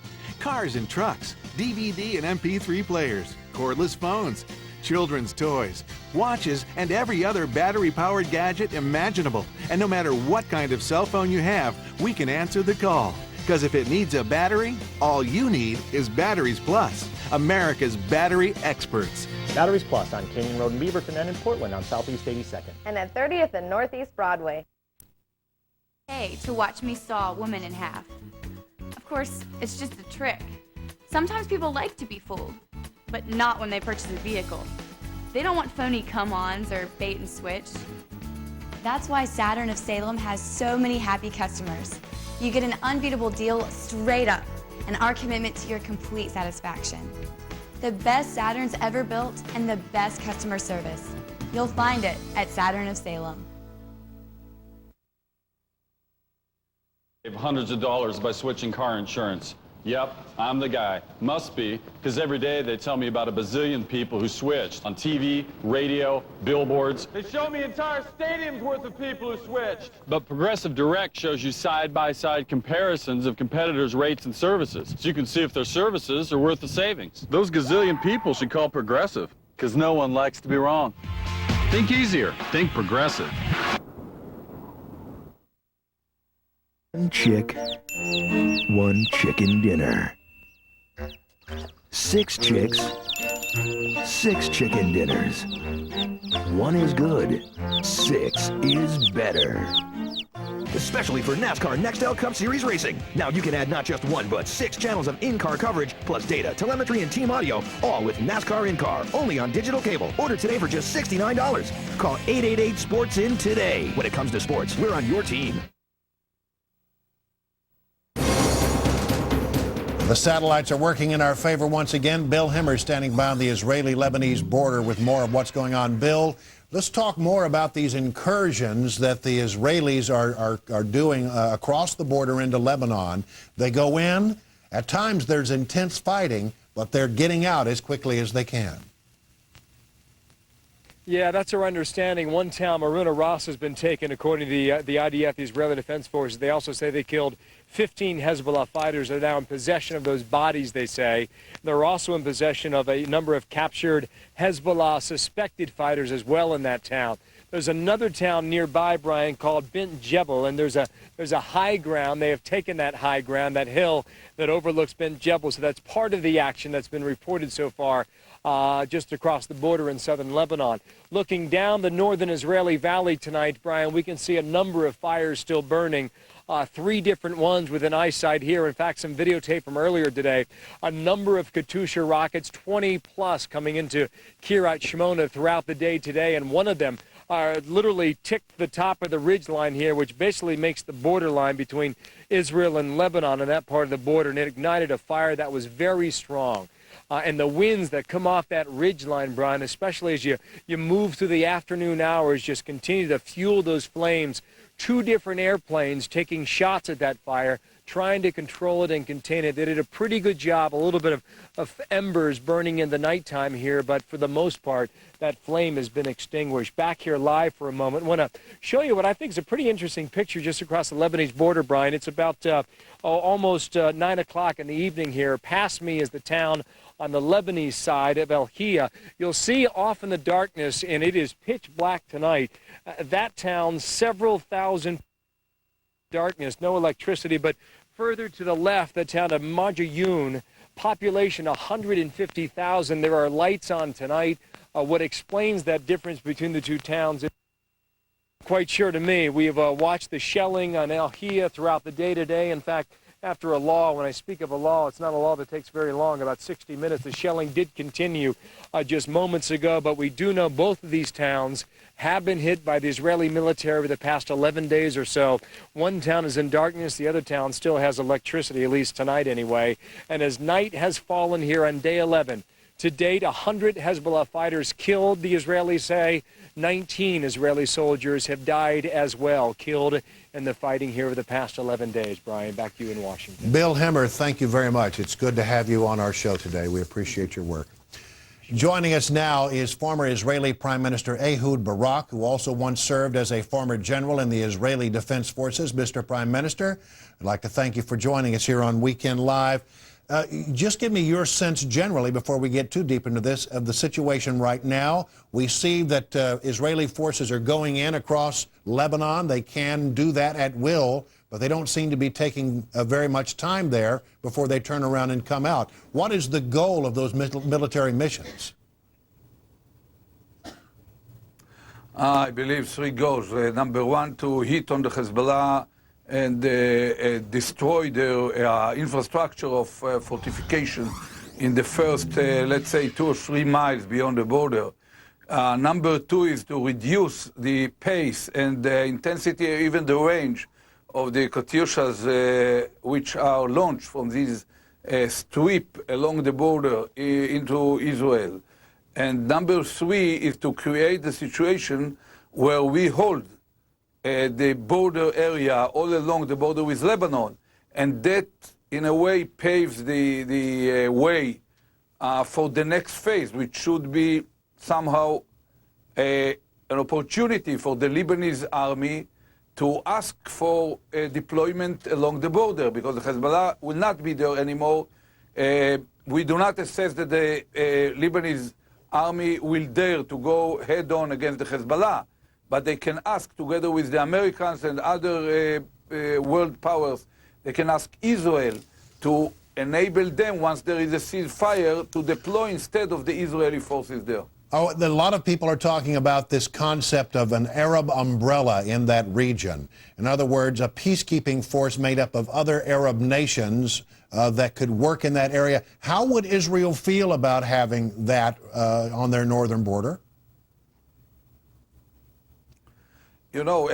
Cars and trucks, DVD and MP3 players, cordless phones, children's toys, watches, and every other battery-powered gadget imaginable. And no matter what kind of cell phone you have, we can answer the call. Because if it needs a battery, all you need is Batteries Plus, America's battery experts. Batteries Plus on Canyon Road in Beaverton and in Portland on Southeast 82nd. And at 30th and Northeast Broadway. Pay to watch me saw a woman in half. Of course, it's just a trick. Sometimes people like to be fooled, but not when they purchase a vehicle. They don't want phony come-ons or bait and switch. That's why Saturn of Salem has so many happy customers. You get an unbeatable deal straight up, and our commitment to your complete satisfaction. The best Saturns ever built and the best customer service. You'll find it at Saturn of Salem. Save hundreds of dollars by switching car insurance. Yep, I'm the guy. Must be, because every day they tell me about a bazillion people who switched on TV, radio, billboards. They show me entire stadiums worth of people who switched. But Progressive Direct shows you side-by-side comparisons of competitors' rates and services, so you can see if their services are worth the savings. Those gazillion people should call Progressive, because no one likes to be wrong. Think easier. Think Progressive. One chick, one chicken dinner. 6 chicks, 6 chicken dinners. 1 is good, 6 is better. Especially for NASCAR Nextel Cup Series racing. Now you can add not just 1, but 6 channels of in-car coverage, plus data, telemetry, and team audio, all with NASCAR in-car, only on digital cable. Order today for just $69. Call 888-SPORTS-IN today. When it comes to sports, we're on your team. The satellites are working in our favor once again. Bill Himmer standing by on the Israeli-Lebanese border with more of what's going on. Bill, let's talk more about these incursions that the Israelis are doing across the border into Lebanon. They go in. At times there's intense fighting, but they're getting out as quickly as they can. Yeah, that's our understanding. One town, Maruna Ras, has been taken, according to the IDF, the Israeli Defense Forces. They also say they killed 15 Hezbollah fighters. They're now in possession of those bodies, they say. They're also in possession of a number of captured Hezbollah suspected fighters as well in that town. There's another town nearby, Brian, called Bint Jebel, and there's a high ground. They have taken that high ground, that hill that overlooks Bint Jebel. So that's part of the action that's been reported so far. Just across the border in southern Lebanon. Looking down the northern Israeli valley tonight, Brian, we can see a number of fires still burning. 3 different ones within eyesight here. In fact, some videotape from earlier today. A number of Katyusha rockets, 20 plus, coming into Kiryat Shmona throughout the day today, and one of them literally ticked the top of the ridge line here, which basically makes the borderline between Israel and Lebanon on that part of the border, and it ignited a fire that was very strong. And the winds that come off that ridge line, Brian, especially as you move through the afternoon hours, just continue to fuel those flames. 2 different airplanes taking shots at that fire, trying to control it and contain it. They did a pretty good job, a little bit of embers burning in the nighttime here, but for the most part, that flame has been extinguished. Back here live for a moment. I want to show you what I think is a pretty interesting picture just across the Lebanese border, Brian. It's about almost 9 o'clock in the evening here. Past me is the town on the Lebanese side of El Hia. You'll see off in the darkness, and it is pitch black tonight, that town, several thousand darkness, no electricity, but further to the left, the town of Majayun, population 150,000. There are lights on tonight. What explains that difference between the 2 towns is quite sure to me. We have watched the shelling on El Hia throughout the day today. In fact, after a law, when I speak of a law, it's not a law that takes very long, about 60 minutes. The shelling did continue just moments ago, but we do know both of these towns have been hit by the Israeli military over the past 11 days or so. One town is in darkness. The other town still has electricity, at least tonight anyway. And as night has fallen here on day 11, to date, 100 Hezbollah fighters killed, the Israelis say. 19 Israeli soldiers have died as well, killed in the fighting here over the past 11 days. Brian, back to you in Washington. Bill Hemmer, thank you very much. It's good to have you on our show today. We appreciate your work. Joining us now is former Israeli Prime Minister Ehud Barak, who also once served as a former general in the Israeli Defense Forces. Mr. Prime Minister, I'd like to thank you for joining us here on Weekend Live. Just give me your sense generally, before we get too deep into this, of the situation right now. We see that Israeli forces are going in across Lebanon. They can do that at will, but they don't seem to be taking very much time there before they turn around and come out. What is the goal of those military missions? I believe 3 goals. Number 1, to hit on the Hezbollah and destroy the infrastructure of fortification in the first, let's say, 2 or 3 miles beyond the border. Number 2 is to reduce the pace and the intensity, even the range of the Katyushas which are launched from these strip along the border into Israel. And number 3 is to create a situation where we hold the border area all along the border with Lebanon, and that in a way paves the way for the next phase, which should be somehow an opportunity for the Lebanese army to ask for deployment along the border, because the Hezbollah will not be there anymore. We do not assess that the Lebanese army will dare to go head-on against the Hezbollah, but they can ask, together with the Americans and other world powers, they can ask Israel to enable them, once there is a ceasefire, to deploy instead of the Israeli forces there. Oh, a lot of people are talking about this concept of an Arab umbrella in that region. In other words, a peacekeeping force made up of other Arab nations that could work in that area. How would Israel feel about having that on their northern border? You know,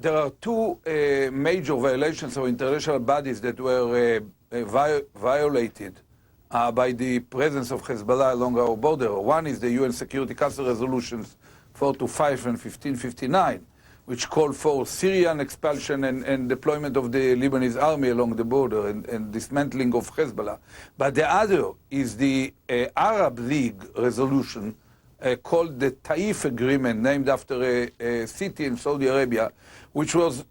there are 2 major violations of international bodies that were violated by the presence of Hezbollah along our border. One is the UN Security Council resolutions 425 and 1559, which call for Syrian expulsion and deployment of the Lebanese army along the border and dismantling of Hezbollah. But the other is the Arab League resolution called the Taif Agreement, named after a city in Saudi Arabia, which was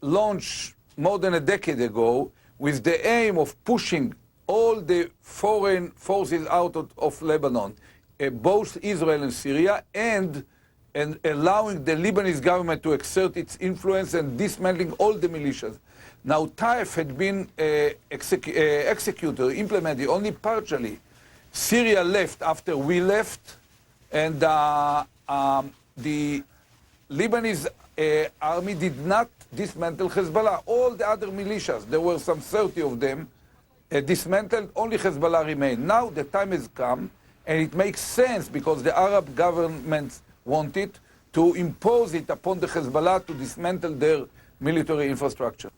launched more than a decade ago with the aim of pushing all the foreign forces out of Lebanon, both Israel and Syria, and allowing the Lebanese government to exert its influence and dismantling all the militias. Now, Taif had been executed, implemented only partially. Syria left after we left, and the Lebanese army did not dismantle Hezbollah. All the other militias, there were some 30 of them, dismantled, only Hezbollah remained. Now the time has come, and it makes sense because the Arab governments want it to impose it upon the Hezbollah to dismantle their military infrastructure.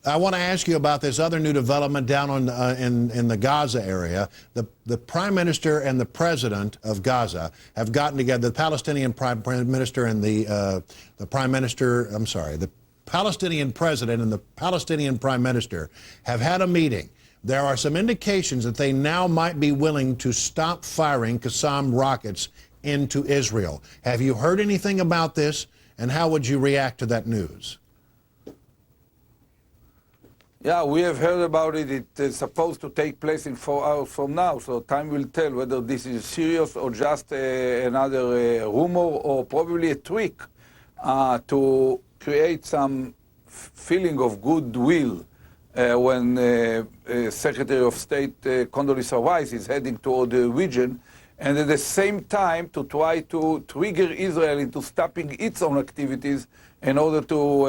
I want to ask you about this other new development down on in the Gaza area. The Prime Minister and the President of Gaza have gotten together. The Palestinian Prime Minister and the Palestinian President and the Palestinian Prime Minister have had a meeting. There are some indications that they now might be willing to stop firing Qassam rockets into Israel. Have you heard anything about this, and how would you react to that news? Yeah, we have heard about it. It is supposed to take place in 4 hours from now, so time will tell whether this is serious or just another rumor or probably a trick to create some feeling of goodwill when Secretary of State Condoleezza Rice is heading toward the region, and at the same time to try to trigger Israel into stopping its own activities in order to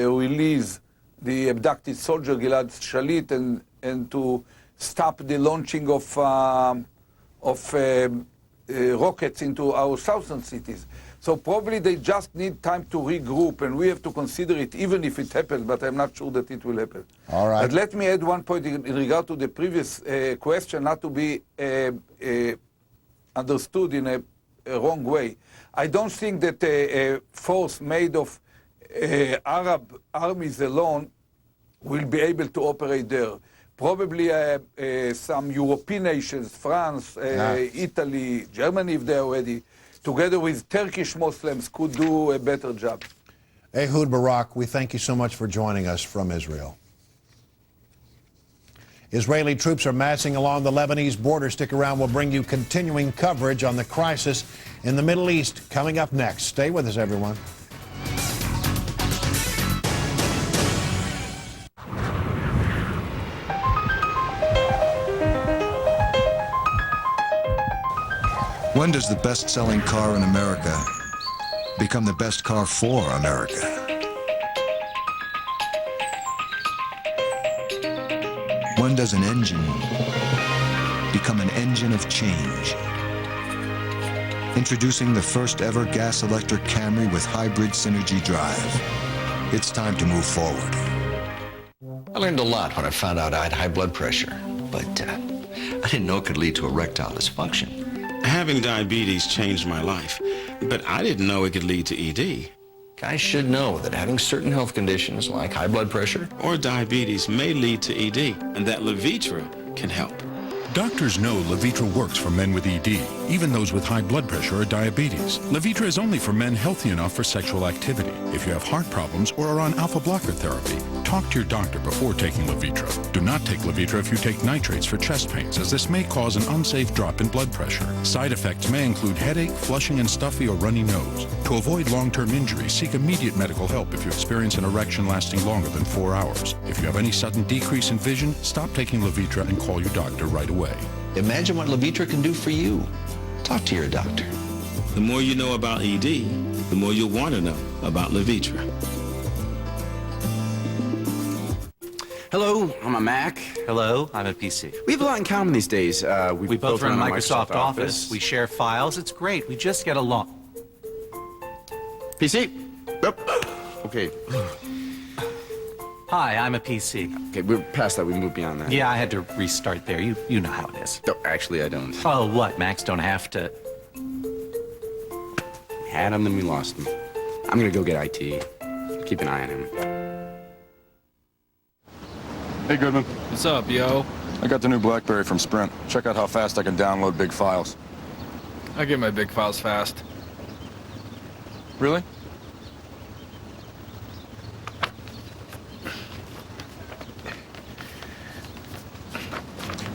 release the abducted soldier Gilad Shalit and to stop the launching of rockets into our southern cities. So probably they just need time to regroup, and we have to consider it even if it happens, but I'm not sure that it will happen. All right. But let me add one point in regard to the previous question, not to be understood in a wrong way. I don't think that a force made of Arab armies alone will be able to operate there. Probably some European nations, France, Italy, Germany, if they are ready, together with Turkish Muslims, could do a better job. Ehud Barak, we thank you so much for joining us from Israel. Israeli troops are massing along the Lebanese border. Stick around. We'll bring you continuing coverage on the crisis in the Middle East coming up next. Stay with us, everyone. When does the best-selling car in America become the best car for America? When does an engine become an engine of change? Introducing the first ever gas-electric Camry with hybrid Synergy drive. It's time to move forward. I learned a lot when I found out I had high blood pressure, but I didn't know it could lead to erectile dysfunction. Having diabetes changed my life, but I didn't know it could lead to ED. Guys should know that having certain health conditions like high blood pressure or diabetes may lead to ED, and that Levitra can help. Doctors know Levitra works for men with ED, even those with high blood pressure or diabetes. Levitra is only for men healthy enough for sexual activity. If you have heart problems or are on alpha blocker therapy, talk to your doctor before taking Levitra. Do not take Levitra if you take nitrates for chest pains, as this may cause an unsafe drop in blood pressure. Side effects may include headache, flushing and stuffy or runny nose. To avoid long-term injury, seek immediate medical help if you experience an erection lasting longer than 4 hours. If you have any sudden decrease in vision, stop taking Levitra and call your doctor right away. Imagine what Levitra can do for you. Talk to your doctor. The more you know about ED, the more you'll want to know about Levitra. Hello, I'm a Mac. Hello, I'm a PC. We have a lot in common these days. We both run Microsoft Office. We share files. It's great. We just get along. PC. Yep. Okay. Hi, I'm a PC. Okay, we're past that. We moved beyond that. Yeah, I had to restart there. You know how it is. No, actually, I don't. Oh, what? Macs don't have to. We had him, then we lost him. I'm gonna go get IT. Keep an eye on him. Hey, Goodman. What's up, yo? I got the new BlackBerry from Sprint. Check out how fast I can download big files. I get my big files fast. Really?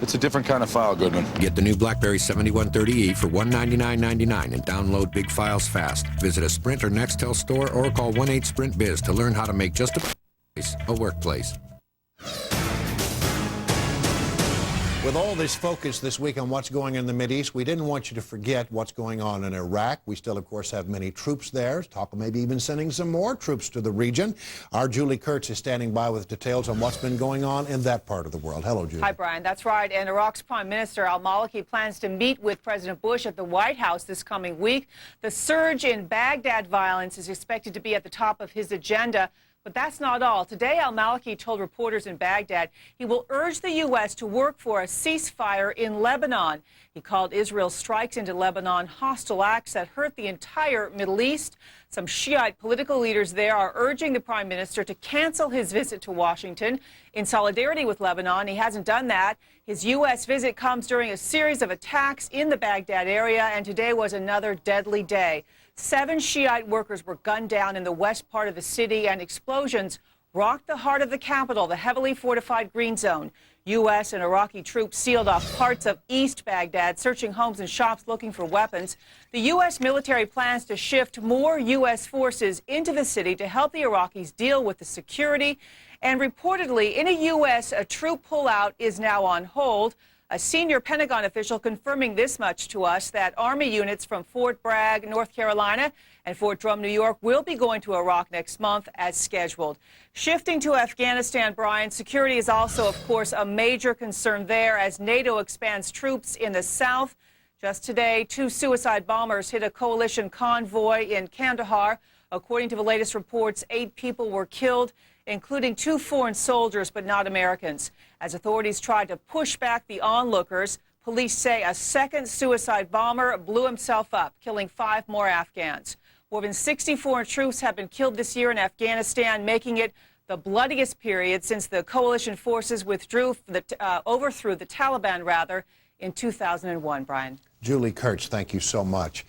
It's a different kind of file, Goodman. Get the new BlackBerry 7130E for $199.99 and download big files fast. Visit a Sprint or Nextel store or call 1-8-SPRINT-BIZ to learn how to make just a place a workplace. With all this focus this week on what's going on in the Mideast, we didn't want you to forget what's going on in Iraq. We still, of course, have many troops there. Talk of maybe even sending some more troops to the region. Our Julie Kurtz is standing by with details on what's been going on in that part of the world. Hello, Julie. Hi, Brian. That's right. And Iraq's Prime Minister al-Maliki plans to meet with President Bush at the White House this coming week. The surge in Baghdad violence is expected to be at the top of his agenda. But that's not all. Today, al-Maliki told reporters in Baghdad he will urge the U.S. to work for a ceasefire in Lebanon. He called Israel's strikes into Lebanon hostile acts that hurt the entire Middle East. Some Shiite political leaders there are urging the prime minister to cancel his visit to Washington. In solidarity with Lebanon, he hasn't done that. His U.S. visit comes during a series of attacks in the Baghdad area, and today was another deadly day. 7 Shiite workers were gunned down in the west part of the city, and explosions rocked the heart of the capital, the heavily fortified Green Zone. U.S. and Iraqi troops sealed off parts of East Baghdad, searching homes and shops looking for weapons. The U.S. military plans to shift more U.S. forces into the city to help the Iraqis deal with the security. And reportedly, in a U.S., a troop pullout is now on hold. A senior Pentagon official confirming this much to us, that Army units from Fort Bragg, North Carolina, and Fort Drum, New York, will be going to Iraq next month as scheduled. Shifting to Afghanistan, Brian, security is also, of course, a major concern there as NATO expands troops in the south. Just today, 2 suicide bombers hit a coalition convoy in Kandahar. According to the latest reports, 8 people were killed, including 2 foreign soldiers, but not Americans. As authorities tried to push back the onlookers, police say a second suicide bomber blew himself up, killing 5 more Afghans. More than 60 foreign troops have been killed this year in Afghanistan, making it the bloodiest period since the coalition forces overthrew the Taliban, in 2001, Brian. Julie Kurtz, thank you so much.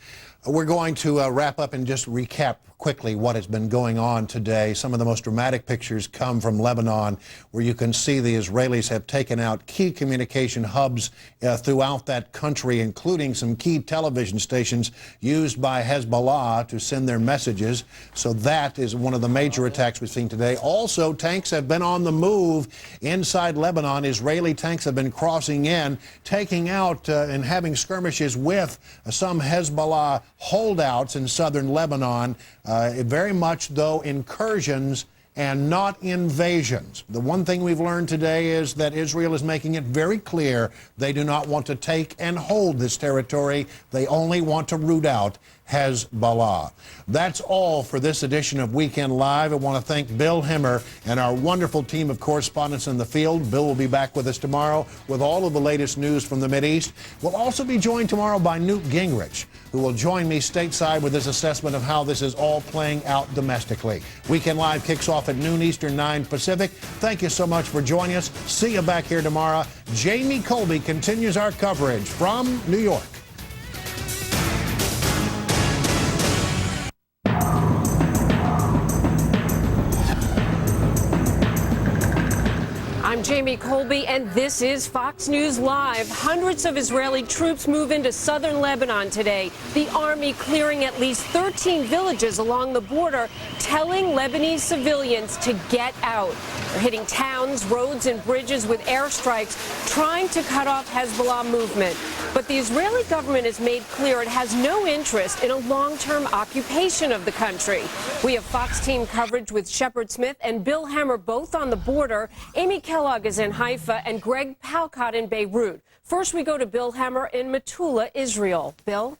We're going to wrap up and just recap quickly what has been going on today. Some of the most dramatic pictures come from Lebanon, where you can see the Israelis have taken out key communication hubs throughout that country, including some key television stations used by Hezbollah to send their messages. So that is one of the major attacks we've seen today. Also, tanks have been on the move inside Lebanon. Israeli tanks have been crossing in, taking out and having skirmishes with some Hezbollah holdouts in southern Lebanon. Very much, though, incursions and not invasions. The one thing we've learned today is that Israel is making it very clear they do not want to take and hold this territory. They only want to root out Hezbollah. That's all for this edition of Weekend Live. I want to thank Bill Hemmer and our wonderful team of correspondents in the field. Bill will be back with us tomorrow with all of the latest news from the Mideast. We'll also be joined tomorrow by Newt Gingrich, who will join me stateside with his assessment of how this is all playing out domestically. Weekend Live kicks off at noon Eastern, 9 Pacific. Thank you so much for joining us. See you back here tomorrow. Jamie Colby continues our coverage from New York. I'm Jamie Colby, and this is Fox News Live. Hundreds of Israeli troops move into southern Lebanon today. The army clearing at least 13 villages along the border, telling Lebanese civilians to get out. They're hitting towns, roads, and bridges with airstrikes, trying to cut off Hezbollah movement. But the Israeli government has made clear it has no interest in a long-term occupation of the country. We have Fox team coverage with Shepard Smith and Bill Hemmer both on the border. Amy Kellogg is in Haifa and Greg Palcott in Beirut. First, we go to Bill Hemmer in Metula, Israel. Bill?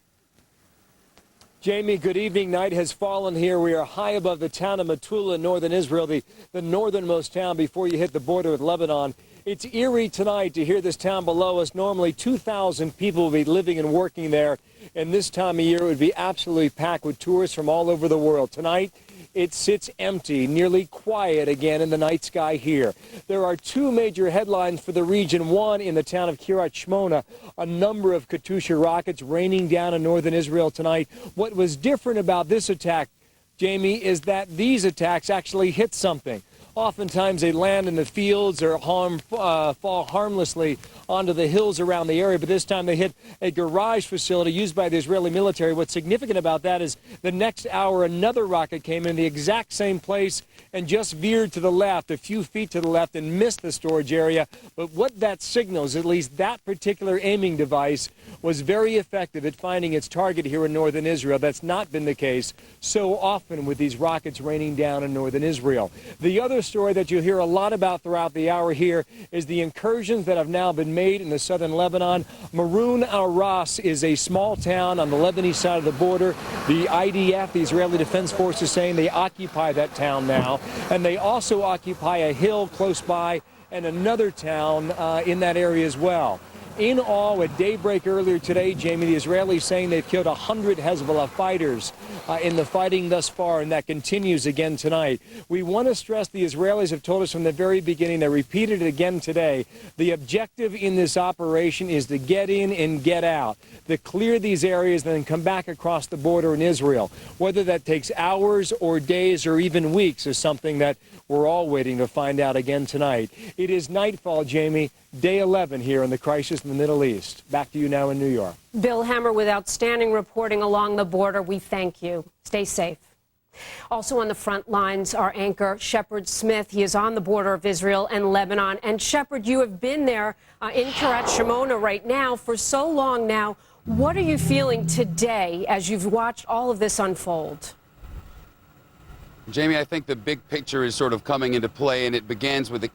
Jamie, good evening. Night has fallen here. We are high above the town of Metula, northern Israel, the northernmost town before you hit the border with Lebanon. It's eerie tonight to hear this town below us. Normally 2,000 people will be living and working there, and this time of year it would be absolutely packed with tourists from all over the world. Tonight, it sits empty, nearly quiet again in the night sky here. There are two major headlines for the region. One, in the town of Kiryat Shmona, a number of Katyusha rockets raining down in northern Israel tonight. What was different about this attack, Jamie, is that these attacks actually hit something. Oftentimes they land in the fields or fall harmlessly onto the hills around the area, but this time they hit a garage facility used by the Israeli military. What's significant about that is the next hour another rocket came in the exact same place and just veered to the left, a few feet to the left, and missed the storage area. But what that signals, at least that particular aiming device, was very effective at finding its target here in northern Israel. That's not been the case so often with these rockets raining down in northern Israel. The other story that you'll hear a lot about throughout the hour here is the incursions that have now been made in the southern Lebanon. Maroun al-Ras is a small town on the Lebanese side of the border. The IDF, the Israeli Defense Forces, saying they occupy that town now, and they also occupy a hill close by and another town in that area as well. In all, at daybreak earlier today, Jamie, the Israelis saying they've killed 100 Hezbollah fighters in the fighting thus far, and that continues again tonight. We want to stress the Israelis have told us from the very beginning, they repeated it again today, the objective in this operation is to get in and get out, to clear these areas and then come back across the border in Israel. Whether that takes hours or days or even weeks is something that we're all waiting to find out again tonight. It is nightfall, Jamie, day 11 here in the crisis in the Middle East. Back to you now in New York. Bill Hemmer with outstanding reporting along the border. We thank you. Stay safe. Also on the front lines, our anchor, Shepard Smith. He is on the border of Israel and Lebanon. And Shepard, you have been there in Kiryat Shmona right now for so long now. What are you feeling today as you've watched all of this unfold? Jamie, I think the big picture is sort of coming into play, and it begins with the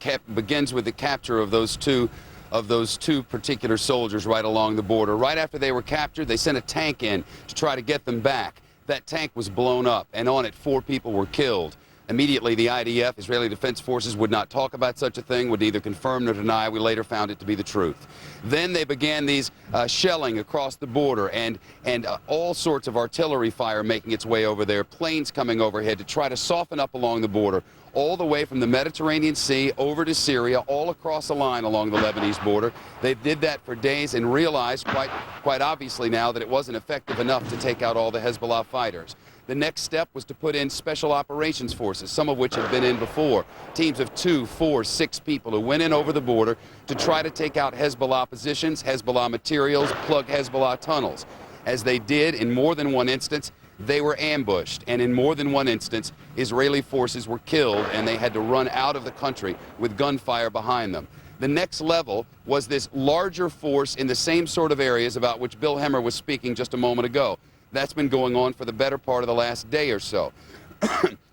capture of those two particular soldiers right along the border. Right after they were captured, they sent a tank in to try to get them back. That tank was blown up, and on it 4 people were killed. Immediately, the IDF, Israeli Defense Forces, would not talk about such a thing, would neither confirm nor deny. We later found it to be the truth. Then they began these shelling across the border and all sorts of artillery fire making its way over there, planes coming overhead to try to soften up along the border, all the way from the Mediterranean Sea over to Syria, all across the line along the Lebanese border. They did that for days and realized quite obviously now that it wasn't effective enough to take out all the Hezbollah fighters. The next step was to put in special operations forces, some of which had been in before. Teams of 2, 4, 6 people who went in over the border to try to take out Hezbollah positions, Hezbollah materials, plug Hezbollah tunnels. As they did in more than one instance, they were ambushed, and in more than one instance, Israeli forces were killed, and they had to run out of the country with gunfire behind them. The next level was this larger force in the same sort of areas about which Bill Hemmer was speaking just a moment ago. That's been going on for the better part of the last day or so.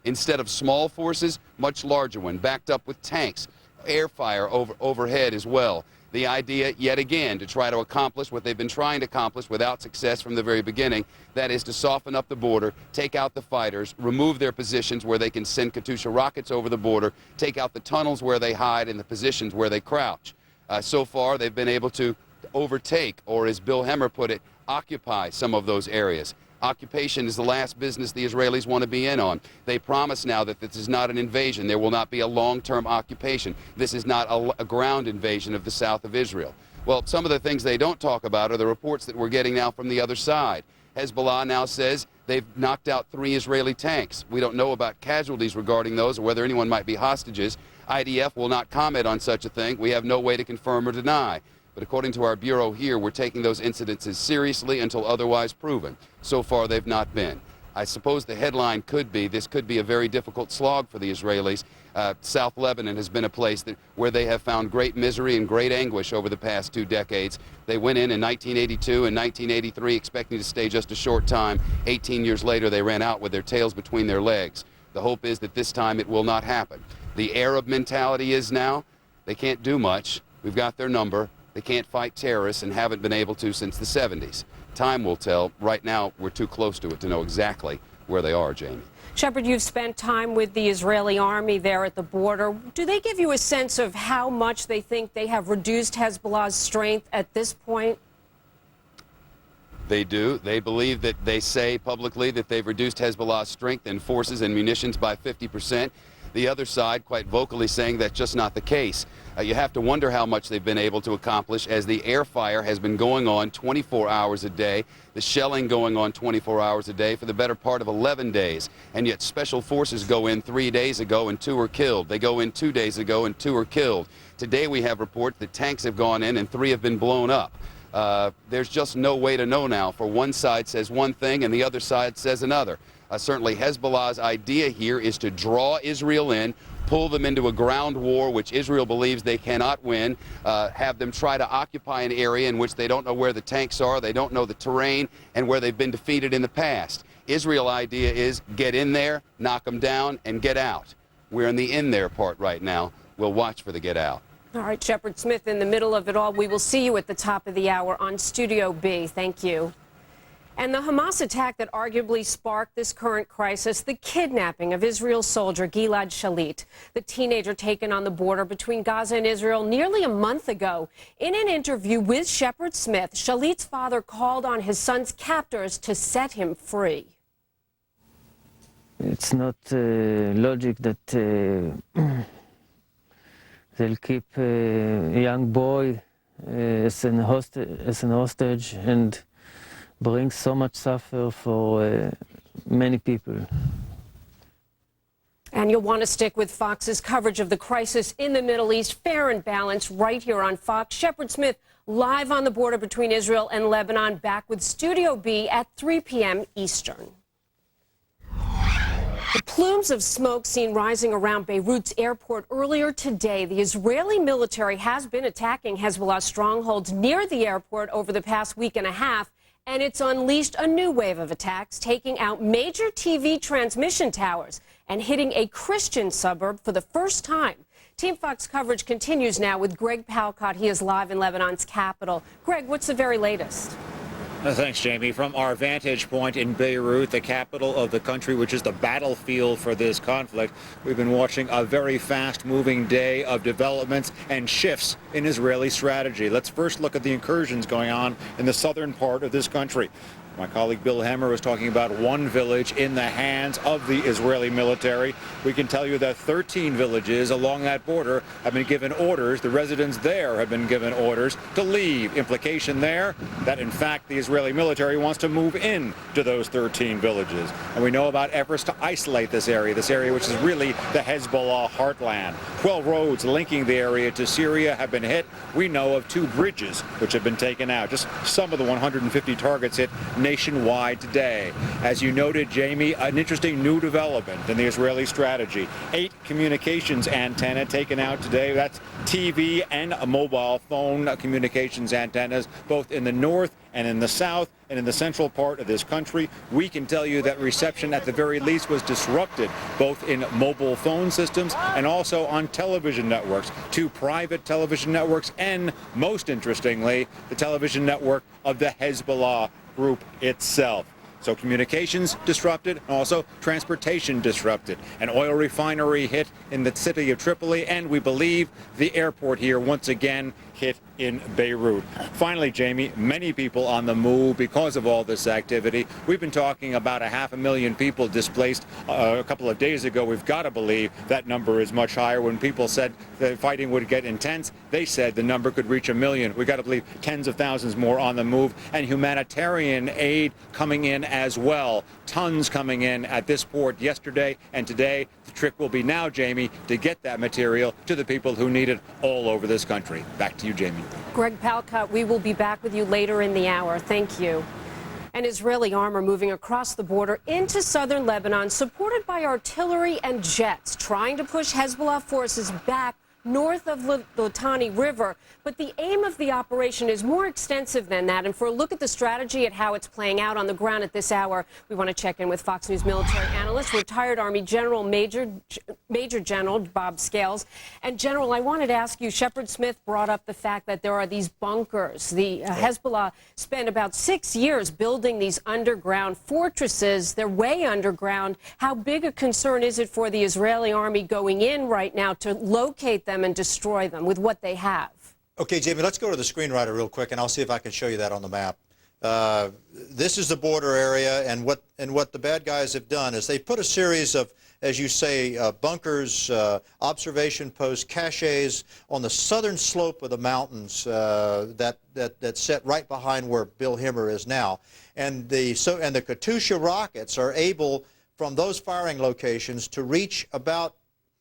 Instead of small forces, much larger one, backed up with tanks, air fire overhead as well. The idea, yet again, to try to accomplish what they've been trying to accomplish without success from the very beginning, that is to soften up the border, take out the fighters, remove their positions where they can send Katyusha rockets over the border, take out the tunnels where they hide and the positions where they crouch. So far, they've been able to overtake, or as Bill Hemmer put it, occupy some of those areas. Occupation is the last business the Israelis want to be in on. They promise now that this is not an invasion. There will not be a long-term occupation. This is not a ground invasion of the south of Israel. Well, some of the things they don't talk about are the reports that we're getting now from the other side. Hezbollah now says they've knocked out 3 Israeli tanks. We don't know about casualties regarding those or whether anyone might be hostages. IDF will not comment on such a thing. We have no way to confirm or deny. But according to our bureau here, we're taking those incidences seriously until otherwise proven. So far, they've not been. I suppose the headline could be, this could be a very difficult slog for the Israelis. South Lebanon has been a place where they have found great misery and great anguish over the past 2 decades. They went in 1982 and 1983 expecting to stay just a short time. 18 years later, they ran out with their tails between their legs. The hope is that this time it will not happen. The Arab mentality is now, they can't do much. We've got their number. They can't fight terrorists and haven't been able to since the 70s. Time will tell. Right now, we're too close to it to know exactly where they are, Jamie. Shepard, you've spent time with the Israeli army there at the border. Do they give you a sense of how much they think they have reduced Hezbollah's strength at this point? They do. They believe that they say publicly that they've reduced Hezbollah's strength and forces and munitions by 50%. The other side quite vocally saying that's just not the case. You have to wonder how much they've been able to accomplish as the air fire has been going on 24 hours a day, the shelling going on 24 hours a day for the better part of 11 days. And yet special forces go in 3 days ago and 2 were killed. They go in 2 days ago and 2 were killed. Today we have reports that tanks have gone in and 3 have been blown up. There's just no way to know now, for one side says one thing and the other side says another. Certainly Hezbollah's idea here is to draw Israel in, pull them into a ground war which Israel believes they cannot win, have them try to occupy an area in which they don't know where the tanks are, they don't know the terrain, and where they've been defeated in the past. Israel's idea is get in there, knock them down, and get out. We're in the in there part right now. We'll watch for the get out. All right, Shepard Smith, in the middle of it all, we will see you at the top of the hour on Studio B. Thank you. And the Hamas attack that arguably sparked this current crisis, the kidnapping of Israel's soldier Gilad Shalit, the teenager taken on the border between Gaza and Israel nearly a month ago. In an interview with Shepard Smith, Shalit's father called on his son's captors to set him free. It's not logic that they'll keep a young boy as an hostage and bring so much suffer for many people. And you'll want to stick with Fox's coverage of the crisis in the Middle East, fair and balanced, right here on Fox. Shepard Smith, live on the border between Israel and Lebanon, back with Studio B at 3 p.m. Eastern. The plumes of smoke seen rising around Beirut's airport earlier today. The Israeli military has been attacking Hezbollah strongholds near the airport over the past week and a half, and it's unleashed a new wave of attacks, taking out major TV transmission towers and hitting a Christian suburb for the first time. Team Fox coverage continues now with Greg Palcott. He is live in Lebanon's capital. Greg, what's the very latest? Thanks, Jamie. From our vantage point in Beirut, the capital of the country, which is the battlefield for this conflict, we've been watching a very fast-moving day of developments and shifts in Israeli strategy. Let's first look at the incursions going on in the southern part of this country. My colleague Bill Hemmer was talking about one village in the hands of the Israeli military. We can tell you that 13 villages along that border have been given orders. The residents there have been given orders to leave. Implication there that, in fact, the Israeli military wants to move in to those 13 villages. And we know about efforts to isolate this area which is really the Hezbollah heartland. 12 roads linking the area to Syria have been hit. We know of 2 bridges which have been taken out. Just some of the 150 targets hit nationwide today. As you noted, Jamie, an interesting new development in the Israeli strategy. 8 communications antenna taken out today. That's TV and mobile phone communications antennas, both in the north and in the south and in the central part of this country. We can tell you that reception at the very least was disrupted, both in mobile phone systems and also on television networks, 2 private television networks, and most interestingly, the television network of the Hezbollah group itself. So communications disrupted, and also transportation disrupted. An oil refinery hit in the city of Tripoli, and we believe the airport here once again hit in Beirut. Finally, Jamie, many people on the move because of all this activity. We've been talking about 500,000 people displaced a couple of days ago. We've got to believe that number is much higher. When people said the fighting would get intense, they said the number could reach 1 million. We've got to believe tens of thousands more on the move, and humanitarian aid coming in as well. Tons coming in at this port yesterday and today. The trick will be now, Jamie, to get that material to the people who need it all over this country. Back to you, Jamie. Greg Palcott, we will be back with you later in the hour. Thank you. And Israeli armor moving across the border into southern Lebanon, supported by artillery and jets, trying to push Hezbollah forces back north of the Litani River. But the aim of the operation is more extensive than that. And for a look at the strategy at how it's playing out on the ground at this hour, we want to check in with Fox News military analyst, retired Army General Major General Bob Scales. And General, I wanted to ask you, Shepard Smith brought up the fact that there are these bunkers. The Hezbollah spent about 6 years building these underground fortresses. They're way underground. How big a concern is it for the Israeli army going in right now to locate them and destroy them with what they have? Okay, Jamie, let's go to the screenwriter real quick, and I'll see if I can show you that on the map. This is the border area, and what the bad guys have done is they put a series of, as you say, bunkers, observation posts, caches on the southern slope of the mountains that sit right behind where Bill Himmer is now. And the Katyusha rockets are able, from those firing locations, to reach about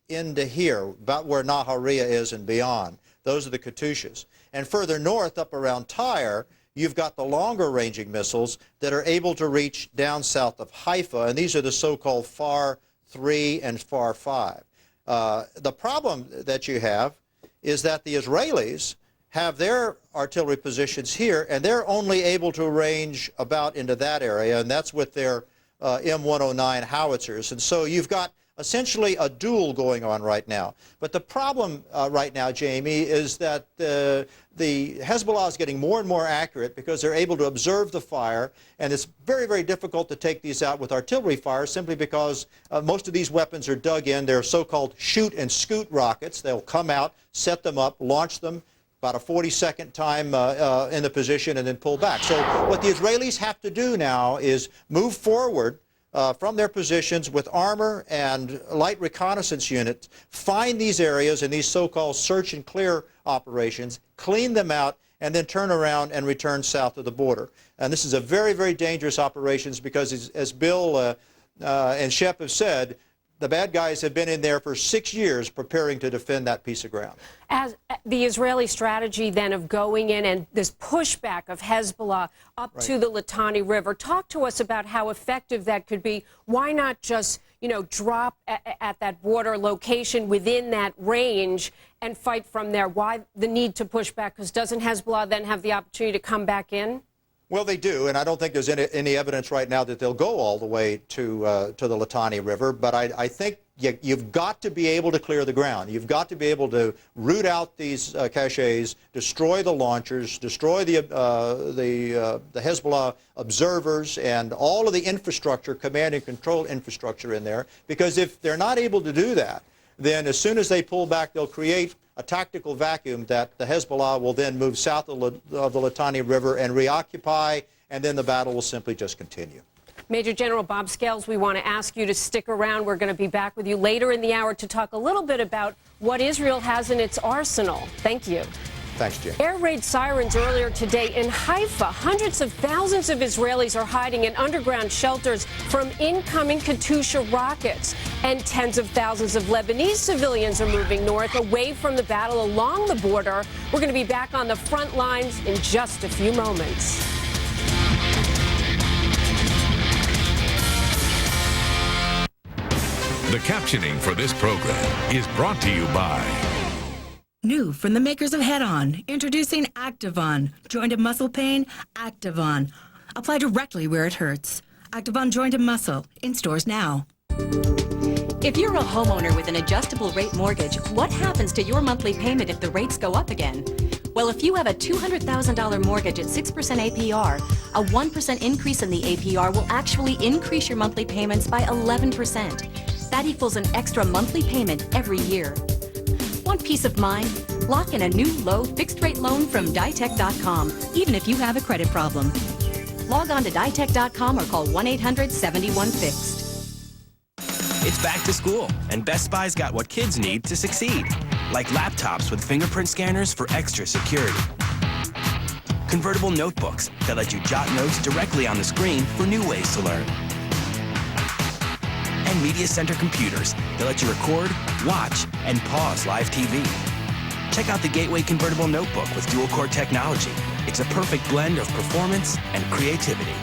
into here, about where Nahariya is and beyond. Those are the Katyushas. And further north, up around Tyre, you've got the longer ranging missiles that are able to reach down south of Haifa, and these are the so-called FAR 3 and FAR 5. The problem that you have is that the Israelis have their artillery positions here, and they're only able to range about into that area, and that's with their M109 howitzers. And so you've got essentially a duel going on right now. But the problem right now, Jamie, is that the Hezbollah is getting more and more accurate because they're able to observe the fire, and it's very, very difficult to take these out with artillery fire simply because most of these weapons are dug in. They're so-called shoot and scoot rockets. They'll come out, set them up, launch them, about a 40-second time in the position, and then pull back. So what the Israelis have to do now is move forward from their positions with armor and light reconnaissance units, find these areas in these so-called search and clear operations, clean them out, and then turn around and return south of the border. And this is a very, very dangerous operation because, as Bill and Shep have said, the bad guys have been in there for 6 years preparing to defend that piece of ground. As the Israeli strategy then of going in and this pushback of Hezbollah up to the Litani River, talk to us about how effective that could be. Why not just, drop at that border location within that range and fight from there? Why the need to push back? Because doesn't Hezbollah then have the opportunity to come back in? Well, they do, and I don't think there's any evidence right now that they'll go all the way to the Litani River, but I think you've got to be able to clear the ground. You've got to be able to root out these caches, destroy the launchers, destroy the Hezbollah observers, and all of the infrastructure, command and control infrastructure in there, because if they're not able to do that, then as soon as they pull back, they'll create a tactical vacuum that the Hezbollah will then move south of the Litani River and reoccupy, and then the battle will simply just continue. Major General Bob Scales, we want to ask you to stick around. We're going to be back with you later in the hour to talk a little bit about what Israel has in its arsenal. Thank you. Thanks, Jim. Air raid sirens earlier today in Haifa. Hundreds of thousands of Israelis are hiding in underground shelters from incoming Katyusha rockets. And tens of thousands of Lebanese civilians are moving north away from the battle along the border. We're going to be back on the front lines in just a few moments. The captioning for this program is brought to you by... New from the makers of Head-On, introducing Activon. Joint and muscle pain? Activon. Apply directly where it hurts. Activon Joint and Muscle, in stores now. If you're a homeowner with an adjustable rate mortgage, what happens to your monthly payment if the rates go up again? Well, if you have a $200,000 mortgage at 6% APR, a 1% increase in the APR will actually increase your monthly payments by 11%. That equals an extra monthly payment every year. Want peace of mind? Lock in a new low fixed-rate loan from Ditech.com, even if you have a credit problem. Log on to Ditech.com or call 1-800-71-FIXED. It's back to school, and Best Buy's got what kids need to succeed, like laptops with fingerprint scanners for extra security, convertible notebooks that let you jot notes directly on the screen for new ways to learn, and media center computers that let you record, watch, and pause live TV. Check out the Gateway Convertible Notebook with dual-core technology. It's a perfect blend of performance and creativity.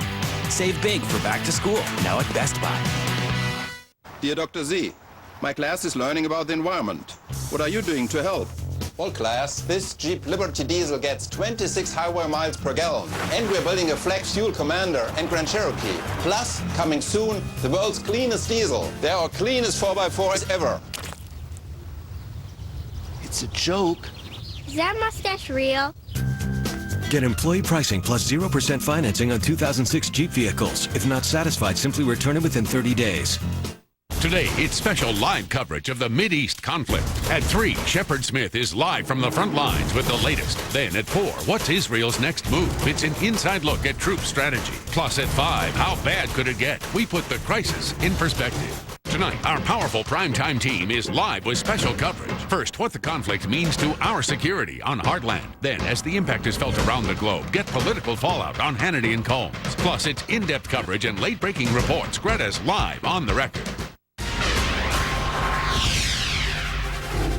Save big for back to school, now at Best Buy. Dear Dr. Z, my class is learning about the environment. What are you doing to help? Well, class, this Jeep Liberty diesel gets 26 highway miles per gallon. And we're building a Flex Fuel Commander and Grand Cherokee. Plus, coming soon, the world's cleanest diesel. They're our cleanest 4x4s ever. It's a joke. Is that mustache real? Get employee pricing plus 0% financing on 2006 Jeep vehicles. If not satisfied, simply return it within 30 days. Today, it's special live coverage of the Mideast conflict. At 3, Shepard Smith is live from the front lines with the latest. Then at 4, what's Israel's next move? It's an inside look at troop strategy. Plus at 5, how bad could it get? We put the crisis in perspective. Tonight, our powerful primetime team is live with special coverage. First, what the conflict means to our security on Heartland. Then, as the impact is felt around the globe, get political fallout on Hannity and Combs. Plus, it's in-depth coverage and late-breaking reports. Greta's live on the record.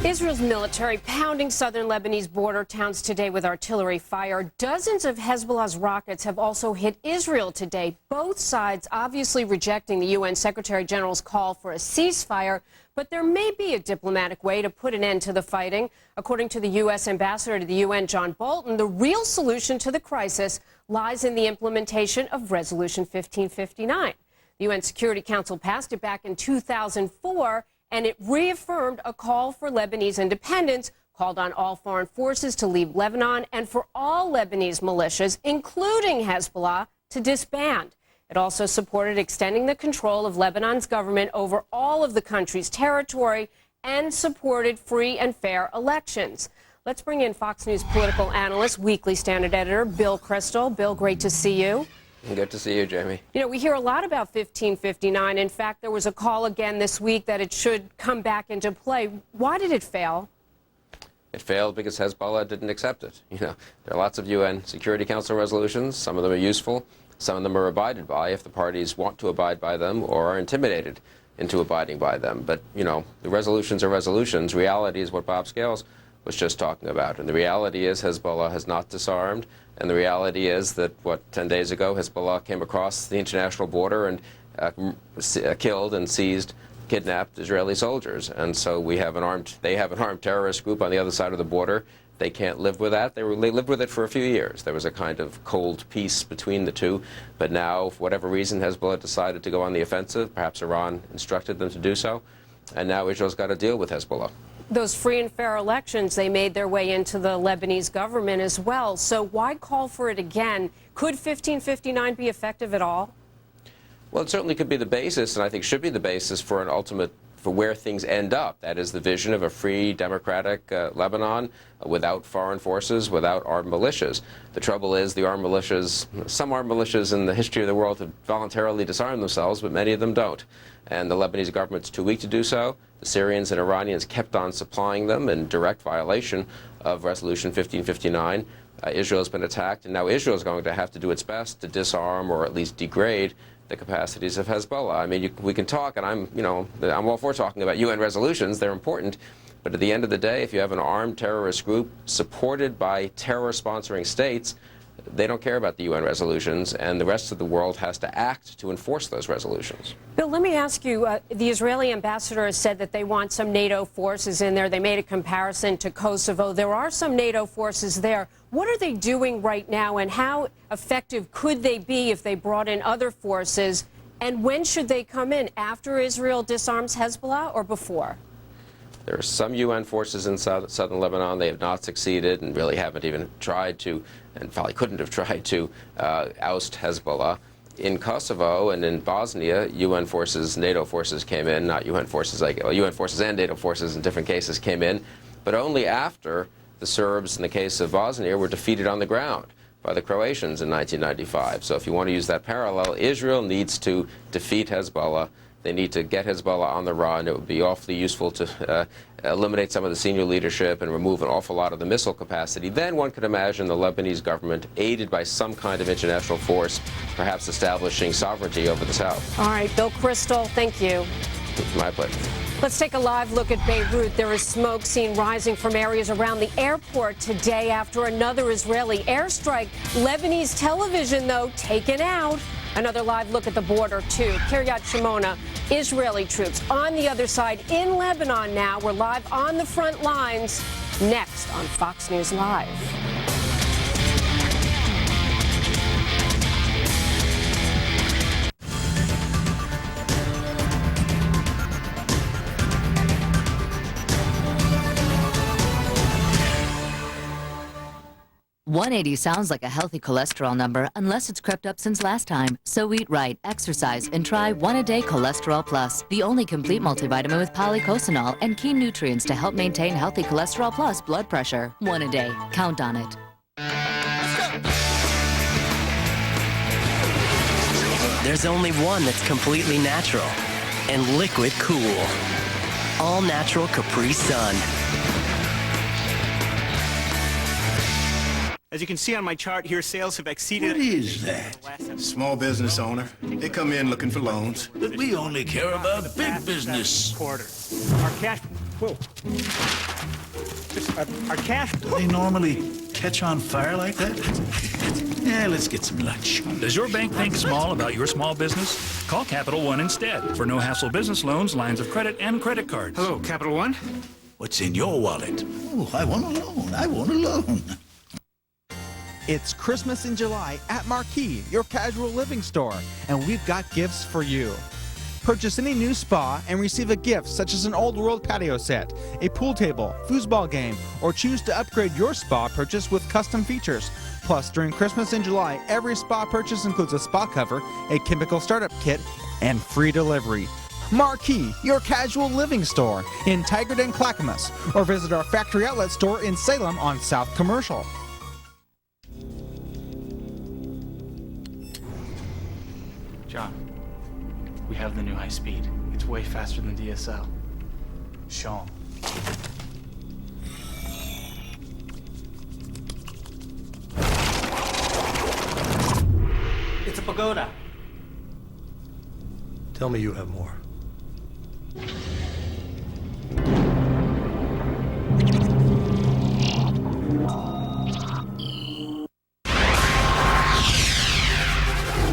Israel's military pounding southern Lebanese border towns today with artillery fire. Dozens of Hezbollah's rockets have also hit Israel today. Both sides obviously rejecting the UN Secretary General's call for a ceasefire, but there may be a diplomatic way to put an end to the fighting. According to the U.S. ambassador to the UN, John Bolton, the real solution to the crisis lies in the implementation of Resolution 1559. The UN Security Council passed it back in 2004, and it reaffirmed a call for Lebanese independence, called on all foreign forces to leave Lebanon, and for all Lebanese militias, including Hezbollah, to disband. It also supported extending the control of Lebanon's government over all of the country's territory and supported free and fair elections. Let's bring in Fox News political analyst, Weekly Standard editor, Bill Kristol. Bill, great to see you. Good to see you, Jamie. You know, we hear a lot about 1559. In fact, there was a call again this week that it should come back into play. Why did it fail? It failed because Hezbollah didn't accept it. You know, there are lots of UN Security Council resolutions. Some of them are useful. Some of them are abided by if the parties want to abide by them or are intimidated into abiding by them. But, you know, the resolutions are resolutions. Reality is what Bob Scales was just talking about. And the reality is Hezbollah has not disarmed. And the reality is that, 10 days ago, Hezbollah came across the international border and killed and seized, kidnapped Israeli soldiers. And so they have an armed terrorist group on the other side of the border. They can't live with that. They lived with it for a few years. There was a kind of cold peace between the two. But now, for whatever reason, Hezbollah decided to go on the offensive. Perhaps Iran instructed them to do so. And now Israel's got to deal with Hezbollah. Those free and fair elections, they made their way into the Lebanese government as well. So why call for it again? Could 1559 be effective at all? Well, it certainly could be the basis, and I think should be the basis for an ultimate, for where things end up. That is the vision of a free, democratic Lebanon without foreign forces, without armed militias. The trouble is the armed militias, some armed militias in the history of the world have voluntarily disarmed themselves, but many of them don't. And the Lebanese government's too weak to do so. The Syrians and Iranians kept on supplying them in direct violation of Resolution 1559. Israel's been attacked, and now Israel's going to have to do its best to disarm or at least degrade the capacities of Hezbollah. I mean, we can talk, and I'm all for talking about UN resolutions. They're important. But at the end of the day, if you have an armed terrorist group supported by terror-sponsoring states, they don't care about the UN resolutions, and the rest of the world has to act to enforce those resolutions. Bill, let me ask you, the Israeli ambassador has said that they want some NATO forces in there. They made a comparison to Kosovo. There are some NATO forces there. What are they doing right now, and how effective could they be if they brought in other forces? And when should they come in? After Israel disarms Hezbollah or before? There are some UN forces in southern Lebanon. They have not succeeded and really haven't even tried to, and probably couldn't have tried to, oust Hezbollah. In Kosovo and in Bosnia, UN forces, NATO forces came in, not UN forces, UN forces and NATO forces in different cases came in, but only after the Serbs, in the case of Bosnia, were defeated on the ground by the Croatians in 1995. So if you want to use that parallel, Israel needs to defeat Hezbollah. They need to get Hezbollah on the run. It would be awfully useful to eliminate some of the senior leadership and remove an awful lot of the missile capacity. Then one could imagine the Lebanese government, aided by some kind of international force, perhaps establishing sovereignty over the South. All right, Bill Kristol, thank you. My pleasure. Let's take a live look at Beirut. There is smoke seen rising from areas around the airport today after another Israeli airstrike. Lebanese television, though, taken out. Another live look at the border, too. Kiryat Shimona, Israeli troops on the other side in Lebanon now. We're live on the front lines. Next on Fox News Live. 180 sounds like a healthy cholesterol number unless it's crept up since last time. So eat right, exercise, and try 1-A-Day Cholesterol Plus, the only complete multivitamin with polycosanol and key nutrients to help maintain healthy cholesterol plus blood pressure. 1-A-Day. Count on it. There's only one that's completely natural and liquid cool. All natural Capri Sun. As you can see on my chart here, sales have exceeded... What is that? Small business owner. They come in looking for loans. But we only care about big business. Quarter. Our cash... Whoa. Our cash... Do they normally catch on fire like that? Yeah, let's get some lunch. Does your bank think small about your small business? Call Capital One instead for no-hassle business loans, lines of credit, and credit cards. Hello, Capital One. What's in your wallet? Oh, I want a loan. I want a loan. It's Christmas in July at Marquee, your casual living store, and we've got gifts for you. Purchase any new spa and receive a gift such as an old world patio set, a pool table, foosball game, or choose to upgrade your spa purchase with custom features. Plus, during Christmas in July, every spa purchase includes a spa cover, a chemical startup kit, and free delivery. Marquee, your casual living store in Tigard and Clackamas, or visit our factory outlet store in Salem on South Commercial. John, we have the new high speed. It's way faster than DSL. Show 'em. It's a pagoda. Tell me you have more.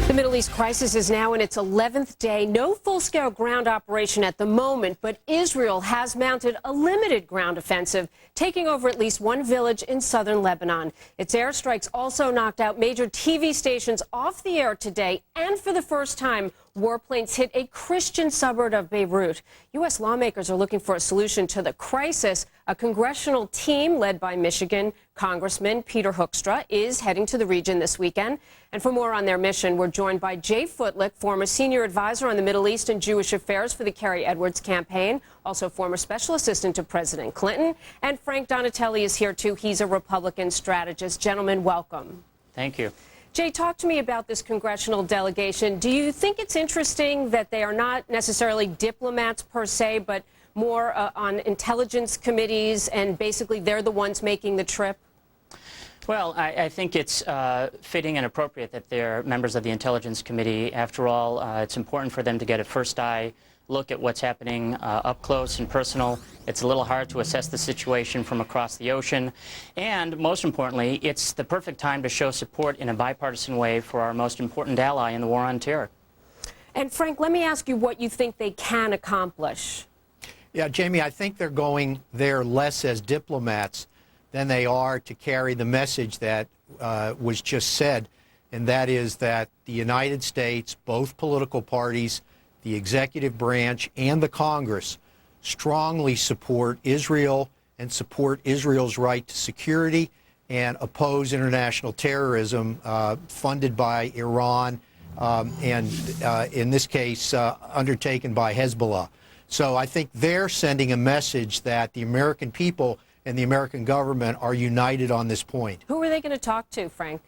The Middle East crisis is now in its 11th day. No full-scale ground operation at the moment, but Israel has mounted a limited ground offensive, taking over at least one village in southern Lebanon. Its airstrikes also knocked out major TV stations off the air today, and for the first time, warplanes hit a Christian suburb of Beirut. U.S. lawmakers are looking for a solution to the crisis. A congressional team led by Michigan Congressman Peter Hoekstra is heading to the region this weekend. And for more on their mission, we're joined by Jay Footlick, former senior advisor on the Middle East and Jewish affairs for the Kerry Edwards campaign, also former special assistant to President Clinton. And Frank Donatelli is here, too. He's a Republican strategist. Gentlemen, welcome. Thank you. Jay, talk to me about this congressional delegation. Do you think it's interesting that they are not necessarily diplomats per se, but more on intelligence committees, and basically they're the ones making the trip? Well, I think it's fitting and appropriate that they're members of the Intelligence Committee. After all, it's important for them to get a first-eye look at what's happening up close and personal. It's a little hard to assess the situation from across the ocean. And most importantly, it's the perfect time to show support in a bipartisan way for our most important ally in the war on terror. And Frank, let me ask you what you think they can accomplish. Yeah, Jamie, I think they're going there less as diplomats than they are to carry the message that was just said, and that is that the United States, both political parties, the executive branch and the Congress strongly support Israel and support Israel's right to security and oppose international terrorism funded by Iran and, in this case, undertaken by Hezbollah. So I think they're sending a message that the American people and the American government are united on this point. Who are they going to talk to, Frank?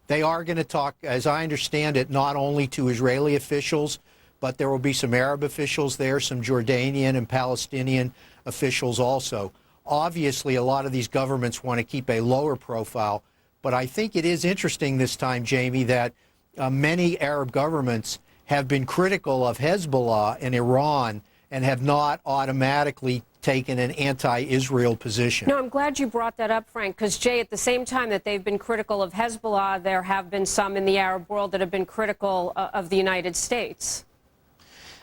They are going to talk, as I understand it, not only to Israeli officials, but there will be some Arab officials there, some Jordanian and Palestinian officials also. Obviously, a lot of these governments want to keep a lower profile, but I think it is interesting this time, Jamie, that many Arab governments have been critical of Hezbollah and Iran and have not automatically taken an anti-Israel position. No, I'm glad you brought that up, Frank, because, Jay, at the same time that they've been critical of Hezbollah, there have been some in the Arab world that have been critical of the United States.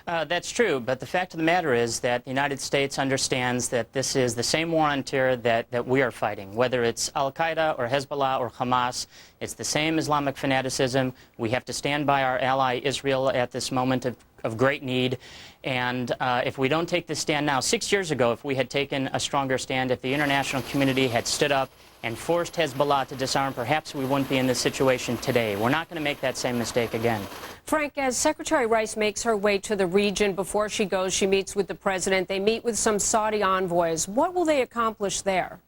That's true, but the fact of the matter is that the United States understands that this is the same war on terror that we are fighting. Whether it's al-Qaeda or Hezbollah or Hamas, it's the same Islamic fanaticism. We have to stand by our ally Israel at this moment of of great need. And if we don't take this stand now, 6 years ago, if we had taken a stronger stand, if the international community had stood up and forced Hezbollah to disarm, perhaps we wouldn't be in this situation today. We're not going to make that same mistake again. Frank, as Secretary Rice makes her way to the region, before she goes, she meets with the president. They meet with some Saudi envoys. What will they accomplish there?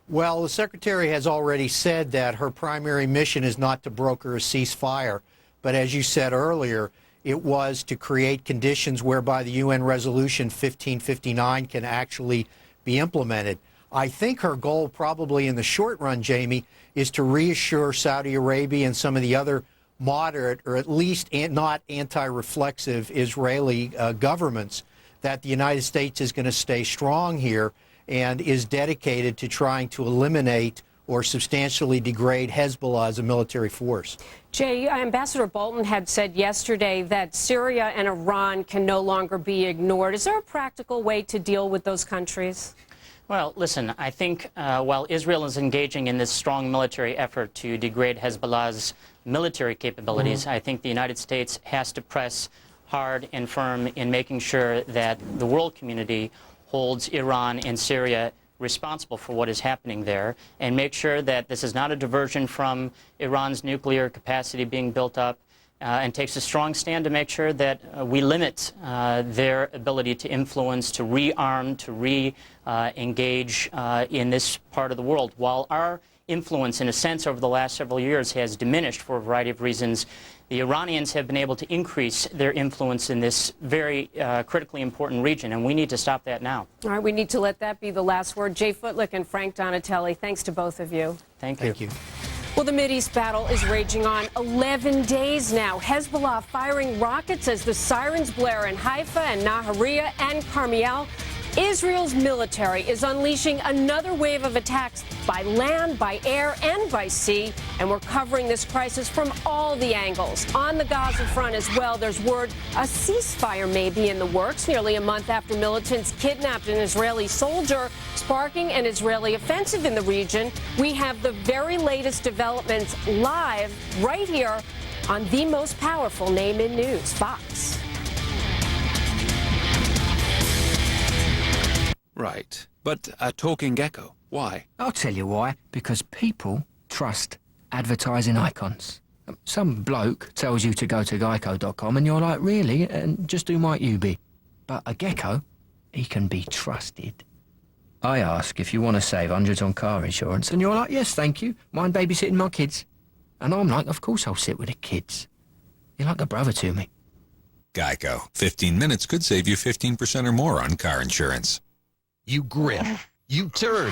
Well, the Secretary has already said that her primary mission is not to broker a ceasefire, but as you said earlier, it was to create conditions whereby the UN Resolution 1559 can actually be implemented. I think her goal probably in the short run, Jamie, is to reassure Saudi Arabia and some of the other moderate or at least not anti-reflexive Israeli governments that the United States is going to stay strong here and is dedicated to trying to eliminate or substantially degrade Hezbollah as a military force. Jay, Ambassador Bolton had said yesterday that Syria and Iran can no longer be ignored. Is there a practical way to deal with those countries? Well, listen, I think while Israel is engaging in this strong military effort to degrade Hezbollah's military capabilities, I think the United States has to press hard and firm in making sure that the world community holds Iran and Syria responsible for what is happening there, and make sure that this is not a diversion from Iran's nuclear capacity being built up, and takes a strong stand to make sure that we limit their ability to influence, to rearm, to re-engage in this part of the world. While our influence, in a sense, over the last several years has diminished for a variety of reasons, the Iranians have been able to increase their influence in this very critically important region, and we need to stop that now. All right, we need to let that be the last word. Jay Footlick and Frank Donatelli, thanks to both of you. Thank you. Well, the Mideast battle is raging on 11 days now. Hezbollah firing rockets as the sirens blare in Haifa and Nahariya and Carmiel. Israel's military is unleashing another wave of attacks by land, by air, and by sea, and we're covering this crisis from all the angles. On the Gaza front as well, there's word a ceasefire may be in the works nearly a month after militants kidnapped an Israeli soldier, sparking an Israeli offensive in the region. We have the very latest developments live right here on the most powerful name in news, Fox. Right. But a talking gecko, why? I'll tell you why. Because people trust advertising icons. Some bloke tells you to go to geico.com and you're like, really? And just who might you be? But a gecko, he can be trusted. I ask if you want to save hundreds on car insurance and you're like, yes, thank you. Mind babysitting my kids? And I'm like, of course I'll sit with the kids. You're like a brother to me. Geico. 15 minutes could save you 15% or more on car insurance. You grip, you turn,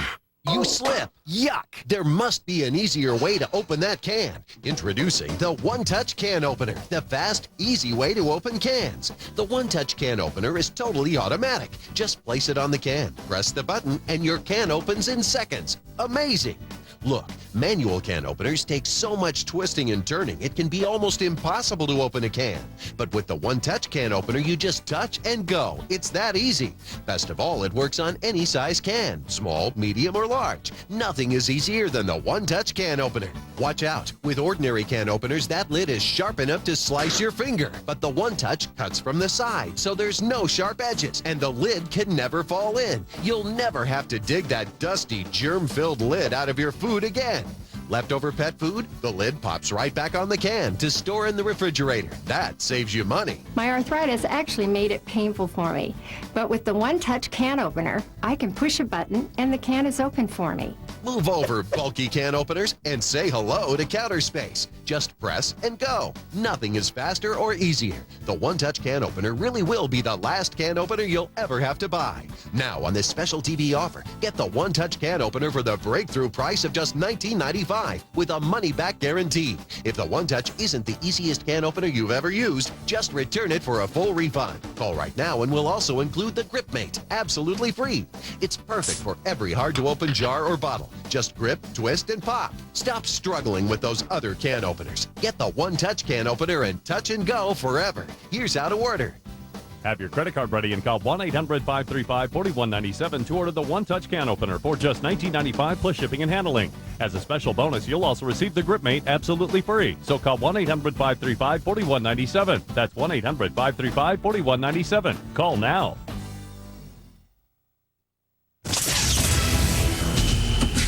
you slip. Yuck! There must be an easier way to open that can. Introducing the One Touch Can Opener, the fast, easy way to open cans. The One Touch Can Opener is totally automatic. Just place it on the can, press the button, and your can opens in seconds. Amazing! Look, manual can openers take so much twisting and turning, it can be almost impossible to open a can. But with the One Touch Can Opener, you just touch and go. It's that easy. Best of all, it works on any size can, small, medium, or large. Nothing is easier than the One Touch Can Opener. Watch out. With ordinary can openers, that lid is sharp enough to slice your finger. But the One Touch cuts from the side, so there's no sharp edges, and the lid can never fall in. You'll never have to dig that dusty, germ-filled lid out of your food again. Leftover pet food? The lid pops right back on the can to store in the refrigerator. That saves you money. My arthritis actually made it painful for me. But with the One Touch Can Opener, I can push a button and the can is open for me. Move over, bulky can openers, and say hello to counter space. Just press and go. Nothing is faster or easier. The One Touch Can Opener really will be the last can opener you'll ever have to buy. Now, on this special TV offer, get the One Touch Can Opener for the breakthrough price of just $19.95 with a money-back guarantee. If the One Touch isn't the easiest can opener you've ever used, just return it for a full refund. Call right now and we'll also include the Grip Mate, absolutely free. It's perfect for every hard-to-open jar or bottle. Just grip, twist, and pop. Stop struggling with those other can openers. Get the One Touch Can Opener and touch and go forever. Here's how to order. Have your credit card ready and call 1-800-535-4197 to order the one-touch can opener for just $19.95 plus shipping and handling. As a special bonus, you'll also receive the GripMate absolutely free. So call 1-800-535-4197. That's 1-800-535-4197. Call now.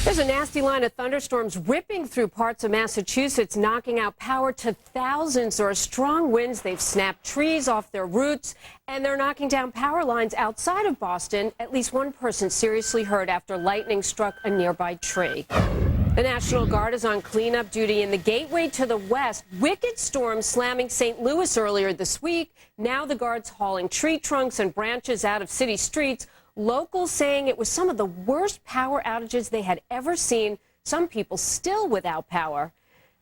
There's a nasty line of thunderstorms ripping through parts of Massachusetts, knocking out power to thousands. There are strong winds. They've snapped trees off their roots, and they're knocking down power lines outside of Boston. At least one person seriously hurt after lightning struck a nearby tree. The National Guard is on cleanup duty in the gateway to the west. Wicked storm slamming St. Louis earlier this week. Now the Guard's hauling tree trunks and branches out of city streets. Locals saying it was some of the worst power outages they had ever seen. Some people still without power.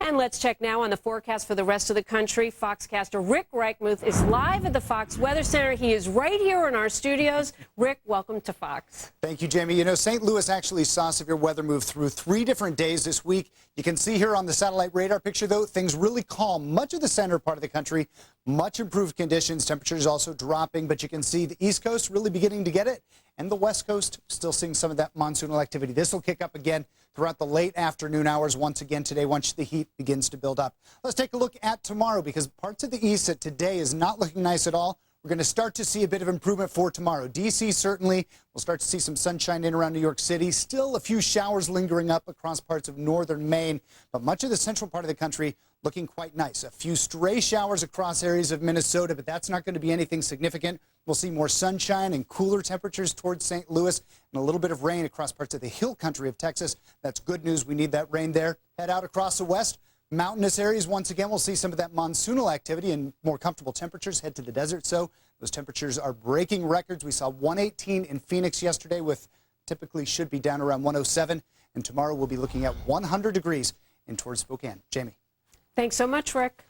And let's check now on the forecast for the rest of the country. Foxcaster Rick Reichmuth is live at the Fox Weather Center. He is right here in our studios. Rick, welcome to Fox. Thank you, Jamie. You know, St. Louis actually saw severe weather move through 3 different days this week. You can see here on the satellite radar picture, though, things really calm. Much of the center part of the country, much improved conditions. Temperatures also dropping, but you can see the East Coast really beginning to get it, and the West Coast still seeing some of that monsoonal activity. This will kick up again throughout the late afternoon hours once again today once the heat begins to build up. Let's take a look at tomorrow, because parts of the east that today is not looking nice at all. We're going to start to see a bit of improvement for tomorrow. D.C. certainly. We'll start to see some sunshine in around New York City. Still a few showers lingering up across parts of northern Maine, but much of the central part of the country looking quite nice. A few stray showers across areas of Minnesota, but that's not going to be anything significant. We'll see more sunshine and cooler temperatures towards St. Louis and a little bit of rain across parts of the hill country of Texas. That's good news. We need that rain there. Head out across the west. Mountainous areas, once again, we'll see some of that monsoonal activity and more comfortable temperatures. Head to the desert, so those temperatures are breaking records. We saw 118 in Phoenix yesterday, with typically should be down around 107. And tomorrow we'll be looking at 100 degrees in towards Spokane. Jamie. Thanks so much, Rick.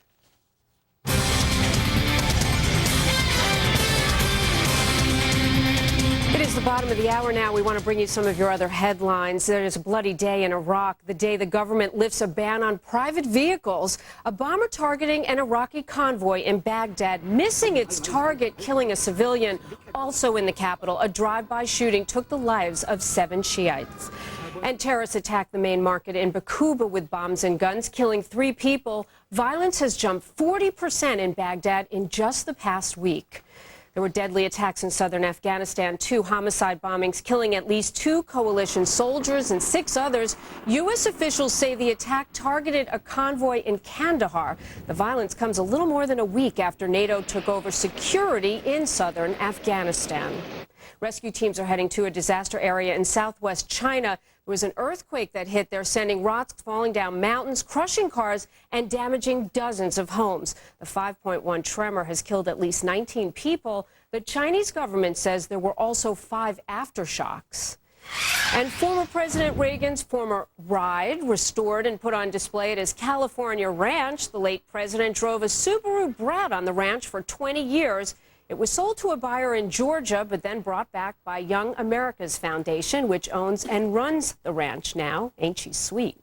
It is the bottom of the hour now. We want to bring you some of your other headlines. There is a bloody day in Iraq, the day the government lifts a ban on private vehicles. A bomber targeting an Iraqi convoy in Baghdad, missing its target, killing a civilian. Also in the capital, a drive-by shooting took the lives of 7 Shiites. And terrorists attacked the main market in Bakuba with bombs and guns, killing 3 people. Violence has jumped 40% in Baghdad in just the past week. There were deadly attacks in southern Afghanistan, 2 homicide bombings, killing at least 2 coalition soldiers and 6 others. U.S. officials say the attack targeted a convoy in Kandahar. The violence comes a little more than a week after NATO took over security in southern Afghanistan. Rescue teams are heading to a disaster area in southwest China. There was an earthquake that hit there, sending rocks falling down mountains, crushing cars, and damaging dozens of homes. The 5.1 tremor has killed at least 19 people. The Chinese government says there were also 5 aftershocks. And former President Reagan's former ride, restored and put on display at his California ranch. The late president drove a Subaru Brat on the ranch for 20 years. It was sold to a buyer in Georgia, but then brought back by Young America's Foundation, which owns and runs the ranch now. Ain't she sweet?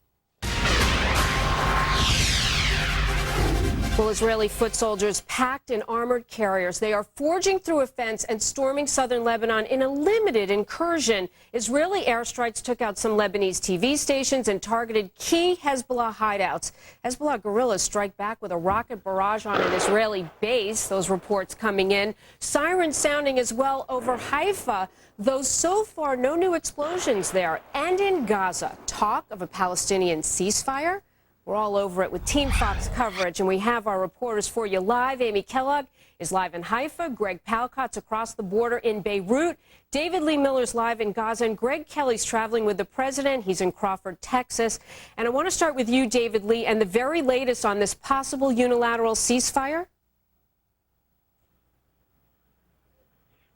Well, Israeli foot soldiers packed in armored carriers. They are forging through a fence and storming southern Lebanon in a limited incursion. Israeli airstrikes took out some Lebanese TV stations and targeted key Hezbollah hideouts. Hezbollah guerrillas strike back with a rocket barrage on an Israeli base. Those reports coming in. Sirens sounding as well over Haifa, though so far no new explosions there. And in Gaza, talk of a Palestinian ceasefire. We're all over it with Team Fox coverage, and we have our reporters for you live. Amy Kellogg is live in Haifa. Greg Palcott's across the border in Beirut. David Lee Miller's live in Gaza, and Greg Kelly's traveling with the president. He's in Crawford, Texas. And I want to start with you, David Lee, and the very latest on this possible unilateral ceasefire.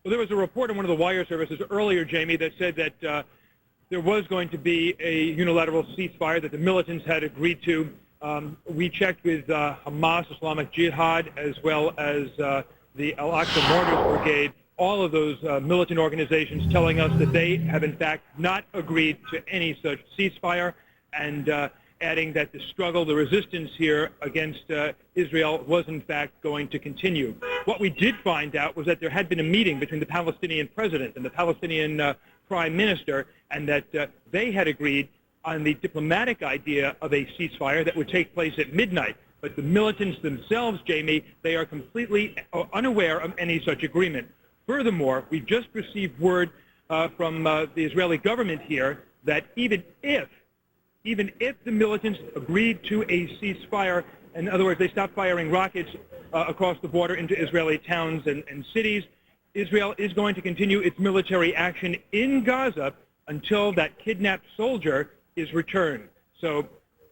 Well, there was a report on one of the wire services earlier, Jamie, that said that there was going to be a unilateral ceasefire that the militants had agreed to. We checked with Hamas, Islamic Jihad, as well as the Al-Aqsa Martyrs Brigade, all of those militant organizations telling us that they have in fact not agreed to any such ceasefire, and adding that the struggle, the resistance here against Israel was in fact going to continue. What we did find out was that there had been a meeting between the Palestinian president and the Palestinian prime minister, and that they had agreed on the diplomatic idea of a ceasefire that would take place at midnight. But the militants themselves, Jamie, they are completely unaware of any such agreement. Furthermore, we just received word from the Israeli government here that even if the militants agreed to a ceasefire, in other words, they stopped firing rockets across the border into Israeli towns and cities, Israel is going to continue its military action in Gaza until that kidnapped soldier is returned. So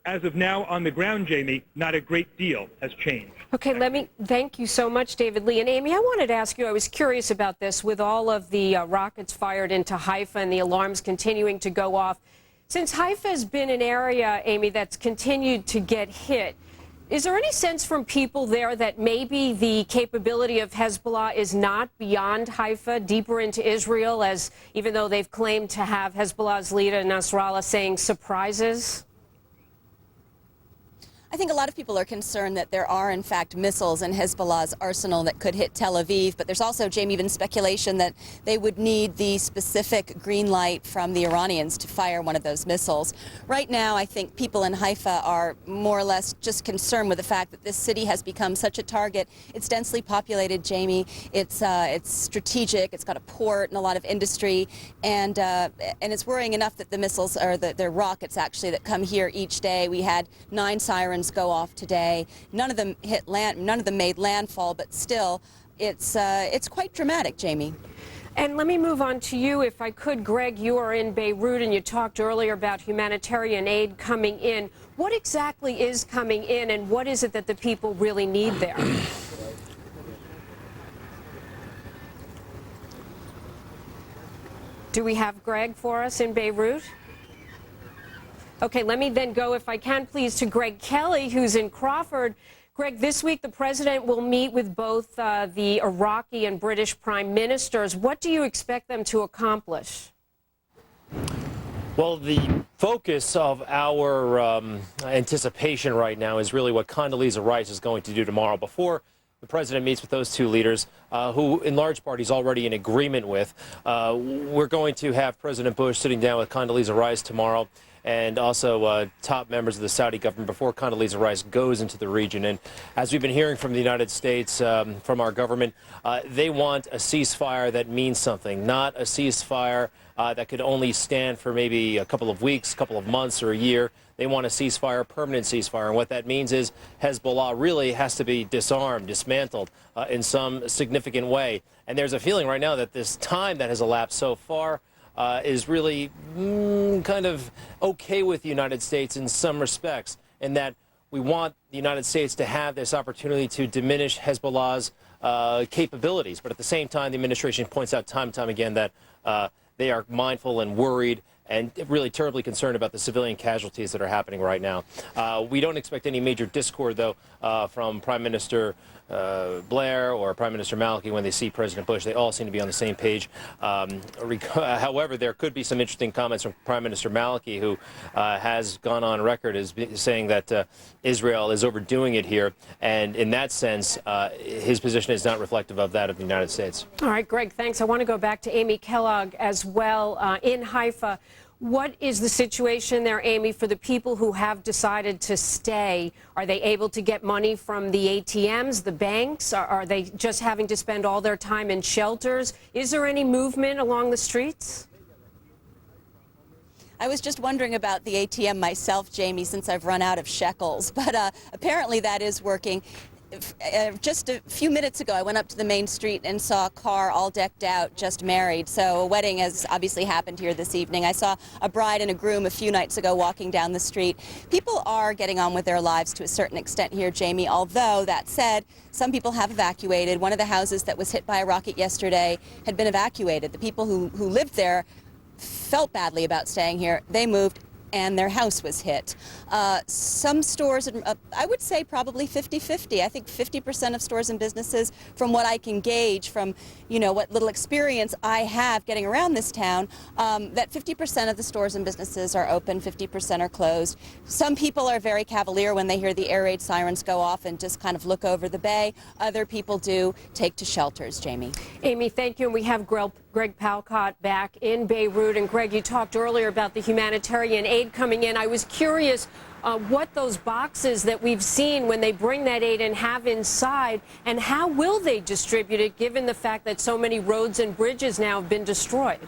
as of now on the ground, Jamie, not a great deal has changed. Okay, thank you so much, David Lee. And Amy, I wanted to ask you, I was curious about this with all of the rockets fired into Haifa and the alarms continuing to go off. Since Haifa has been an area, Amy, that's continued to get hit, is there any sense from people there that maybe the capability of Hezbollah is not beyond Haifa, deeper into Israel, as even though they've claimed to have Hezbollah's leader, Nasrallah, saying surprises? I think a lot of people are concerned that there are, in fact, missiles in Hezbollah's arsenal that could hit Tel Aviv. But there's also, Jamie, even speculation that they would need the specific green light from the Iranians to fire one of those missiles. Right now, I think people in Haifa are more or less just concerned with the fact that this city has become such a target. It's densely populated, Jamie. It's strategic. It's got a port and a lot of industry. And it's worrying enough that the missiles, or the rockets, actually, that come here each day. We had 9 sirens go off today. None of them hit land. None of them made landfall, but still, it's quite dramatic, Jamie. And let me move on to you, if I could. Greg, you are in Beirut, and you talked earlier about humanitarian aid coming in. What exactly is coming in, and what is it that the people really need there? Do we have Greg for us in Beirut? Okay, let me then go, if I can, please, to Greg Kelly, who's in Crawford. Greg, this week the president will meet with both the Iraqi and British prime ministers. What do you expect them to accomplish? Well, the focus of our anticipation right now is really what Condoleezza Rice is going to do tomorrow before the president meets with those two leaders, who in large part he's already in agreement with. We're going to have President Bush sitting down with Condoleezza Rice tomorrow, and also top members of the Saudi government before Condoleezza Rice goes into the region. And as we've been hearing from the United States, from our government, they want a ceasefire that means something, not a ceasefire that could only stand for maybe a couple of weeks, couple of months, or a year. They want a ceasefire, permanent ceasefire. And what that means is Hezbollah really has to be disarmed, dismantled in some significant way. And there's a feeling right now that this time that has elapsed so far is really kind of okay with the United States in some respects, in that we want the United States to have this opportunity to diminish Hezbollah's capabilities. But at the same time, the administration points out time and time again that they are mindful and worried and really terribly concerned about the civilian casualties that are happening right now. We don't expect any major discord, though, from Prime Minister Blair or Prime Minister Maliki when they see President Bush. They all seem to be on the same page. However, there could be some interesting comments from Prime Minister Maliki, who has gone on record as saying that Israel is overdoing it here. And in that sense, his position is not reflective of that of the United States. All right, Greg, thanks. I want to go back to Amy Kellogg as well in Haifa. What is the situation there, Amy, for the people who have decided to stay? Are they able to get money from the ATMs, the banks? Are they just having to spend all their time in shelters? Is there any movement along the streets? I was just wondering about the ATM myself, Jamie, since I've run out of shekels. But apparently that is working. Just a few minutes ago, I went up to the main street and saw a car all decked out, just married. So a wedding has obviously happened here this evening. I saw a bride and a groom a few nights ago walking down the street. People are getting on with their lives to a certain extent here, Jamie, although, that said, some people have evacuated. One of the houses that was hit by a rocket yesterday had been evacuated. The people who lived there felt badly about staying here. They moved. and their house was hit. Some stores, I would say probably 50-50. I think 50% of stores and businesses, from what I can gauge from, what little experience I have getting around this town, that 50% of the stores and businesses are open, 50% are closed. Some people are very cavalier when they hear the air raid sirens go off and just kind of look over the bay. Other people do take to shelters, Jamie. Amy, thank you. And we have Greg Palcott back in Beirut. And Greg, you talked earlier about the humanitarian aid coming in. I was curious what those boxes that we've seen when they bring that aid in have inside, and how will they distribute it given the fact that so many roads and bridges now have been destroyed?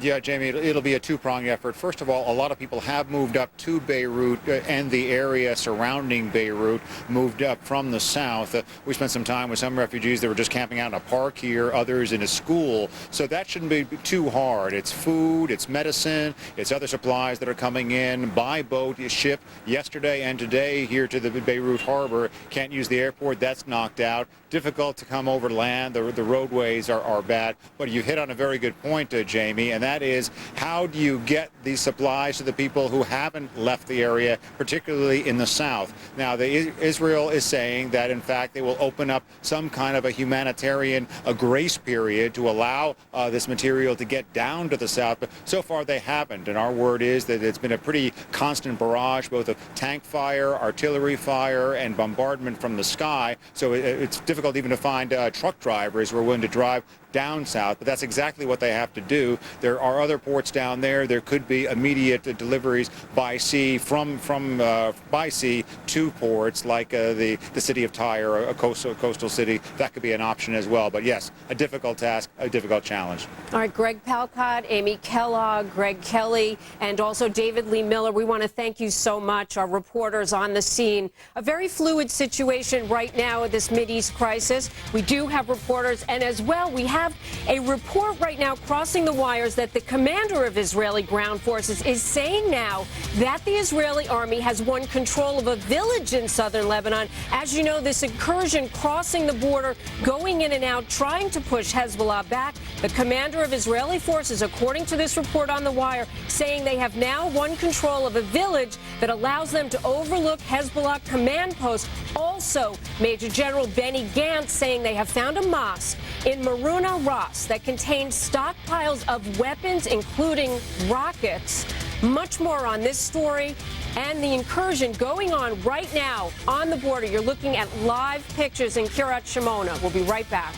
Yeah, Jamie, it'll be a two-pronged effort. First of all, a lot of people have moved up to Beirut and the area surrounding Beirut, moved up from the south. We spent some time with some refugees that were just camping out in a park here, others in a school. So that shouldn't be too hard. It's food, it's medicine, it's other supplies that are coming in by boat, ship yesterday and today here to the Beirut harbor. Can't use the airport, that's knocked out. Difficult to come over land, the roadways are bad. But you hit on a very good point, Jamie, and that is, how do you get these supplies to the people who haven't left the area, particularly in the south? Now, Israel is saying that, in fact, they will open up some kind of a humanitarian grace period to allow this material to get down to the south, but so far they haven't. And our word is that it's been a pretty constant barrage, both of tank fire, artillery fire, and bombardment from the sky. So it's difficult even to find truck drivers who are willing to drive down south, but that's exactly what they have to do. There are other ports down there. There could be immediate deliveries by sea by sea to ports like the city of Tyre, a coastal city. That could be an option as well. But yes, a difficult task, a difficult challenge. All right, Greg Palcott, Amy Kellogg, Greg Kelly, and also David Lee Miller, we want to thank you so much, our reporters on the scene. A very fluid situation right now with this Mideast crisis. We do have reporters, and as well, we have a report right now crossing the wires that the commander of Israeli ground forces is saying now that the Israeli army has won control of a village in southern Lebanon. As you know, this incursion crossing the border, going in and out, trying to push Hezbollah back. The commander of Israeli forces, according to this report on the wire, saying they have now won control of a village that allows them to overlook Hezbollah command posts. Also, Major General Benny Gantz saying they have found a mosque in Maruna Ras that contains stockpiles of weapons, including rockets. Much more on this story and the incursion going on right now on the border. You're looking at live pictures in Kiryat Shimona. We'll be right back.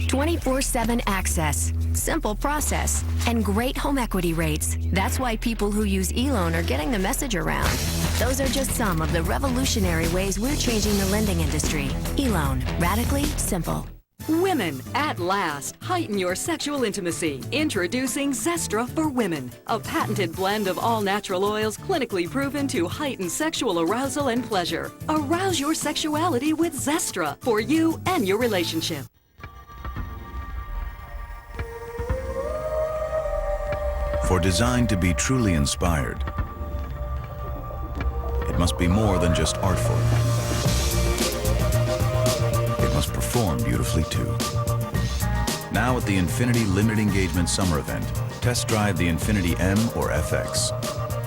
"24/7 access, simple process, and great home equity rates. That's why people who use eLoan are getting the message around. Those are just some of the revolutionary ways we're changing the lending industry. eLoan, radically simple. Women, at last, heighten your sexual intimacy. Introducing Zestra for Women, a patented blend of all-natural oils clinically proven to heighten sexual arousal and pleasure. Arouse your sexuality with Zestra for you and your relationship. For design to be truly inspired, it must be more than just artful. It must perform beautifully too. Now at the Infiniti Limited Engagement Summer Event, test drive the Infiniti M or FX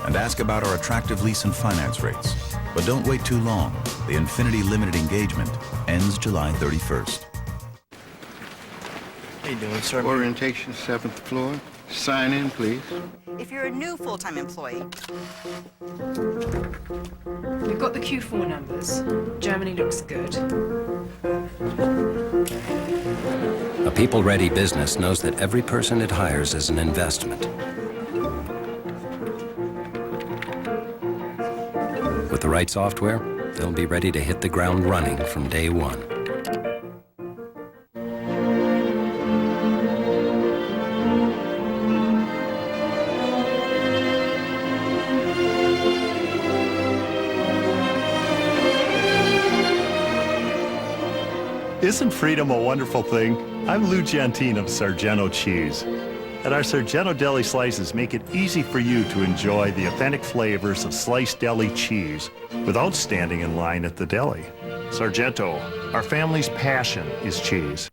and ask about our attractive lease and finance rates. But don't wait too long. The Infiniti Limited Engagement ends July 31st. How you doing, sir? Orientation, 7th floor. Sign in, please. If you're a new full-time employee. We've got the Q4 numbers. Germany looks good. A people-ready business knows that every person it hires is an investment. With the right software, they'll be ready to hit the ground running from day one. Isn't freedom a wonderful thing? I'm Lou Gentine of Sargento Cheese. And our Sargento Deli Slices make it easy for you to enjoy the authentic flavors of sliced deli cheese without standing in line at the deli. Sargento, our family's passion is cheese.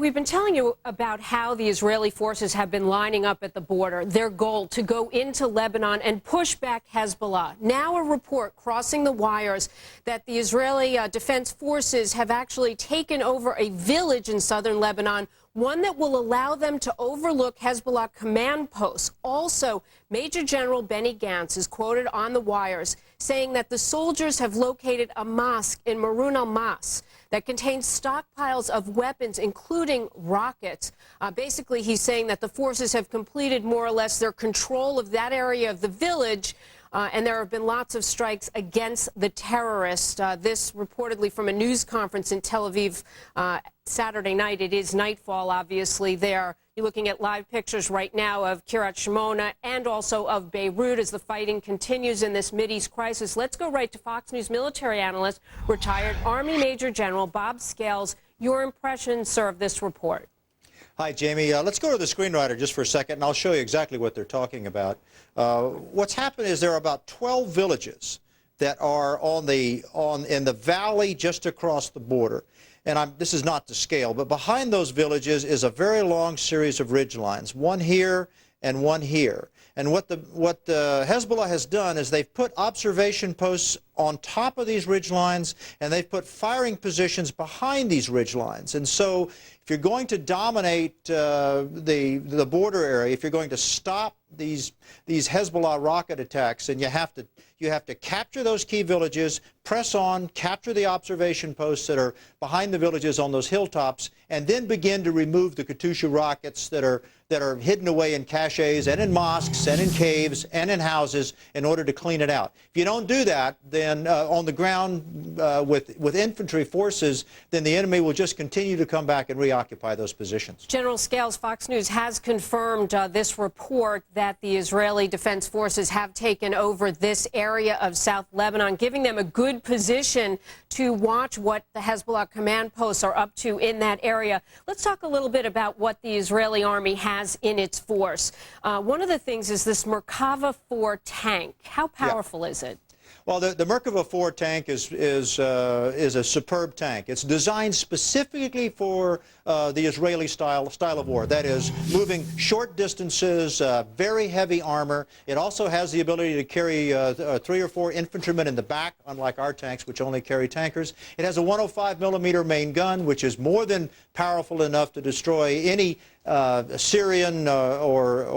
we've been telling you about how the Israeli forces have been lining up at the border, their goal to go into Lebanon and push back Hezbollah. Now a report crossing the wires that the Israeli Defense Forces have actually taken over a village in southern Lebanon, one that will allow them to overlook Hezbollah command posts. Also, Major General Benny Gantz is quoted on the wires saying that the soldiers have located a mosque in Marun al-Mas that contains stockpiles of weapons, including rockets. Basically, he's saying that the forces have completed more or less their control of that area of the village, and there have been lots of strikes against the terrorists. This reportedly from a news conference in Tel Aviv Saturday night. It is nightfall, obviously, there. You're looking at live pictures right now of Kiryat Shmona and also of Beirut as the fighting continues in this Mideast crisis. Let's go right to Fox News military analyst, retired Army Major General Bob Scales. Your impression, sir, of this report? Hi, Jamie. Let's go to the screenwriter just for a second, and I'll show you exactly what they're talking about. What's happened is there are about 12 villages that are in the valley just across the border. And this is not to scale, but behind those villages is a very long series of ridge lines, one here and one here. And what Hezbollah has done is they've put observation posts on top of these ridge lines, and they've put firing positions behind these ridge lines. And so if you're going to dominate the border area, if you're going to stop these Hezbollah rocket attacks, and you have to capture those key villages, press on, capture the observation posts that are behind the villages on those hilltops, and then begin to remove the Katyusha rockets that are hidden away in caches and in mosques and in caves and in houses in order to clean it out. If you don't do that, then on the ground with infantry forces, then the enemy will just continue to come back and reoccupy those positions. General Scales, Fox News has confirmed this report that the Israeli Defense Forces have taken over this area of South Lebanon, giving them a good position to watch what the Hezbollah command posts are up to in that area. Let's talk a little bit about what the Israeli army has in its force. One of the things is this Merkava 4 tank. How powerful is it? Well, the Merkava 4 tank is a superb tank. It's designed specifically for the Israeli style of war. That is, moving short distances, very heavy armor. It also has the ability to carry 3 or 4 infantrymen in the back, unlike our tanks, which only carry tankers. It has a 105mm main gun, which is more than powerful enough to destroy any Syrian or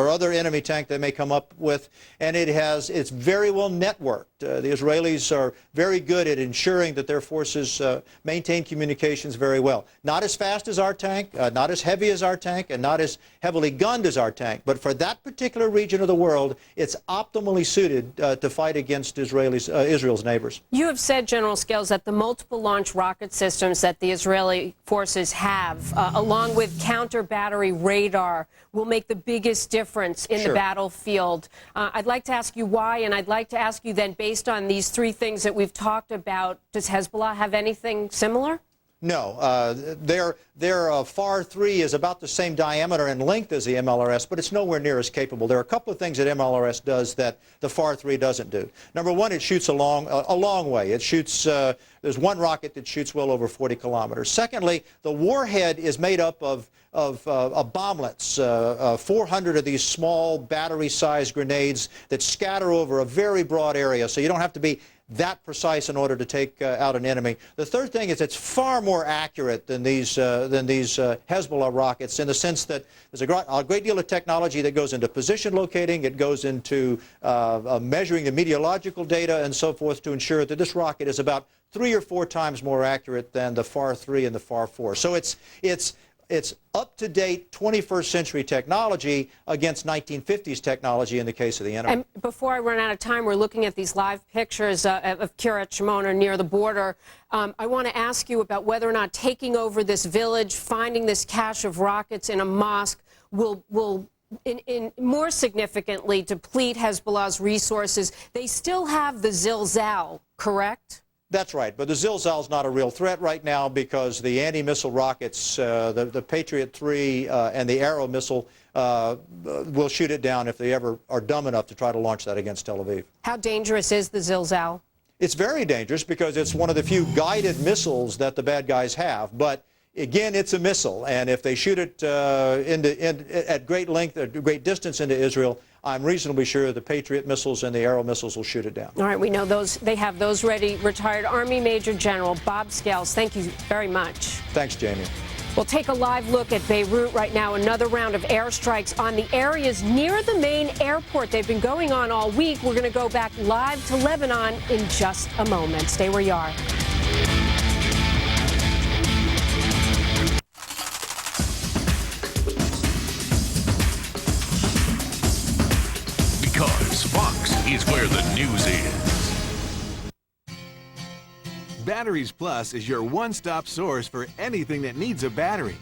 other enemy tank they may come up with, and it's very well networked. The Israelis are very good at ensuring that their forces maintain communications very well. Not as fast as our tank, not as heavy as our tank, and not as heavily gunned as our tank, but for that particular region of the world, it's optimally suited to fight against Israel's neighbors. You have said, General Scales, that the multiple launch rocket systems that the Israeli forces have, along with counter-battery radar, will make the biggest difference in the battlefield. I'd like to ask you why, and I'd like to ask you then, based on these 3 things that we've talked about, does Hezbollah have anything similar? No. Their FAR 3 is about the same diameter and length as the MLRS, but it's nowhere near as capable. There are a couple of things that MLRS does that the FAR 3 doesn't do. Number one, it shoots a long way. It shoots, there's one rocket that shoots well over 40 kilometers. Secondly, the warhead is made up of bomblets, 400 of these small battery-sized grenades that scatter over a very broad area, so you don't have to be that precise in order to take out an enemy. The third thing is it's far more accurate than these Hezbollah rockets, in the sense that there's a great deal of technology that goes into position locating, it goes into measuring the meteorological data and so forth to ensure that this rocket is about 3 or 4 times more accurate than the FAR 3 and the FAR 4. So it's up-to-date 21st century technology against 1950s technology in the case of the enemy. And before I run out of time, we're looking at these live pictures of Kiryat Shmona near the border. I want to ask you about whether or not taking over this village, finding this cache of rockets in a mosque will more significantly deplete Hezbollah's resources. They still have the Zilzal, correct? That's right, but the Zilzal is not a real threat right now because the anti-missile rockets, the Patriot 3 and the Arrow missile will shoot it down if they ever are dumb enough to try to launch that against Tel Aviv. How dangerous is the Zilzal? It's very dangerous because it's one of the few guided missiles that the bad guys have, but Again, it's a missile, and if they shoot it at great length, at great distance into Israel, I'm reasonably sure the Patriot missiles and the Arrow missiles will shoot it down. All right, we know they have those ready. Retired Army Major General Bob Scales, thank you very much. Thanks, Jamie. We'll take a live look at Beirut right now. Another round of airstrikes on the areas near the main airport. They've been going on all week. We're going to go back live to Lebanon in just a moment. Stay where you are. Because Fox is where the news is. Batteries Plus is your one-stop source for anything that needs a battery.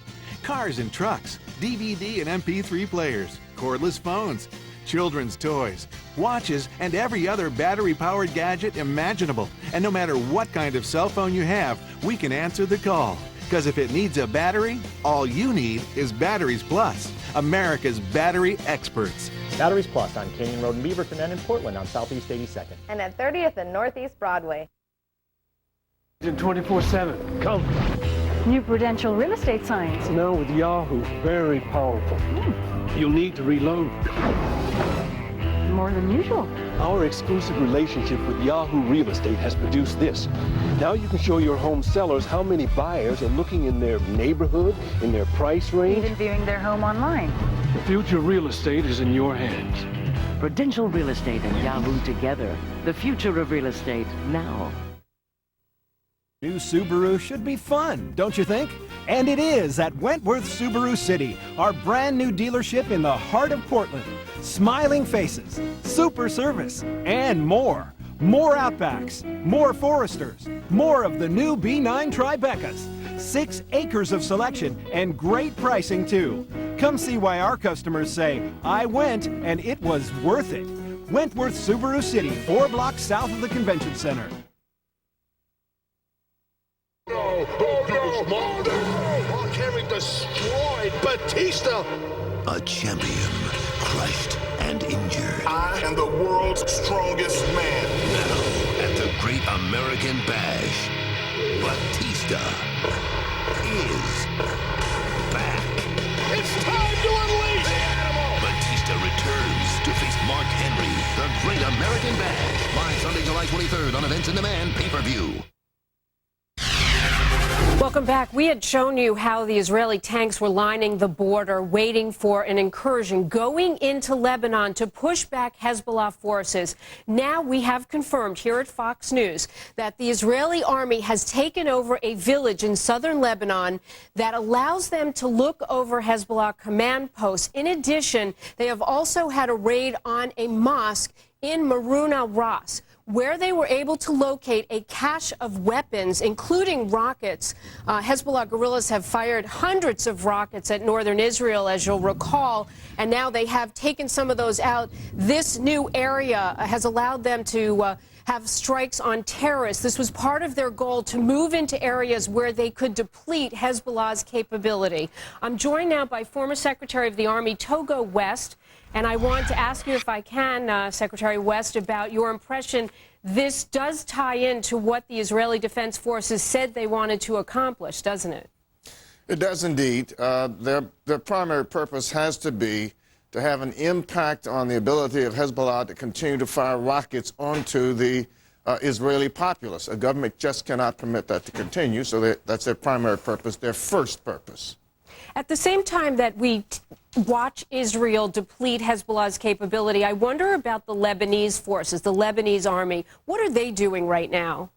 Cars and trucks, DVD and MP3 players, cordless phones, children's toys, watches, and every other battery-powered gadget imaginable. And no matter what kind of cell phone you have, we can answer the call. Because if it needs a battery, all you need is Batteries Plus, America's battery experts. Batteries Plus on Canyon Road in Beaverton and in Portland on Southeast 82nd. And at 30th and Northeast Broadway. 24/7. Come. New Prudential real estate signs. Now with Yahoo, very powerful. You'll need to reload. More than usual. Our exclusive relationship with Yahoo Real Estate has produced this. Now you can show your home sellers how many buyers are looking in their neighborhood, in their price range. Even viewing their home online. The future of real estate is in your hands. Prudential Real Estate and Yahoo together. The future of real estate now. New Subaru should be fun, don't you think? And it is at Wentworth Subaru City, our brand new dealership in the heart of Portland. Smiling faces, super service, and more. More Outbacks, more Foresters, more of the new B9 Tribecas. 6 acres of selection and great pricing too. Come see why our customers say, I went and it was worth it. Wentworth Subaru City, 4 blocks south of the Convention Center. Mark Henry destroyed Batista. A champion, crushed and injured. I am the world's strongest man. Now, at the Great American Bash, Batista is back. It's time to unleash the animal. Batista returns to face Mark Henry. The Great American Bash, live Sunday, July 23rd on Events in Demand pay-per-view. Welcome back. We had shown you how the Israeli tanks were lining the border, waiting for an incursion going into Lebanon to push back Hezbollah forces. Now we have confirmed here at Fox News that the Israeli army has taken over a village in southern Lebanon that allows them to look over Hezbollah command posts. In addition, they have also had a raid on a mosque in Maruna Ras, where they were able to locate a cache of weapons, including rockets. Hezbollah guerrillas have fired hundreds of rockets at northern Israel, as you'll recall, and now they have taken some of those out. This new area has allowed them to have strikes on terrorists. This was part of their goal to move into areas where they could deplete Hezbollah's capability. I'm joined now by former Secretary of the Army Togo West. And I want to ask you, if I can, Secretary West, about your impression. This does tie into what the Israeli Defense Forces said they wanted to accomplish, doesn't it? It does indeed. Their primary purpose has to be to have an impact on the ability of Hezbollah to continue to fire rockets onto the Israeli populace. A government just cannot permit that to continue, so that's their primary purpose, their first purpose. At the same time that we watch Israel deplete Hezbollah's capability, I wonder about the Lebanese forces, the Lebanese army. What are they doing right now?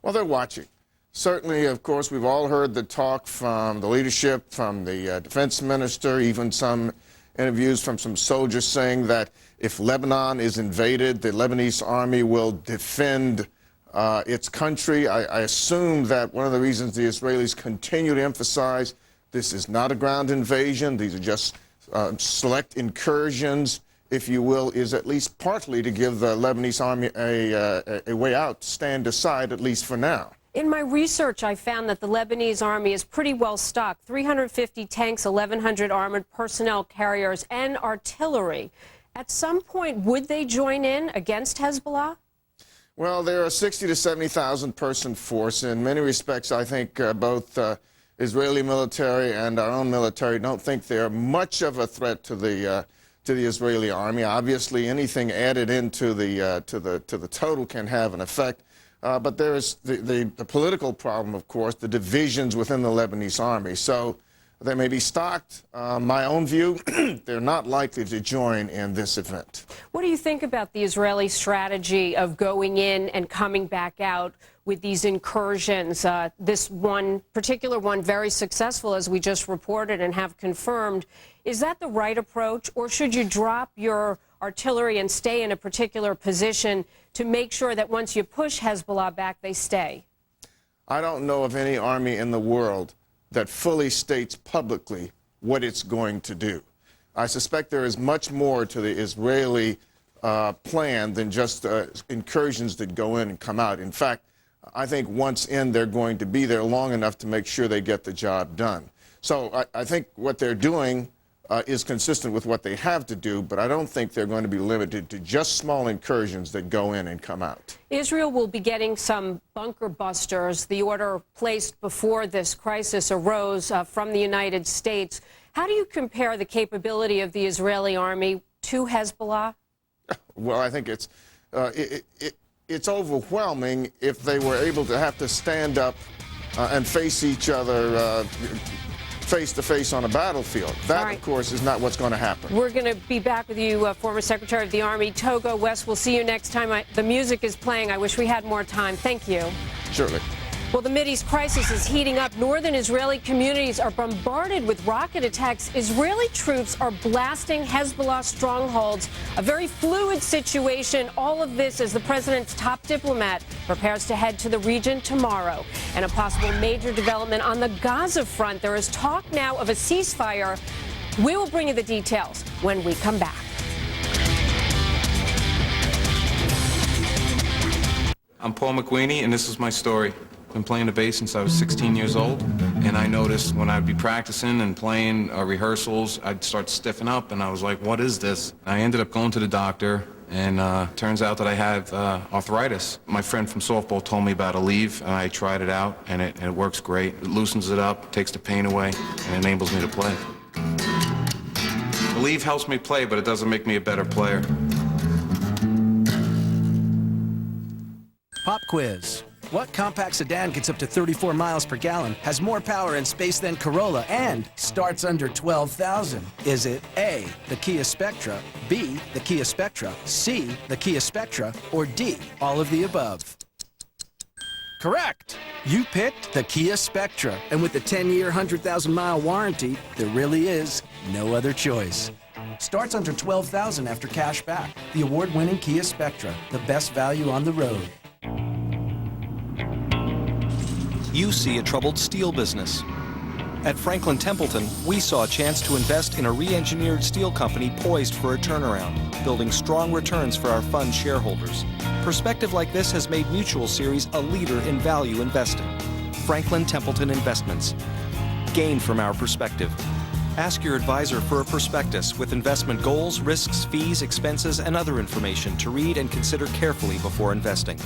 Well, they're watching. Certainly, of course, we've all heard the talk from the leadership, from the defense minister, even some interviews from some soldiers saying that if Lebanon is invaded, the Lebanese army will defend its country. I assume that one of the reasons the Israelis continue to emphasize this is not a ground invasion, these are just select incursions, if you will, is at least partly to give the Lebanese army a way out, stand aside, at least for now. In my research, I found that the Lebanese army is pretty well stocked. 350 tanks, 1,100 armored personnel carriers, and artillery. At some point, would they join in against Hezbollah? Well, they're a 60 to 70,000 person force. In many respects, I think both Israeli military and our own military don't think they're much of a threat to the Israeli army. Obviously, anything added into the total can have an effect. But there is the political problem, of course, the divisions within the Lebanese army. So they may be stocked. My own view, they're not likely to join in this event. What do you think about the Israeli strategy of going in and coming back out with these incursions? This one particular one very successful, as we just reported and have confirmed. Is that the right approach, or should you drop your artillery and stay in a particular position to make sure that once you push Hezbollah back, they stay? I don't know of any army in the world that fully states publicly what it's going to do. I suspect there is much more to the Israeli plan than just incursions that go in and come out. In fact, I think once in, they're going to be there long enough to make sure they get the job done. So I think what they're doing is consistent with what they have to do, but I don't think they're going to be limited to just small incursions that go in and come out. Israel will be getting some bunker busters, the order placed before this crisis arose from the United States. How do you compare the capability of the Israeli army to Hezbollah? Well, I think it's overwhelming if they were able to have to stand up and face each other face-to-face on a battlefield. That, of course, is not what's going to happen. We're going to be back with you, former Secretary of the Army, Togo. Wes, we'll see you next time. The music is playing. I wish we had more time. Thank you. Surely. Well, the Mideast crisis is heating up. Northern Israeli communities are bombarded with rocket attacks. Israeli troops are blasting Hezbollah strongholds. A very fluid situation. All of this as the president's top diplomat prepares to head to the region tomorrow. And a possible major development on the Gaza front. There is talk now of a ceasefire. We will bring you the details when we come back. I'm Paul McWaney, and this is my story. I've been playing the bass since I was 16 years old, and I noticed when I'd be practicing and playing rehearsals, I'd start to stiffen up, and I was like, what is this? I ended up going to the doctor, and turns out that I had arthritis. My friend from softball told me about Aleve, and I tried it out, and it works great. It loosens it up, takes the pain away, and enables me to play. Aleve helps me play, but it doesn't make me a better player. Pop quiz. What compact sedan gets up to 34 miles per gallon, has more power and space than Corolla, and starts under $12,000? Is it A, the Kia Spectra, B, the Kia Spectra, C, the Kia Spectra, or D, all of the above? Correct! You picked the Kia Spectra, and with the 10-year, 100,000-mile warranty, there really is no other choice. Starts under $12,000 after cash back. The award-winning Kia Spectra, the best value on the road. You see a troubled steel business. At Franklin Templeton, we saw a chance to invest in a re-engineered steel company poised for a turnaround, building strong returns for our fund shareholders. Perspective like this has made Mutual Series a leader in value investing. Franklin Templeton Investments. Gain from our perspective. Ask your advisor for a prospectus with investment goals, risks, fees, expenses, and other information to read and consider carefully before investing.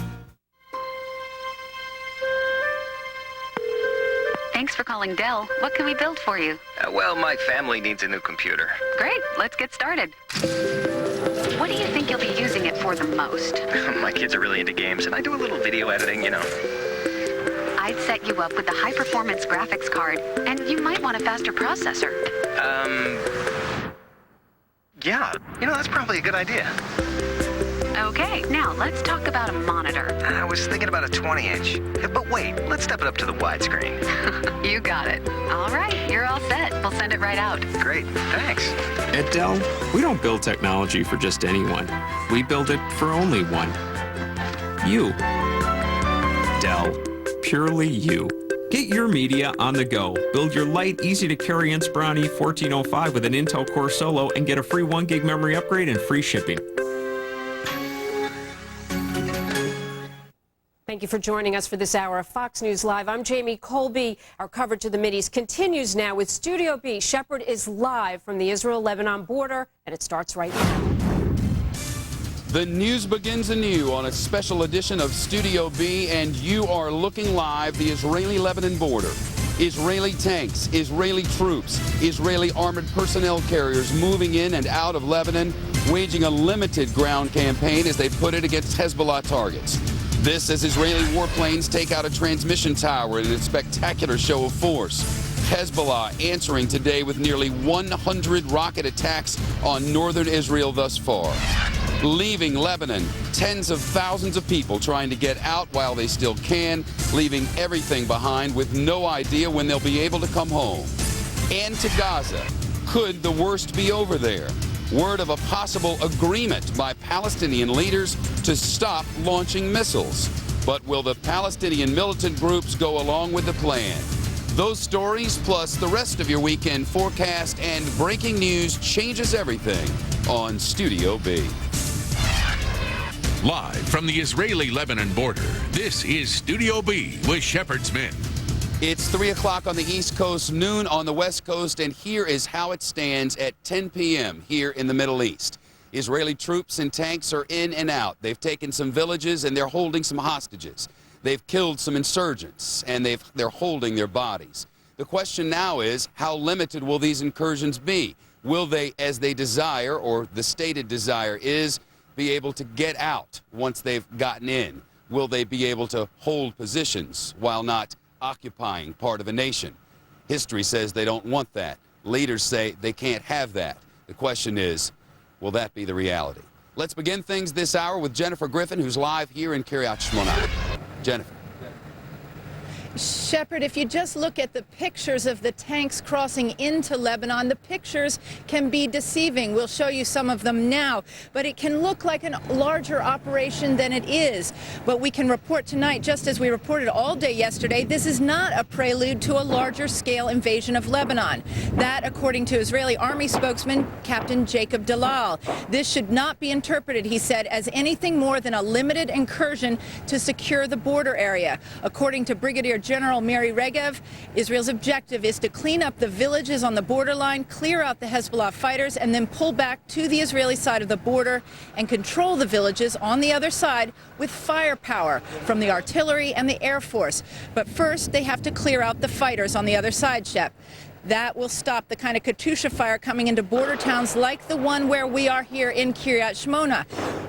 Thanks for calling Dell. What can we build for you? Well, my family needs a new computer. Great, let's get started. What do you think you'll be using it for the most? My kids are really into games, and I do a little video editing, you know. I'd set you up with the high-performance graphics card, and you might want a faster processor. Yeah, you know, that's probably a good idea. Okay, now let's talk about a monitor. I was thinking about a 20-inch. But wait, let's step it up to the widescreen. You got it. All right, you're all set. We'll send it right out. Great, thanks. At Dell, we don't build technology for just anyone. We build it for only one. You. Dell. Purely you. Get your media on the go. Build your light, easy-to-carry Inspirani 1405 with an Intel Core Solo and get a free 1 gig memory upgrade and free shipping. Thank you for joining us for this hour of Fox News Live. I'm Jamie Colby. Our coverage of the Mideast continues now with Studio B. Shepard is live from the Israel-Lebanon border, and it starts right now. The news begins anew on a special edition of Studio B, and you are looking live the Israeli-Lebanon border. Israeli tanks, Israeli troops, Israeli armored personnel carriers moving in and out of Lebanon, waging a limited ground campaign, as they put it, against Hezbollah targets. This as Israeli warplanes take out a transmission tower in a spectacular show of force. Hezbollah answering today with nearly 100 rocket attacks on northern Israel thus far. Leaving Lebanon, tens of thousands of people trying to get out while they still can, leaving everything behind with no idea when they'll be able to come home. And to Gaza, could the worst be over there? Word of a possible agreement by Palestinian leaders to stop launching missiles. But will the Palestinian militant groups go along with the plan? Those stories, plus the rest of your weekend forecast and breaking news, changes everything on Studio B. Live from the Israeli-Lebanon border, this is Studio B with Shepard Smith. It's 3 o'clock on the East Coast, noon on the West Coast, and here is how it stands at 10 p.m. here in the Middle East. Israeli troops and tanks are in and out. They've taken some villages and they're holding some hostages. They've killed some insurgents and they're holding their bodies. The question now is, how limited will these incursions be? Will they, as they desire, or the stated desire is, be able to get out once they've gotten in? Will they be able to hold positions while not occupying part of a nation? History says they don't want that. Leaders say they can't have that. The question is, will that be the reality? Let's begin things this hour with Jennifer Griffin, who's live here in Kiryat Shmona. Jennifer. Shepard, if you just look at the pictures of the tanks crossing into Lebanon, the pictures can be deceiving. We'll show you some of them now, but it can look like a larger operation than it is. But we can report tonight, just as we reported all day yesterday, this is not a prelude to a larger scale invasion of Lebanon. That, according to Israeli Army spokesman Captain Jacob Dalal. This should not be interpreted, he said, as anything more than a limited incursion to secure the border area. According to Brigadier General Miri Regev, Israel's objective is to clean up the villages on the borderline, clear out the Hezbollah fighters, and then pull back to the Israeli side of the border and control the villages on the other side with firepower from the artillery and the Air Force. But first, they have to clear out the fighters on the other side, Shep. That will stop the kind of Katyusha fire coming into border towns like the one where we are here in Kiryat Shmona.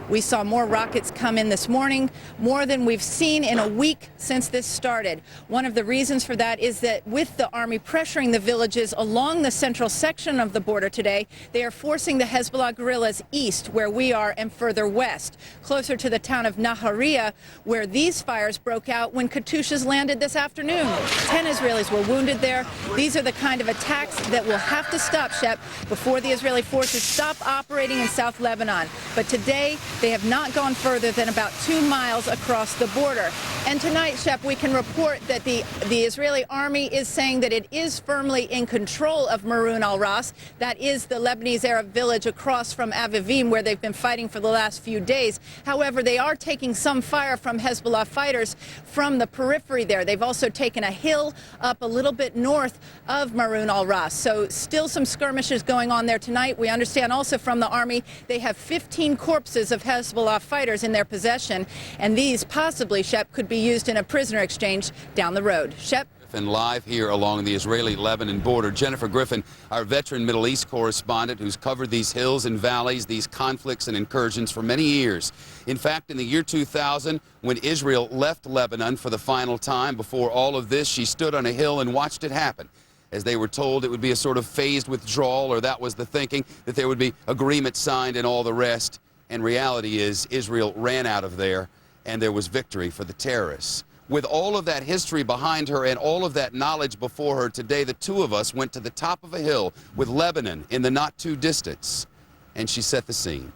We saw more rockets come in this morning, more than we've seen in a week since this started. One of the reasons for that is that with the army pressuring the villages along the central section of the border today, they are forcing the Hezbollah guerrillas east, where we are, and further west, closer to the town of Nahariya, where these fires broke out when Katyushas landed this afternoon. 10 Israelis were wounded there. These are the kind of attacks that will have to stop, Shep, before the Israeli forces stop operating in South Lebanon. But today, they have not gone further than about 2 miles across the border. And tonight, Shep, we can report that the Israeli army is saying that it is firmly in control of Maroun al-Ras. That is the Lebanese Arab village across from Avivim, where they've been fighting for the last few days. However, they are taking some fire from Hezbollah fighters from the periphery there. They've also taken a hill up a little bit north of Maroun al-Ras. So still some skirmishes going on there tonight. We understand also from the army they have 15 corpses of Hezbollah fighters in their possession, and these possibly, Shep, could be used in a prisoner exchange down the road. Shep? And live here along the Israeli-Lebanon border, Jennifer Griffin, our veteran Middle East correspondent who's covered these hills and valleys, these conflicts and incursions for many years. In fact, in the year 2000, when Israel left Lebanon for the final time before all of this, she stood on a hill and watched it happen. As they were told it would be a sort of phased withdrawal, or that was the thinking, that there would be agreements signed and all the rest. And reality is Israel ran out of there, and there was victory for the terrorists. With all of that history behind her and all of that knowledge before her, today the two of us went to the top of a hill with Lebanon in the not-too distance, and she set the scene.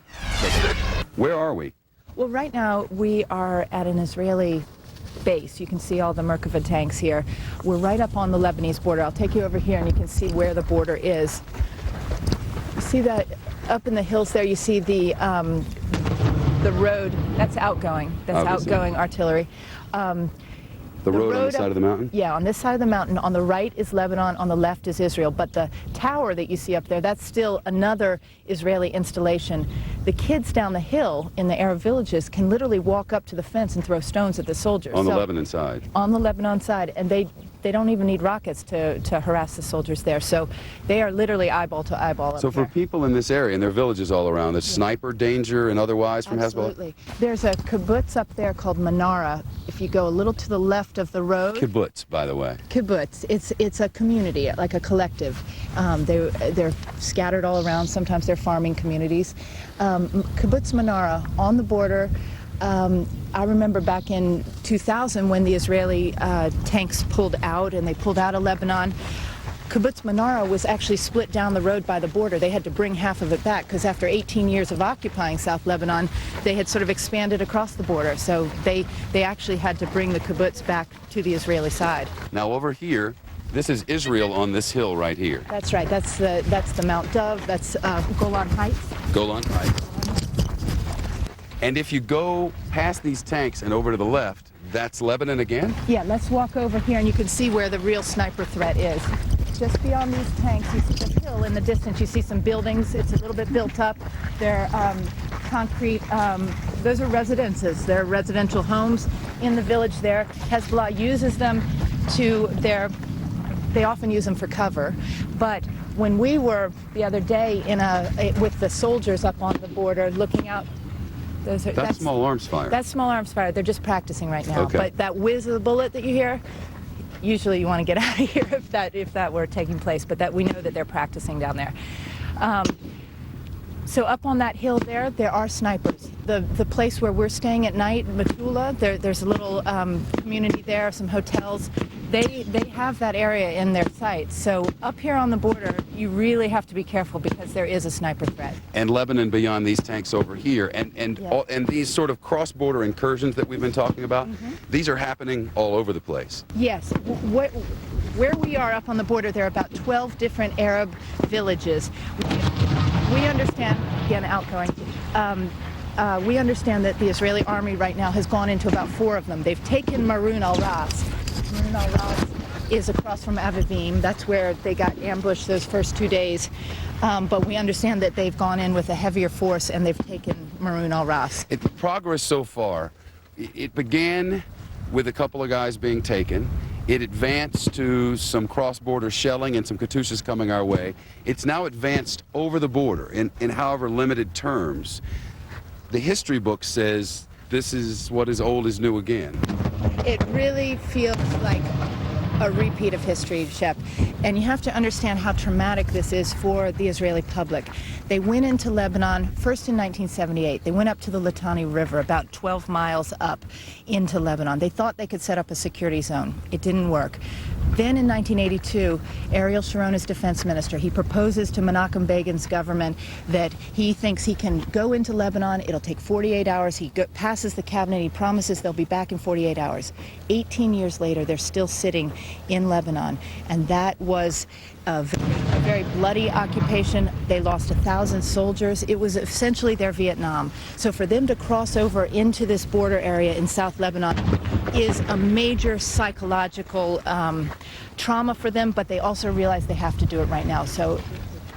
Where are we? Well, right now we are at an Israeli base. You can see all the Merkava tanks here. We're right up on the Lebanese border. I'll take you over here and you can see where the border is. You see that up in the hills there, you see the road. That's outgoing. That's outgoing artillery. The road on the side of the mountain? Yeah, on this side of the mountain. On the right is Lebanon, on the left is Israel. But the tower that you see up there, that's still another Israeli installation. The kids down the hill in the Arab villages can literally walk up to the fence and throw stones at the soldiers. On the Lebanon side? On the Lebanon side. And they they don't even need rockets to harass the soldiers there. So they are literally eyeball to eyeball up So for here. people in this area, and there are villages all around, there's sniper danger and otherwise from Hezbollah? Absolutely. There's a kibbutz up there called Menara. If you go a little to the left of the road. Kibbutz, by the way. Kibbutz. It's a community, like a collective. They're scattered all around. Sometimes they're farming communities. Kibbutz Menara on the border. I remember back in 2000 when the Israeli tanks pulled out, and they pulled out of Lebanon. Kibbutz Menara was actually split down the road by the border. They had to bring half of it back because after 18 years of occupying South Lebanon, they had sort of expanded across the border. So they actually had to bring the kibbutz back to the Israeli side. Now over here, this is Israel on this hill right here. That's right. That's the Mount Dove. That's Golan Heights. Golan Heights. And if you go past these tanks and over to the left, that's Lebanon again? Yeah, let's walk over here and you can see where the real sniper threat is. Just beyond these tanks, you see the hill in the distance. You see some buildings. It's a little bit built up. They're concrete. Those are residences. They're residential homes in the village there. Hezbollah uses them they often use them for cover. But when we were the other day with the soldiers up on the border looking out, that's small arms fire. That's small arms fire. They're just practicing right now. Okay. But that whiz of the bullet that you hear, usually you want to get out of here if that were taking place. But that we know that they're practicing down there. So up on that hill there are snipers. The place where we're staying at night, Metula, there's a little community there, some hotels. They have that area in their sights. So up here on the border, you really have to be careful because there is a sniper threat. And Lebanon beyond these tanks over here, and these sort of cross-border incursions that we've been talking about, these are happening all over the place. Yes. Where we are up on the border, there are about 12 different Arab villages. We understand, again, outgoing. We understand that the Israeli army right now has gone into about 4 of them. They've taken Maroun al-Ras. Maroun al-Ras is across from Avivim. That's where they got ambushed those first 2 days. But we understand that they've gone in with a heavier force and they've taken Maroun al-Ras. The progress so far, it began with a couple of guys being taken. It advanced to some cross-border shelling and some Katyushas coming our way. It's now advanced over the border in however limited terms. The history book says this is what is old is new again. It really feels like a repeat of history, Shep. And you have to understand how traumatic this is for the Israeli public. They went into Lebanon first in 1978. They went up to the Litani River, about 12 miles up into Lebanon. They thought they could set up a security zone. It didn't work. Then in 1982, Ariel Sharon is defense minister. He proposes to Menachem Begin's government that he thinks he can go into Lebanon. It'll take 48 hours. He passes the cabinet. He promises they'll be back in 48 hours. 18 years later, they're still sitting in Lebanon. And that was a very bloody occupation. They lost 1,000 soldiers. It was essentially their Vietnam. So for them to cross over into this border area in South Lebanon is a major psychological trauma for them, but they also realize they have to do it right now. So,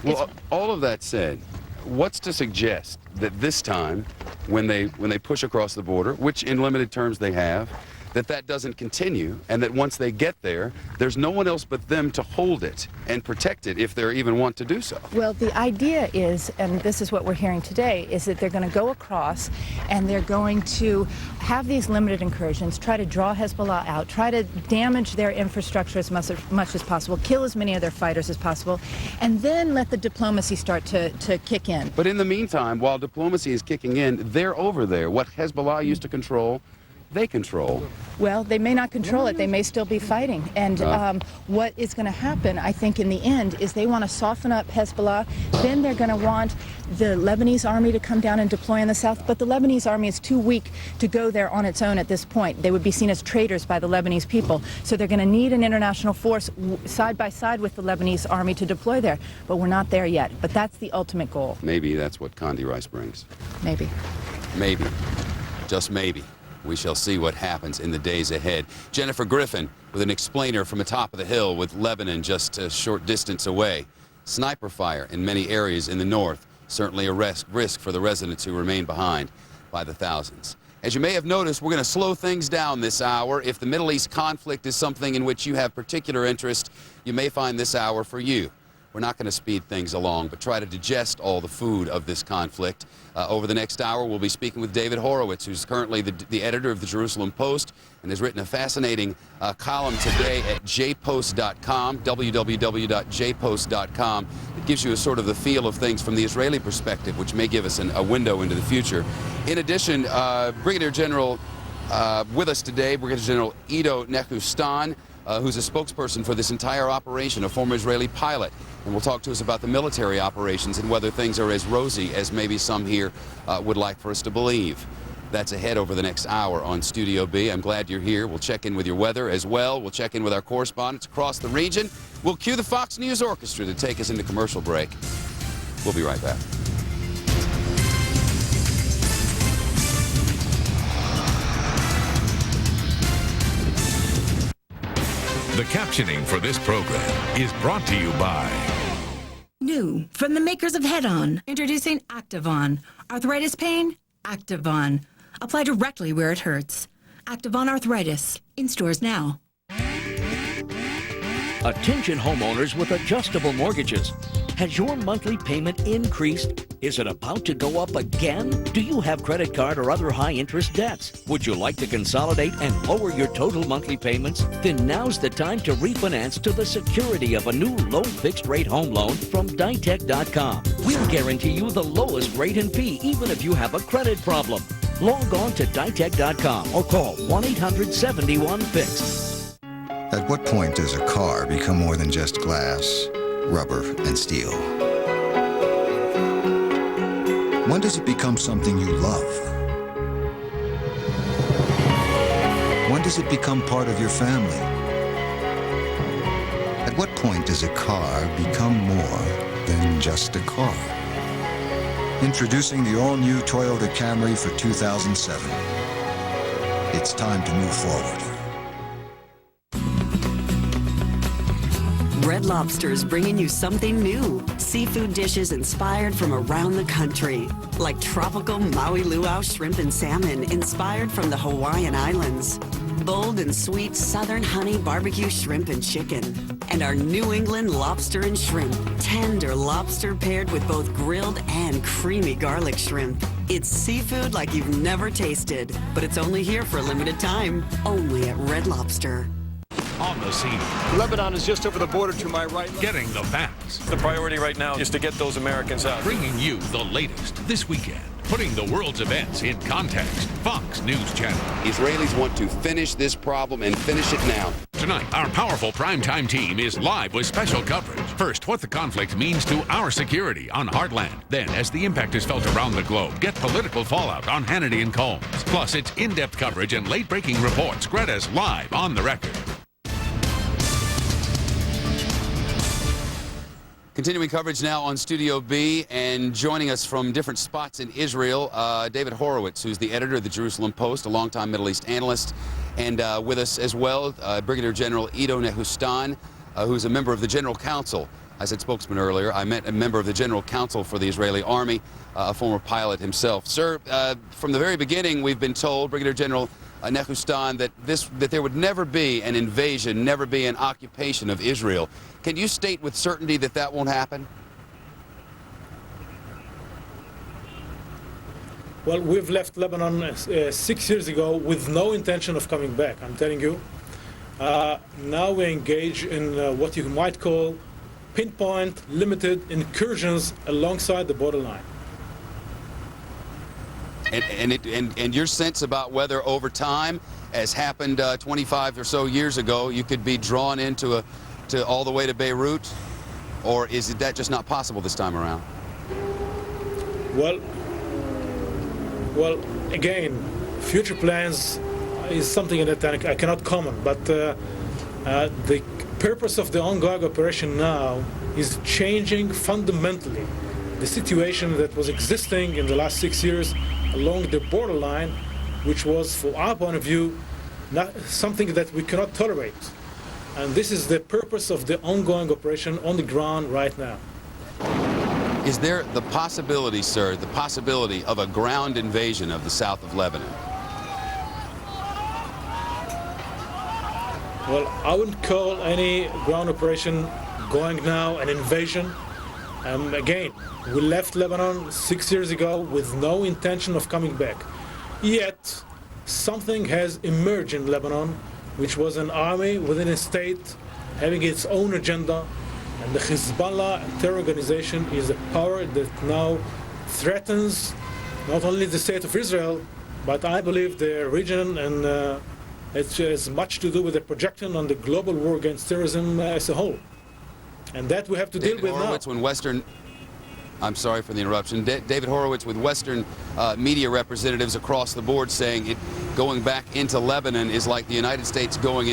well, all of that said, what's to suggest that this time, when they push across the border, which in limited terms they have, that doesn't continue, and that once they get there, there's no one else but them to hold it and protect it if they even want to do so? Well, the idea is, and this is what we're hearing today, is that they're going to go across and they're going to have these limited incursions, try to draw Hezbollah out, try to damage their infrastructure as much as possible, kill as many of their fighters as possible, and then let the diplomacy start to kick in. But in the meantime, while diplomacy is kicking in, they're over there. What Hezbollah used to control, they control. Well, they may not control it. They may still be fighting. And what is going to happen, I think, in the end, is they want to soften up Hezbollah. Then they're going to want the Lebanese army to come down and deploy in the south. But the Lebanese army is too weak to go there on its own at this point. They would be seen as traitors by the Lebanese people. So they're going to need an international force side by side with the Lebanese army to deploy there. But we're not there yet. But that's the ultimate goal. Maybe that's what Condi Rice brings. Maybe. Maybe. Just maybe. We shall see what happens in the days ahead. Jennifer Griffin with an explainer from atop of the hill with Lebanon just a short distance away. Sniper fire in many areas in the north, certainly a risk for the residents who remain behind by the thousands. As you may have noticed, we're going to slow things down this hour. If the Middle East conflict is something in which you have particular interest, you may find this hour for you. We're not going to speed things along, but try to digest all the food of this conflict. Over the next hour, we'll be speaking with David Horowitz, who's currently the editor of the Jerusalem Post and has written a fascinating column today at jpost.com, www.jpost.com. It gives you a sort of the feel of things from the Israeli perspective, which may give us a window into the future. In addition, Brigadier General with us today, Brigadier General Ido Nehustan, who's a spokesperson for this entire operation, a former Israeli pilot, and will talk to us about the military operations and whether things are as rosy as maybe some here would like for us to believe. That's ahead over the next hour on Studio B. I'm glad you're here. We'll check in with your weather as well. We'll check in with our correspondents across the region. We'll cue the Fox News Orchestra to take us into commercial break. We'll be right back. The captioning for this program is brought to you by... New from the makers of Head-On, introducing Activon. Arthritis pain? Activon. Apply directly where it hurts. Activon Arthritis. In stores now. Attention homeowners with adjustable mortgages. Has your monthly payment increased? Is it about to go up again? Do you have credit card or other high-interest debts? Would you like to consolidate and lower your total monthly payments? Then now's the time to refinance to the security of a new low fixed-rate home loan from Ditech.com. We'll guarantee you the lowest rate and fee even if you have a credit problem. Log on to Ditech.com or call 1-800-71-FIXED. At what point does a car become more than just glass, rubber, and steel? When does it become something you love? When does it become part of your family? At what point does a car become more than just a car? Introducing the all-new Toyota Camry for 2007. It's time to move forward. Red Lobster is bringing you something new. Seafood dishes inspired from around the country. Like tropical Maui Luau shrimp and salmon inspired from the Hawaiian Islands. Bold and sweet southern honey barbecue shrimp and chicken. And our New England lobster and shrimp. Tender lobster paired with both grilled and creamy garlic shrimp. It's seafood like you've never tasted. But it's only here for a limited time. Only at Red Lobster. On the scene. Lebanon is just over the border to my right. Getting the facts. The priority right now is to get those Americans out. Bringing you the latest this weekend. Putting the world's events in context. Fox News Channel. Israelis want to finish this problem and finish it now. Tonight, our powerful primetime team is live with special coverage. First, what the conflict means to our security on Heartland. Then, as the impact is felt around the globe, get political fallout on Hannity and Combs. Plus, it's in-depth coverage and late-breaking reports. Greta's live on the record. Continuing coverage now on Studio B, and joining us from different spots in Israel, David Horowitz, who's the editor of the Jerusalem Post, a longtime Middle East analyst, and with us as well, Brigadier General Ido Nehustan, who's a member of the General Council. I said spokesman earlier. I meant a member of the General Council for the Israeli Army, a former pilot himself. Sir, from the very beginning, we've been told, Brigadier General Nehustan, that there would never be an invasion, never be an occupation of Israel. Can you state with certainty that that won't happen? Well, we've left Lebanon 6 years ago with no intention of coming back, I'm telling you. Now we engage in what you might call pinpoint, limited incursions alongside the borderline. And your sense about whether over time, as happened 25 or so years ago, you could be drawn into all the way to Beirut, or is that just not possible this time around? Well, again, future plans is something that I cannot comment, but the purpose of the ongoing operation now is changing fundamentally the situation that was existing in the last 6 years along the borderline, which was, from our point of view, not something that we cannot tolerate. And this is the purpose of the ongoing operation on the ground right now. Is there the possibility, sir, the possibility of a ground invasion of the south of Lebanon? Well, I wouldn't call any ground operation going now an invasion. Again, we left Lebanon 6 years ago with no intention of coming back. Yet, something has emerged in Lebanon, which was an army within a state having its own agenda. And the Hezbollah terror organization is a power that now threatens not only the state of Israel, but I believe the region, and it has much to do with the projection on the global war against terrorism as a whole. And that we have to deal with now. When Western, I'm sorry for the interruption. David Horowitz with Western media representatives across the board saying going back into Lebanon is like the United States going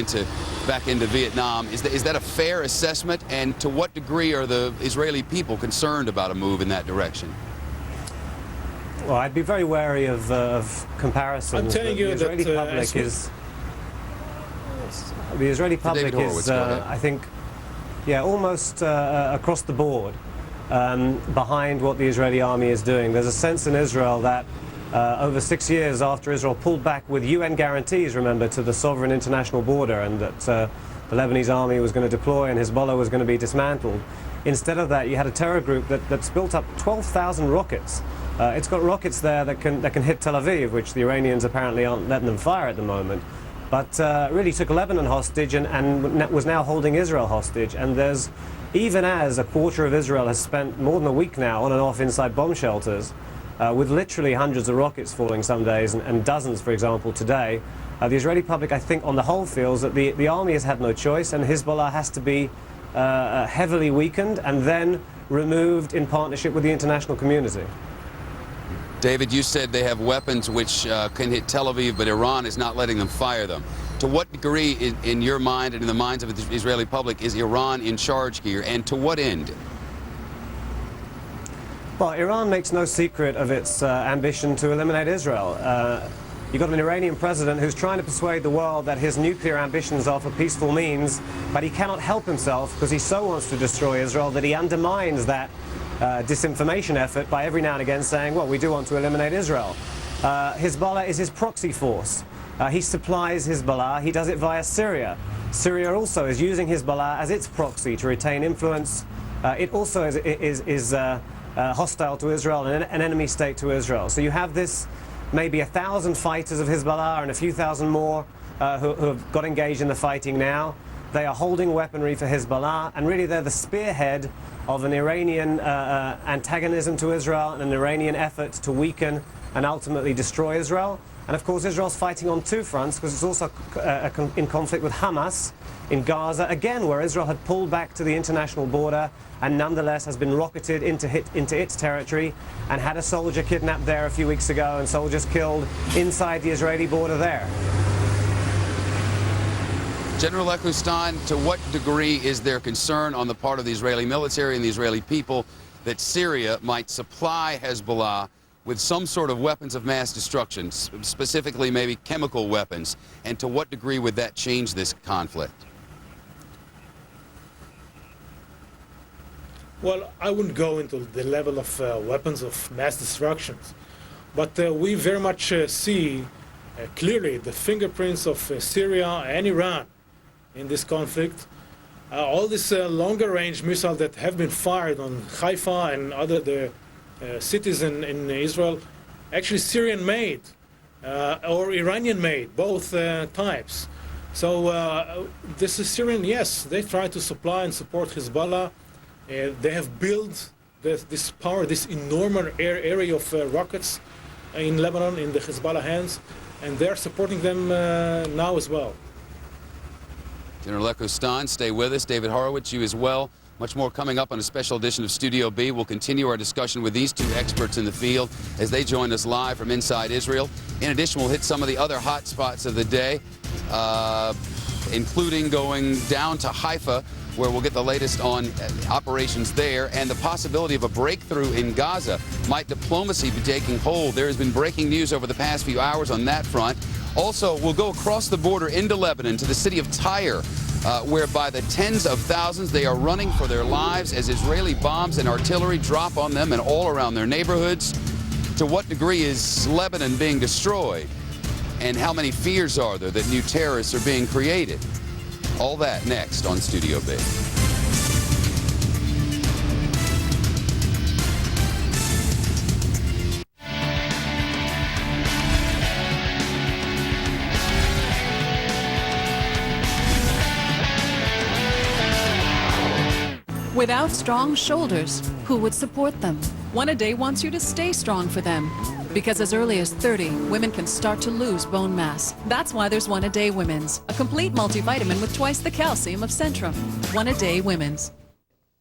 back into Vietnam. Is that a fair assessment? And to what degree are the Israeli people concerned about a move in that direction? Well, I'd be very wary of comparisons. I'm telling you the Israeli public is, I think, almost across the board behind what the Israeli army is doing. There's a sense in Israel that over 6 years after Israel pulled back with UN guarantees, remember, to the sovereign international border, and that the Lebanese army was going to deploy and Hezbollah was going to be dismantled. Instead of that, you had a terror group that's built up 12,000 rockets. It's got rockets there that can hit Tel Aviv, which the Iranians apparently aren't letting them fire at the moment. But really took Lebanon hostage and was now holding Israel hostage. And there's, even as a quarter of Israel has spent more than a week now on and off inside bomb shelters, with literally hundreds of rockets falling some days and dozens, for example, today, the Israeli public, I think, on the whole feels that the army has had no choice and Hezbollah has to be heavily weakened and then removed in partnership with the international community. David, you said they have weapons which can hit Tel Aviv, but Iran is not letting them fire them. To what degree, in your mind and in the minds of the Israeli public, is Iran in charge here, and to what end? Well, Iran makes no secret of its ambition to eliminate Israel. You've got an Iranian president who's trying to persuade the world that his nuclear ambitions are for peaceful means, but he cannot help himself because he so wants to destroy Israel that he undermines that disinformation effort by every now and again saying, well, we do want to eliminate Israel. Hezbollah is his proxy force. He supplies Hezbollah. He does it via Syria. Syria also is using Hezbollah as its proxy to retain influence. It also is hostile to Israel and an enemy state to Israel. So you have this maybe 1,000 fighters of Hezbollah and a few thousand more who have got engaged in the fighting now. They are holding weaponry for Hezbollah, and really they're the spearhead of an Iranian antagonism to Israel and an Iranian effort to weaken and ultimately destroy Israel. And of course, Israel's fighting on two fronts because it's also in conflict with Hamas in Gaza, again, where Israel had pulled back to the international border and nonetheless has been rocketed into its territory and had a soldier kidnapped there a few weeks ago and soldiers killed inside the Israeli border there. General Ekustan, to what degree is there concern on the part of the Israeli military and the Israeli people that Syria might supply Hezbollah with some sort of weapons of mass destruction, specifically maybe chemical weapons? And to what degree would that change this conflict? Well, I wouldn't go into the level of weapons of mass destruction, but we very much see clearly the fingerprints of Syria and Iran in this conflict. All these longer-range missiles that have been fired on Haifa and other cities in Israel, actually Syrian-made or Iranian-made, both types. So this is Syrian, yes, they try to supply and support Hezbollah. They have built this power, this enormous area of rockets in Lebanon in the Hezbollah hands, and they're supporting them now as well. General Ekustan, stay with us. David Horowitz, you as well. Much more coming up on a special edition of Studio B. We'll continue our discussion with these two experts in the field as they join us live from inside Israel. In addition, we'll hit some of the other hot spots of the day, including going down to Haifa, where we'll get the latest on operations there and the possibility of a breakthrough in Gaza. Might diplomacy be taking hold? There has been breaking news over the past few hours on that front. Also, we'll go across the border into Lebanon to the city of Tyre, where by the tens of thousands they are running for their lives as Israeli bombs and artillery drop on them and all around their neighborhoods. To what degree is Lebanon being destroyed? And how many fears are there that new terrorists are being created? All that next on Studio B. Without strong shoulders, who would support them? One A Day wants you to stay strong for them. Because as early as 30, women can start to lose bone mass. That's why there's One A Day Women's, a complete multivitamin with twice the calcium of Centrum. One A Day Women's.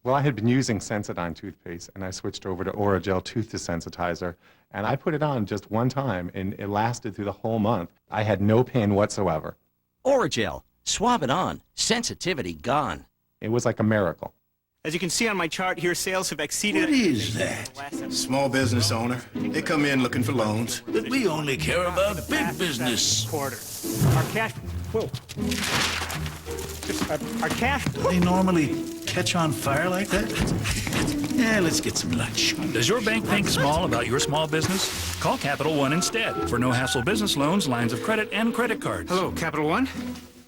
Well, I had been using Sensodyne toothpaste, and I switched over to Orajel tooth desensitizer, and I put it on just one time, and it lasted through the whole month. I had no pain whatsoever. Orajel. Swab it on. Sensitivity gone. It was like a miracle. As you can see on my chart here, sales have exceeded... What is that? Small business owner. They come in looking for loans. But we only care about big business. Quarter. Our cash... Whoa. Our cash... Do they normally catch on fire like that? Yeah, let's get some lunch. Does your bank think small about your small business? Call Capital One instead for no-hassle business loans, lines of credit, and credit cards. Hello, Capital One.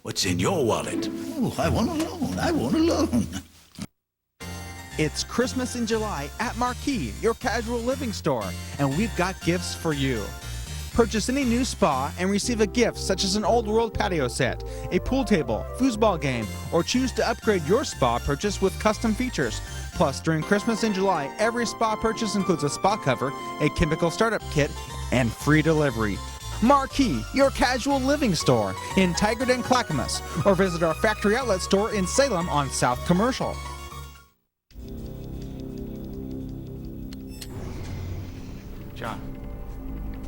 What's in your wallet? Oh, I want a loan. I want a loan. It's Christmas in July at Marquee, your casual living store, and we've got gifts for you. Purchase any new spa and receive a gift such as an old world patio set, a pool table, foosball game, or choose to upgrade your spa purchase with custom features. Plus, during Christmas in July, every spa purchase includes a spa cover, a chemical startup kit, and free delivery. Marquee, your casual living store in Tigard and Clackamas, or visit our factory outlet store in Salem on South Commercial. John,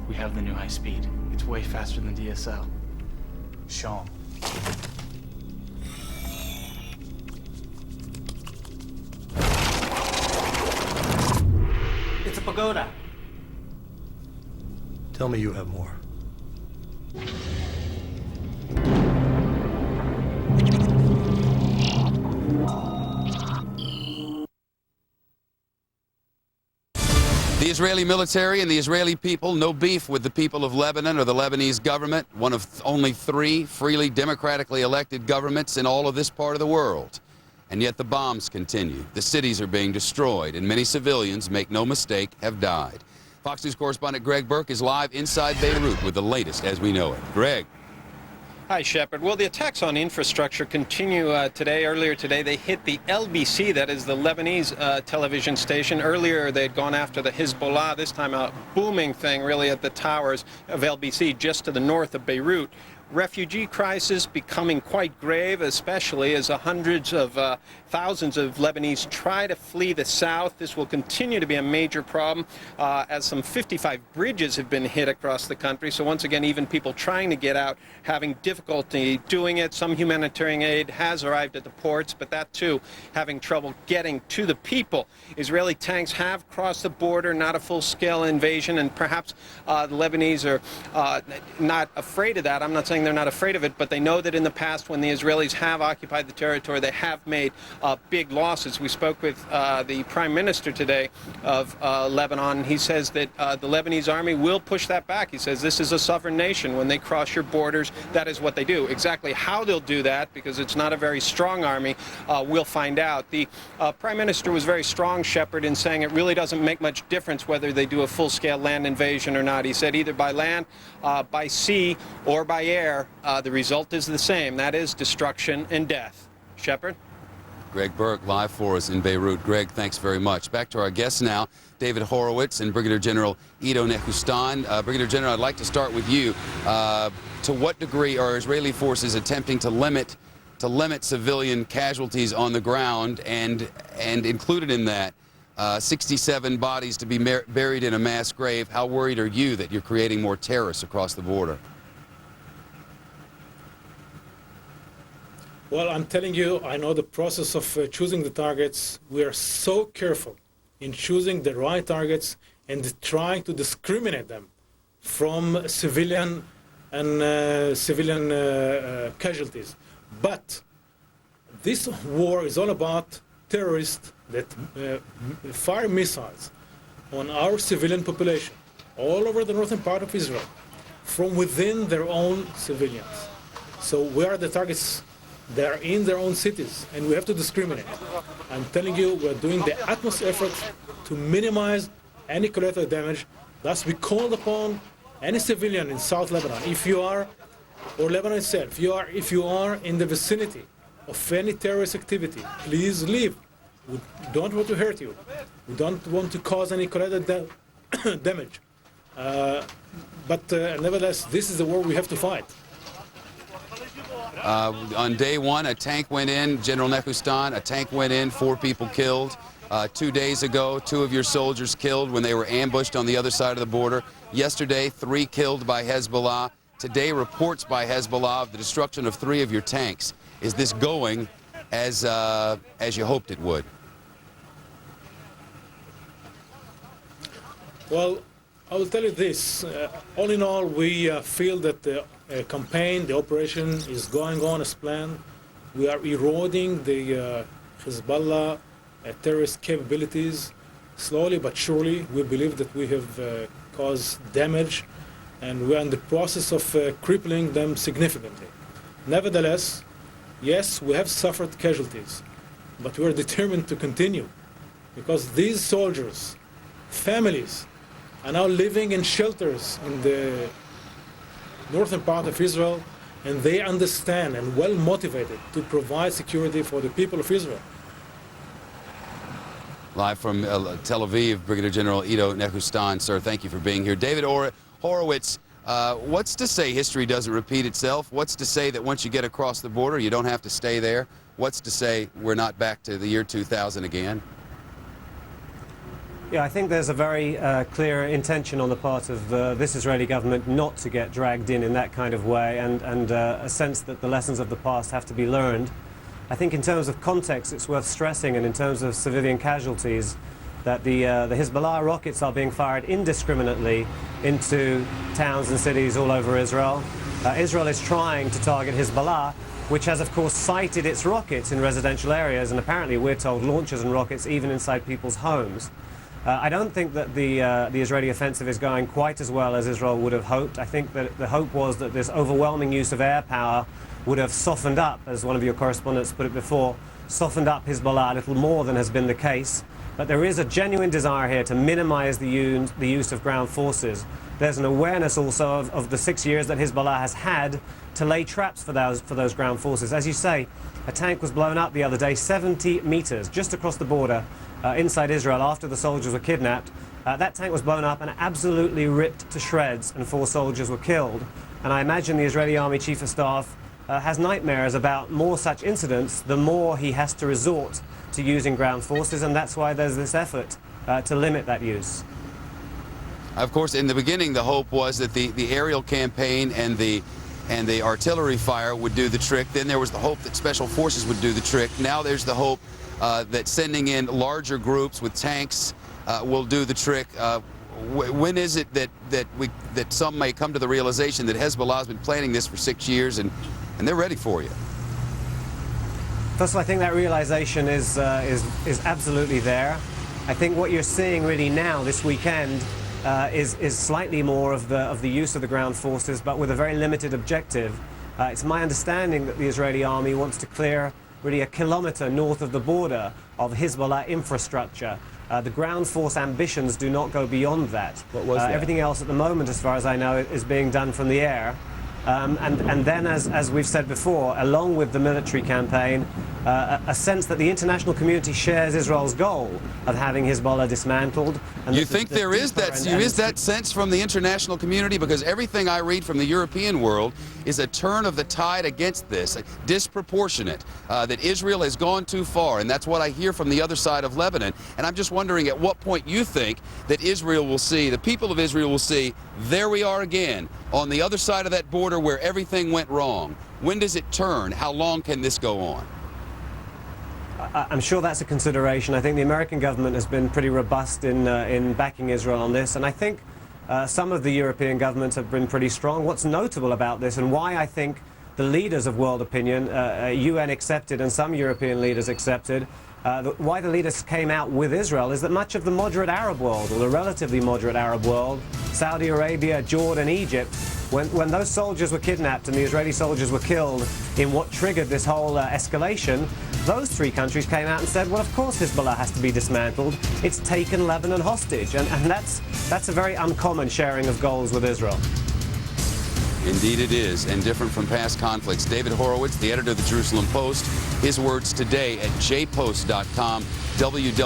we have the new high speed. It's way faster than DSL. Show 'em. It's a pagoda. Tell me you have more. The Israeli military and the Israeli people, no beef with the people of Lebanon or the Lebanese government, one of only 3 freely democratically elected governments in all of this part of the world. And yet the bombs continue. The cities are being destroyed, and many civilians, make no mistake, have died. Fox News correspondent Greg Burke is live inside Beirut with the latest as we know it. Greg. Hi, Shepard. Well, the attacks on infrastructure continue today. Earlier today, they hit the LBC, that is the Lebanese television station. Earlier, they'd gone after the Hezbollah, this time a booming thing really at the towers of LBC just to the north of Beirut. Refugee crisis becoming quite grave, especially as hundreds of thousands of Lebanese try to flee the south. This will continue to be a major problem as some 55 bridges have been hit across the country. So once again, even people trying to get out having difficulty doing it. Some humanitarian aid has arrived at the ports, but that too having trouble getting to the people. Israeli tanks have crossed the border, not a full-scale invasion, and perhaps the Lebanese are not afraid of that. I'm not saying they're not afraid of it, but they know that in the past when the Israelis have occupied the territory, they have made big losses. We spoke with the Prime Minister today of Lebanon. He says that the Lebanese army will push that back. He says this is a sovereign nation. When they cross your borders, that is what they do. Exactly how they'll do that, because it's not a very strong army, we'll find out. The Prime Minister was very strong, Shepard, in saying it really doesn't make much difference whether they do a full-scale land invasion or not. He said either by land, by sea, or by air, the result is the same. That is destruction and death. Shepard? Greg Burke live for us in Beirut. Greg, thanks very much. Back to our guests now, David Horowitz and Brigadier General Ido Nehustan. Brigadier General, I'd like to start with you. To what degree are Israeli forces attempting to limit civilian casualties on the ground, and included in that 67 bodies to be buried in a mass grave? How worried are you that you're creating more terrorists across the border? Well, I'm telling you, I know the process of choosing the targets. We are so careful in choosing the right targets and trying to discriminate them from civilian and civilian casualties. But this war is all about terrorists that fire missiles on our civilian population all over the northern part of Israel from within their own civilians. So where are the targets They are in their own cities, and we have to discriminate. I'm telling you, we're doing the utmost effort to minimize any collateral damage. Thus, we called upon any civilian in South Lebanon, if you are, or Lebanon itself, if you are in the vicinity of any terrorist activity, please leave. We don't want to hurt you. We don't want to cause any collateral damage. But nevertheless, this is the war we have to fight. On day one, a tank went in, General Nehustan, a tank went in, 4 people killed. 2 days ago, 2 of your soldiers killed when they were ambushed on the other side of the border. Yesterday, 3 killed by Hezbollah. Today, reports by Hezbollah of the destruction of 3 of your tanks. Is this going as you hoped it would? Well, I will tell you this. All in all, we feel that the campaign, the operation is going on as planned. We are eroding the Hezbollah terrorist capabilities slowly but surely. We believe that we have caused damage, and we are in the process of crippling them significantly. Nevertheless, yes, we have suffered casualties, but we are determined to continue, because these soldiers, families, are now living in shelters in the northern part of Israel, and they understand and well motivated to provide security for the people of Israel. Live from Tel Aviv, Brigadier General Ido Nehustan, sir, thank you for being here. David Horowitz, what's to say history doesn't repeat itself? What's to say that once you get across the border, you don't have to stay there? What's to say we're not back to the year 2000 again? Yeah, I think there's a very clear intention on the part of this Israeli government not to get dragged in that kind of way, and a sense that the lessons of the past have to be learned. I think in terms of context, it's worth stressing, and in terms of civilian casualties, that the Hezbollah rockets are being fired indiscriminately into towns and cities all over Israel. Israel is trying to target Hezbollah, which has, of course, sighted its rockets in residential areas, and apparently, we're told, launches and rockets even inside people's homes. I don't think that the Israeli offensive is going quite as well as Israel would have hoped. I think that the hope was that this overwhelming use of air power would have softened up, as one of your correspondents put it before, softened up Hezbollah a little more than has been the case. But there is a genuine desire here to minimize the use of ground forces. There's an awareness also of the 6 years that Hezbollah has had to lay traps for those ground forces. As you say, a tank was blown up the other day 70 meters just across the border inside Israel after the soldiers were kidnapped. That tank was blown up and absolutely ripped to shreds, and 4 soldiers were killed. And I imagine the Israeli Army Chief of Staff has nightmares about more such incidents, the more he has to resort to using ground forces, and that's why there's this effort to limit that use. Of course, in the beginning, the hope was that the aerial campaign and the artillery fire would do the trick. Then there was the hope that special forces would do the trick. Now there's the hope that sending in larger groups with tanks will do the trick. When is it that some may come to the realization that Hezbollah has been planning this for 6 years and they're ready for you? First of all, I think that realization is absolutely there. I think what you're seeing really now this weekend is slightly more of the use of the ground forces, but with a very limited objective. It's my understanding that the Israeli army wants to clear really a kilometer north of the border of Hezbollah infrastructure. The ground force ambitions do not go beyond that. What was that? Everything else at the moment, as far as I know, is being done from the air. And then, as we've said before, along with the military campaign, a sense that the international community shares Israel's goal of having Hezbollah dismantled. And you think there is that sense from the international community? Because everything I read from the European world is a turn of the tide against this, disproportionate, that Israel has gone too far, and that's what I hear from the other side of Lebanon. And I'm just wondering at what point you think that Israel will see, the people of Israel will see, there we are again, on the other side of that border where everything went wrong. When does it turn? How long can this go on? I'm sure that's a consideration. I think the American government has been pretty robust in backing Israel on this, and I think some of the European governments have been pretty strong. What's notable about this, and why I think the leaders of world opinion, UN accepted and some European leaders accepted, why the leaders came out with Israel is that much of the moderate Arab world, or the relatively moderate Arab world, Saudi Arabia, Jordan, Egypt, when those soldiers were kidnapped and the Israeli soldiers were killed in what triggered this whole escalation, those three countries came out and said, well, of course Hezbollah has to be dismantled. It's taken Lebanon hostage. And that's a very uncommon sharing of goals with Israel. Indeed it is, and different from past conflicts. David Horowitz, the editor of the Jerusalem Post, his words today at jpost.com, www.jpost.com,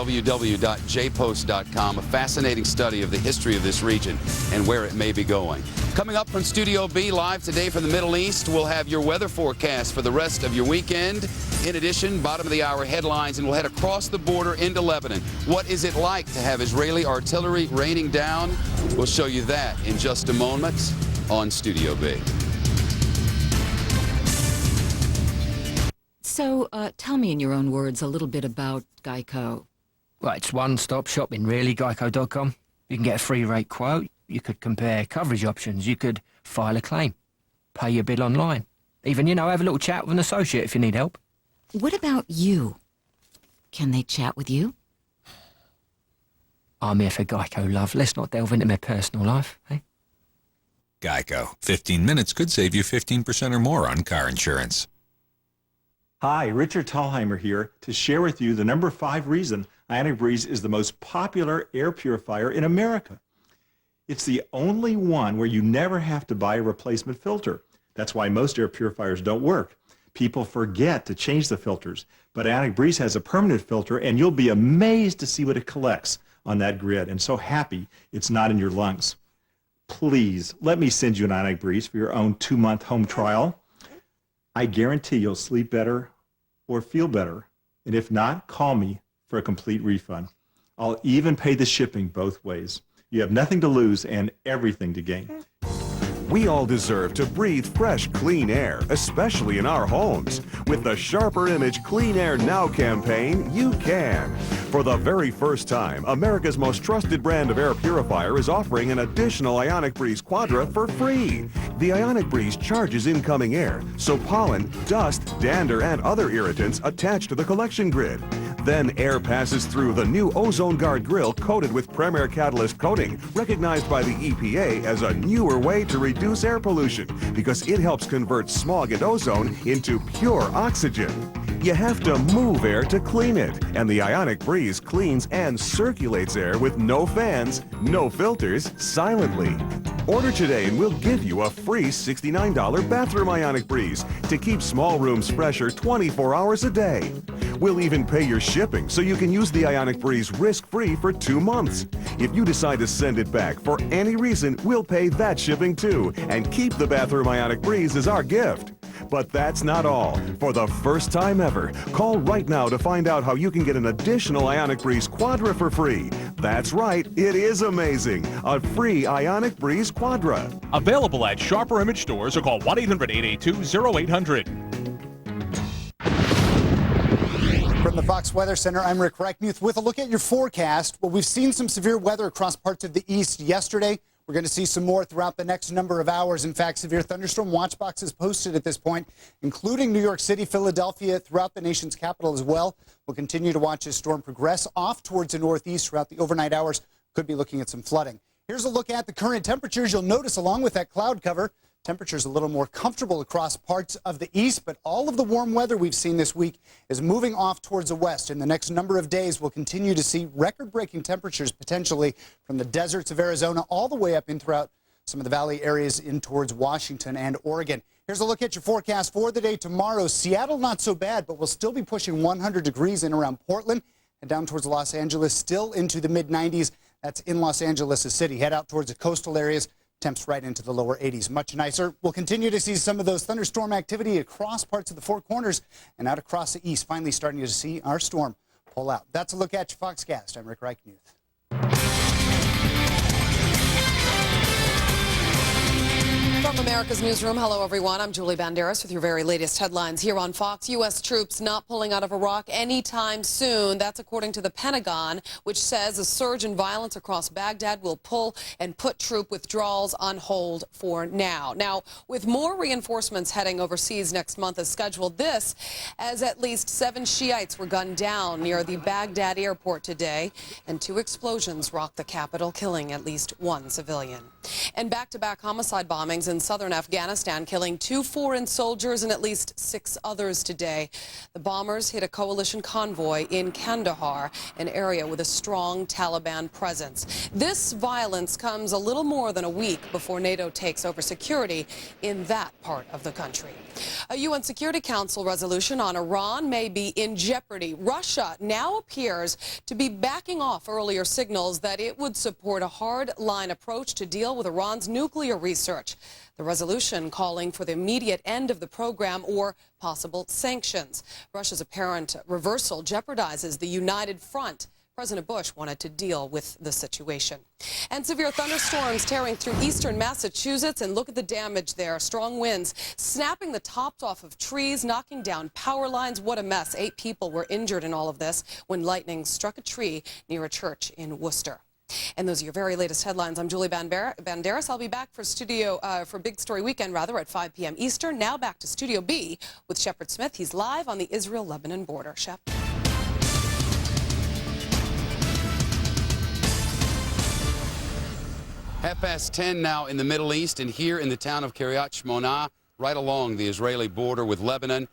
a fascinating study of the history of this region and where it may be going. Coming up from Studio B, live today from the Middle East, we'll have your weather forecast for the rest of your weekend. In addition, bottom of the hour headlines, and we'll head across the border into Lebanon. What is it like to have Israeli artillery raining down? We'll show you that in just a moment on Studio B. So, tell me in your own words a little bit about Geico. Well, it's one-stop shopping, really, Geico.com. You can get a free rate quote, you could compare coverage options, you could file a claim, pay your bill online, even, have a little chat with an associate if you need help. What about you? Can they chat with you? I'm here for Geico, love. Let's not delve into my personal life, eh? Geico. 15 minutes could save you 15% or more on car insurance. Hi, Richard Thalheimer here to share with you the number 5 reason Ionic Breeze is the most popular air purifier in America. It's the only one where you never have to buy a replacement filter. That's why most air purifiers don't work. People forget to change the filters, but Ionic Breeze has a permanent filter, and you'll be amazed to see what it collects on that grid, and so happy it's not in your lungs. Please, let me send you an Ionic Breeze for your own 2-month home trial. I guarantee you'll sleep better or feel better. And if not, call me for a complete refund. I'll even pay the shipping both ways. You have nothing to lose and everything to gain. We all deserve to breathe fresh, clean air, especially in our homes. With the Sharper Image Clean Air Now campaign, you can. For the very first time, America's most trusted brand of air purifier is offering an additional Ionic Breeze Quadra for free. The Ionic Breeze charges incoming air, so pollen, dust, dander, and other irritants attach to the collection grid. Then air passes through the new Ozone Guard grill coated with Premier Catalyst coating, recognized by the EPA as a newer way to reduce air pollution because it helps convert smog and ozone into pure oxygen. You have to move air to clean it, and the Ionic Breeze cleans and circulates air with no fans, no filters, silently. Order today and we'll give you a free $69 bathroom Ionic Breeze to keep small rooms fresher 24 hours a day. We'll even pay your shipping so you can use the Ionic Breeze risk-free for 2 months. If you decide to send it back for any reason, we'll pay that shipping too and keep the bathroom Ionic Breeze as our gift. But that's not all. For the first time ever, call right now to find out how you can get an additional Ionic Breeze Quadra for free. That's right, it is amazing. A free Ionic Breeze Quadra. Available at Sharper Image stores or call 1-800-882-0800. From the Fox Weather Center, I'm Rick Reichmuth with a look at your forecast. Well, we've seen some severe weather across parts of the east yesterday. We're going to see some more throughout the next number of hours. In fact, severe thunderstorm watch boxes posted at this point, including New York City, Philadelphia, throughout the nation's capital as well. We'll continue to watch this storm progress off towards the northeast throughout the overnight hours. Could be looking at some flooding. Here's a look at the current temperatures. You'll notice along with that cloud cover, temperatures a little more comfortable across parts of the east, but all of the warm weather we've seen this week is moving off towards the west. In the next number of days, we'll continue to see record-breaking temperatures potentially from the deserts of Arizona all the way up in throughout some of the valley areas in towards Washington and Oregon. Here's a look at your forecast for the day tomorrow. Seattle, not so bad, but we'll still be pushing 100 degrees in around Portland and down towards Los Angeles, still into the mid-90s. That's in Los Angeles City. Head out towards the coastal areas. Temps right into the lower 80s. Much nicer. We'll continue to see some of those thunderstorm activity across parts of the Four Corners and out across the east. Finally starting to see our storm pull out. That's a look at your Foxcast. I'm Rick Reichmuth. From America's Newsroom, hello everyone. I'm Julie Banderas with your very latest headlines here on Fox. U.S. troops not pulling out of Iraq anytime soon. That's according to the Pentagon, which says a surge in violence across Baghdad will pull and put troop withdrawals on hold for now. Now, with more reinforcements heading overseas next month as scheduled, this as at least 7 Shiites were gunned down near the Baghdad airport today, and 2 explosions rocked the capital, killing at least 1 civilian. And back-to-back homicide bombings in southern Afghanistan, killing 2 foreign soldiers and at least 6 others today. The bombers hit a coalition convoy in Kandahar, an area with a strong Taliban presence. This violence comes a little more than a week before NATO takes over security in that part of the country. A UN Security Council resolution on Iran may be in jeopardy. Russia now appears to be backing off earlier signals that it would support a hard-line approach to deal with Iran's nuclear research. The resolution calling for the immediate end of the program or possible sanctions. Russia's apparent reversal jeopardizes the united front President Bush wanted to deal with the situation. And severe thunderstorms tearing through eastern Massachusetts, and look at the damage there. Strong winds snapping the tops off of trees, knocking down power lines. What a mess. 8 people were injured in all of this when lightning struck a tree near a church in Worcester. And those are your very latest headlines. I'm Julie Banderas. I'll be back for Big Story Weekend, at 5 p.m. Eastern. Now back to Studio B with Shepard Smith. He's live on the Israel-Lebanon border. Shep. Half past 10 now in the Middle East, and here in the town of Kiryat Shmona, right along the Israeli border with Lebanon.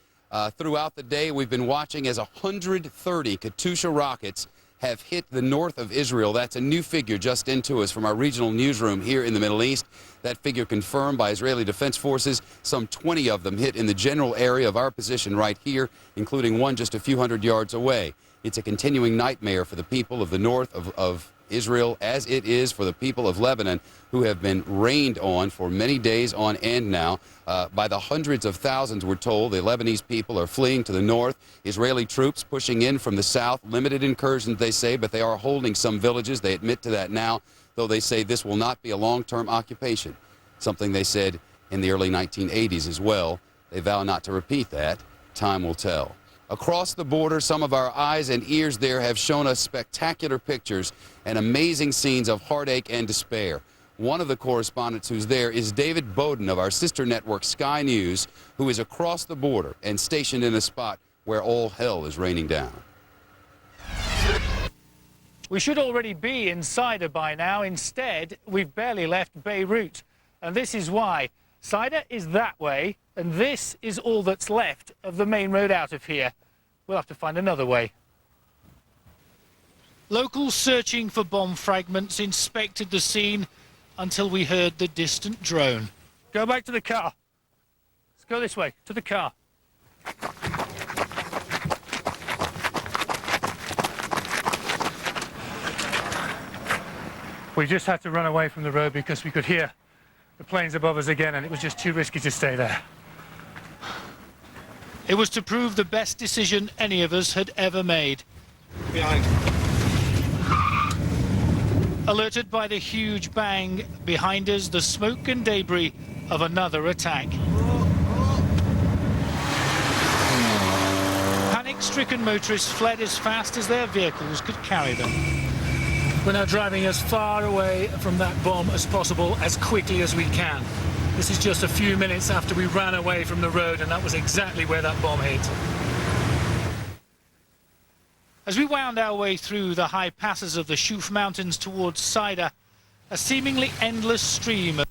Throughout the day, we've been watching as 130 Katyusha rockets have hit the north of Israel. That's a new figure just into us from our regional newsroom here in the Middle East. That figure confirmed by Israeli Defense Forces. Some 20 of them hit in the general area of our position right here, including one just a few hundred yards away. It's a continuing nightmare for the people of the north of Israel, as it is for the people of Lebanon, who have been rained on for many days on end now. By the hundreds of thousands, we're told, the Lebanese people are fleeing to the north. Israeli troops pushing in from the south. Limited incursions, they say, but they are holding some villages. They admit to that now, though they say this will not be a long-term occupation, something they said in the early 1980s as well. They vow not to repeat that. Time will tell. Across the border, some of our eyes and ears there have shown us spectacular pictures and amazing scenes of heartache and despair. One of the correspondents who's there is David Bowden of our sister network Sky News, who is across the border and stationed in a spot where all hell is raining down. We should already be in Saida by now. Instead, we've barely left Beirut. And this is why. Saida is that way, and this is all that's left of the main road out of here. We'll have to find another way. Locals searching for bomb fragments inspected the scene until we heard the distant drone. Go back to the car. Let's go this way, to the car. We just had to run away from the road because we could hear the planes above us again, and it was just too risky to stay there. It was to prove the best decision any of us had ever made. Behind. Alerted by the huge bang behind us, the smoke and debris of another attack. Panic-stricken motorists fled as fast as their vehicles could carry them. We're now driving as far away from that bomb as possible, as quickly as we can. This is just a few minutes after we ran away from the road, and that was exactly where that bomb hit. As we wound our way through the high passes of the Shuf Mountains towards Saida, a seemingly endless stream of